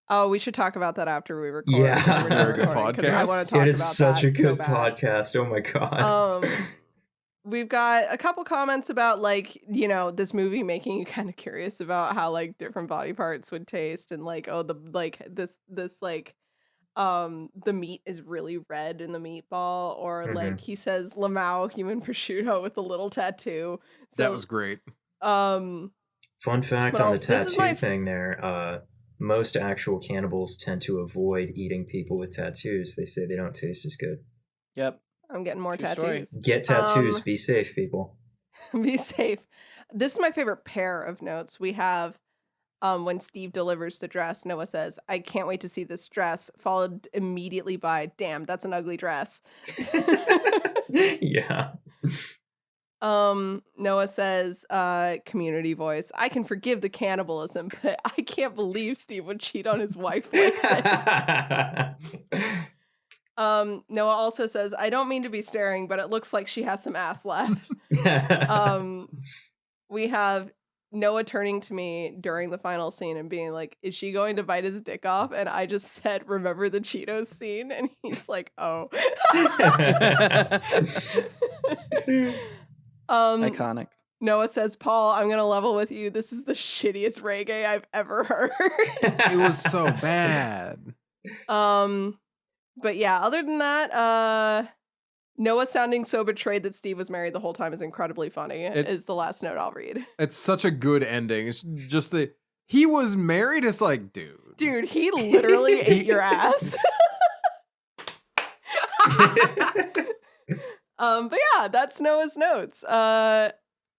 Oh, we should talk about that after we record. Yeah. because we're not Very good recording, 'cause I podcast. want to talk It is about such that a good so bad. podcast. Oh my god. We've got a couple comments about like, you know, this movie making you kind of curious about how like different body parts would taste, and like, oh, the like this like the meat is really red in the meatball, or like he says Lamau human prosciutto with a little tattoo. So That was great. Fun fact what on the else? This is tattoo my- thing there, most actual cannibals tend to avoid eating people with tattoos. They say they don't taste as good. Yep. I'm getting more True story. tattoos. Get tattoos. Be safe, people. Be safe. This is my favorite pair of notes. We have when Steve delivers the dress, Noah says, "I can't wait to see this dress," followed immediately by, "Damn, that's an ugly dress." Yeah. Noah says, community voice, "I can forgive the cannibalism, but I can't believe Steve would cheat on his wife like this." Noah also says, "I don't mean to be staring, but it looks like she has some ass left." We have Noah turning to me during the final scene and being like, "Is she going to bite his dick off?" And I just said, "Remember the Cheetos scene?" And he's like, "Oh." Iconic. Noah says, "Paul, I'm gonna level with you. This is the shittiest reggae I've ever heard." It was so bad. But yeah, other than that, Noah sounding so betrayed that Steve was married the whole time is incredibly funny, is the last note I'll read. It's such a good ending. It's just he was married. It's like, Dude, he literally ate your ass. But yeah, that's Noah's notes.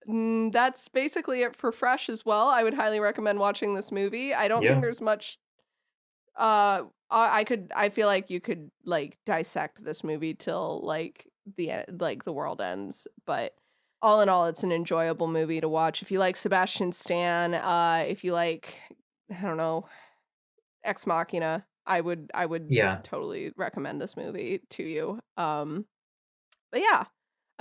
That's basically it for Fresh as well. I would highly recommend watching this movie. I don't think there's much I feel like you could like dissect this movie till like the world ends, but all in all, it's an enjoyable movie to watch. If you like Sebastian Stan, if you like, I don't know, Ex Machina, I would totally recommend this movie to you. But yeah,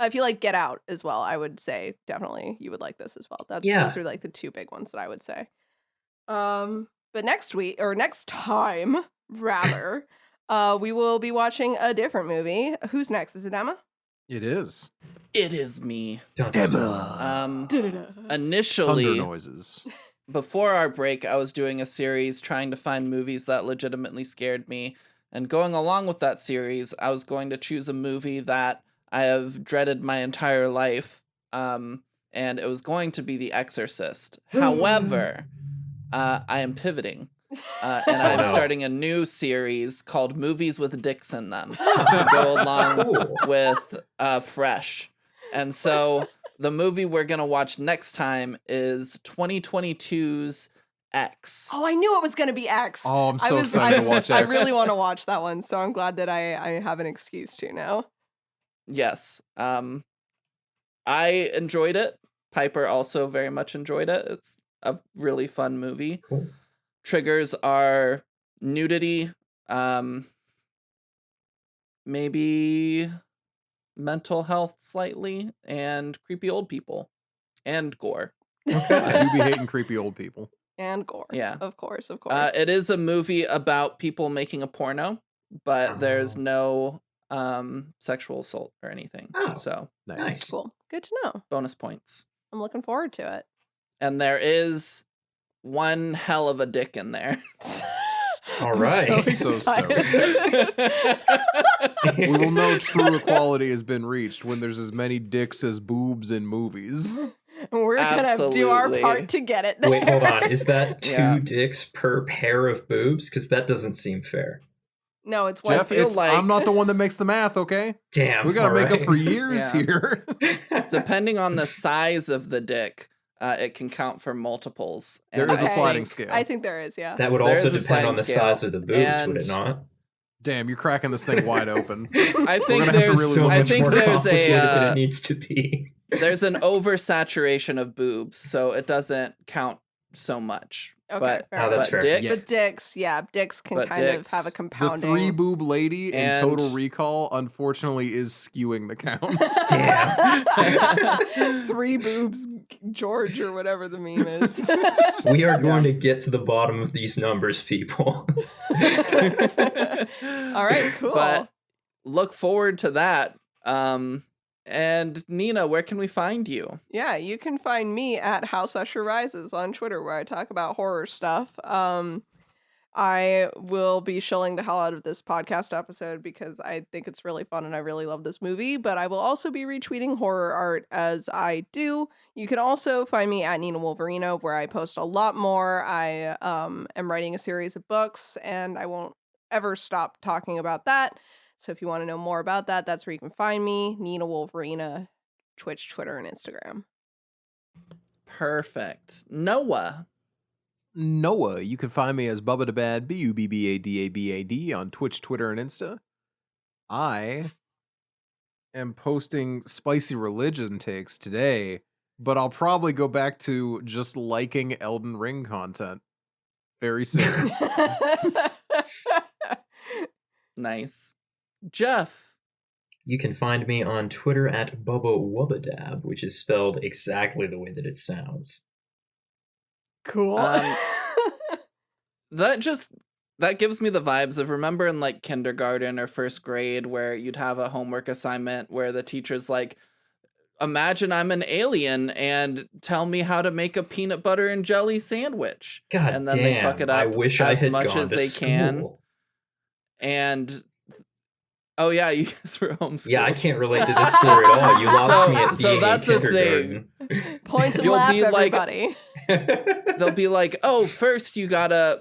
if you like Get Out as well, I would say definitely you would like this as well. Those are like the two big ones that I would say. But next time, rather, we will be watching a different movie. Who's next? Is it Emma? It is. It is me. Thunder Initially, noises. before our break, I was doing a series trying to find movies that legitimately scared me. And going along with that series, I was going to choose a movie that I have dreaded my entire life. And it was going to be The Exorcist. However, I am pivoting. And I'm starting a new series called Movies with Dicks in Them to go along with Fresh. And so the movie we're going to watch next time is 2022's X. Oh, I knew it was going to be X. Oh, I'm so excited to watch X. I really want to watch that one, so I'm glad that I have an excuse to now. Yes. I enjoyed it. Piper also very much enjoyed it. It's a really fun movie. Cool. Triggers are nudity, maybe mental health slightly, and creepy old people, and gore. I do be hating creepy old people. And gore. Yeah. Of course, of course. It is a movie about people making a porno, but there's no sexual assault or anything. Oh. So Nice. Cool. Good to know. bonus points. I'm looking forward to it. And there is one hell of a dick in there. All I'm right. So excited. We will know true equality has been reached when there's as many dicks as boobs in movies. We're gonna do our Absolutely. part to get it there. Wait, hold on. Is that two Yeah. dicks per pair of boobs? Because that doesn't seem fair. No, it's one. Jeff, feel like- I'm not the one that makes the math, okay? Damn. We gotta all make up right. for years Yeah. here. Depending on the size of the dick, it can count for multiples. There And is a I sliding think- scale. I think there is, yeah. That would There also is a depend on sliding the scale. size of the boobs, would it And- not? Damn, you're cracking this thing wide open. I We're think gonna have to there's really so look I much think more there's complicated than a it needs to be. there's an oversaturation of boobs, so it doesn't count so much. Okay, but fair that's but fair. Dick, But Dix can But kind Dix. of have a The compounding. 3 boob lady in And- Total Recall, unfortunately, is skewing the count. Damn. 3 boobs George or whatever the meme is. We are going to get to the bottom of these numbers, people. All right, cool. But look forward to that. And Nina, where can we find you? Yeah, you can find me at House Usher Rises on Twitter, where I talk about horror stuff. I will be shilling the hell out of this podcast episode because I think it's really fun and I really love this movie, but I will also be retweeting horror art as I do. You can also find me at Nina Wolverino, where I post a lot more. I am writing a series of books, and I won't ever stop talking about that. So if you want to know more about that, that's where you can find me, Nina Wolverina, Twitch, Twitter, and Instagram. Perfect. Noah. Noah, you can find me as Bubba the Bad, BUBBADABAD on Twitch, Twitter, and Insta. I am posting spicy religion takes today, but I'll probably go back to just liking Elden Ring content very soon. Nice. Jeff. You can find me on Twitter at Bubba Wubbadab, which is spelled exactly the way that it sounds. Cool. That gives me the vibes of, remember in like kindergarten or first grade where you'd have a homework assignment where the teacher's like, imagine I'm an alien and tell me how to make a peanut butter and jelly sandwich. God and then damn, they fuck it up I wish I as had much gone as to they can. school. And oh yeah, you guys were homeschooled. Yeah, I can't relate to this story at all. You lost me at being that's in the thing. kindergarten. Point and You'll laugh, be like- everybody. They'll be like, oh, first you gotta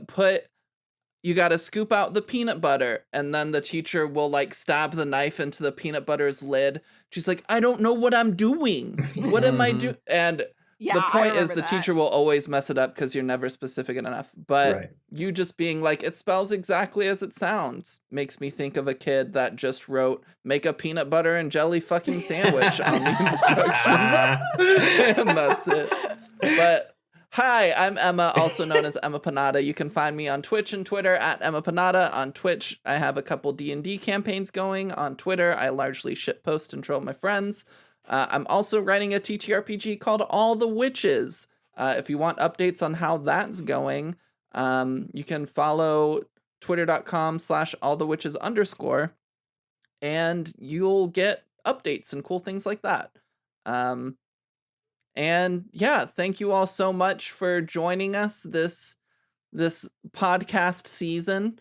scoop out the peanut butter, and then the teacher will like stab the knife into the peanut butter's lid. She's like, I don't know what I'm doing. What am I doing? And Yeah, the I point is remember the that. teacher will always mess it up because you're never specific enough. But Right. you just being like, it spells exactly as it sounds, makes me think of a kid that just wrote, make a peanut butter and jelly fucking sandwich on the instructions. And that's it. But hi, I'm Emma, also known as Emma Panada. You can find me on Twitch and Twitter at Emma Panada. On Twitch, I have a couple D&D campaigns going. On Twitter, I largely shitpost and troll my friends. I'm also writing a TTRPG called All the Witches. If you want updates on how that's going, you can follow twitter.com/allthewitches_, and you'll get updates and cool things like that. And yeah, thank you all so much for joining us this podcast season.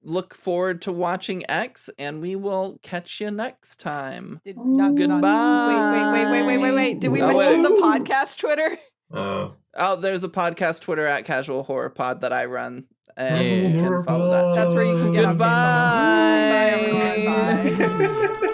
Look forward to watching X, and we will catch you next time. Goodbye. Wait. Did we Oh, mention wait. the podcast Twitter? Oh, there's a podcast Twitter at Casual Horror Pod that I run, and Yeah. you can follow that. That's where you can get Goodbye. updates on all of this. Bye, everyone. Bye.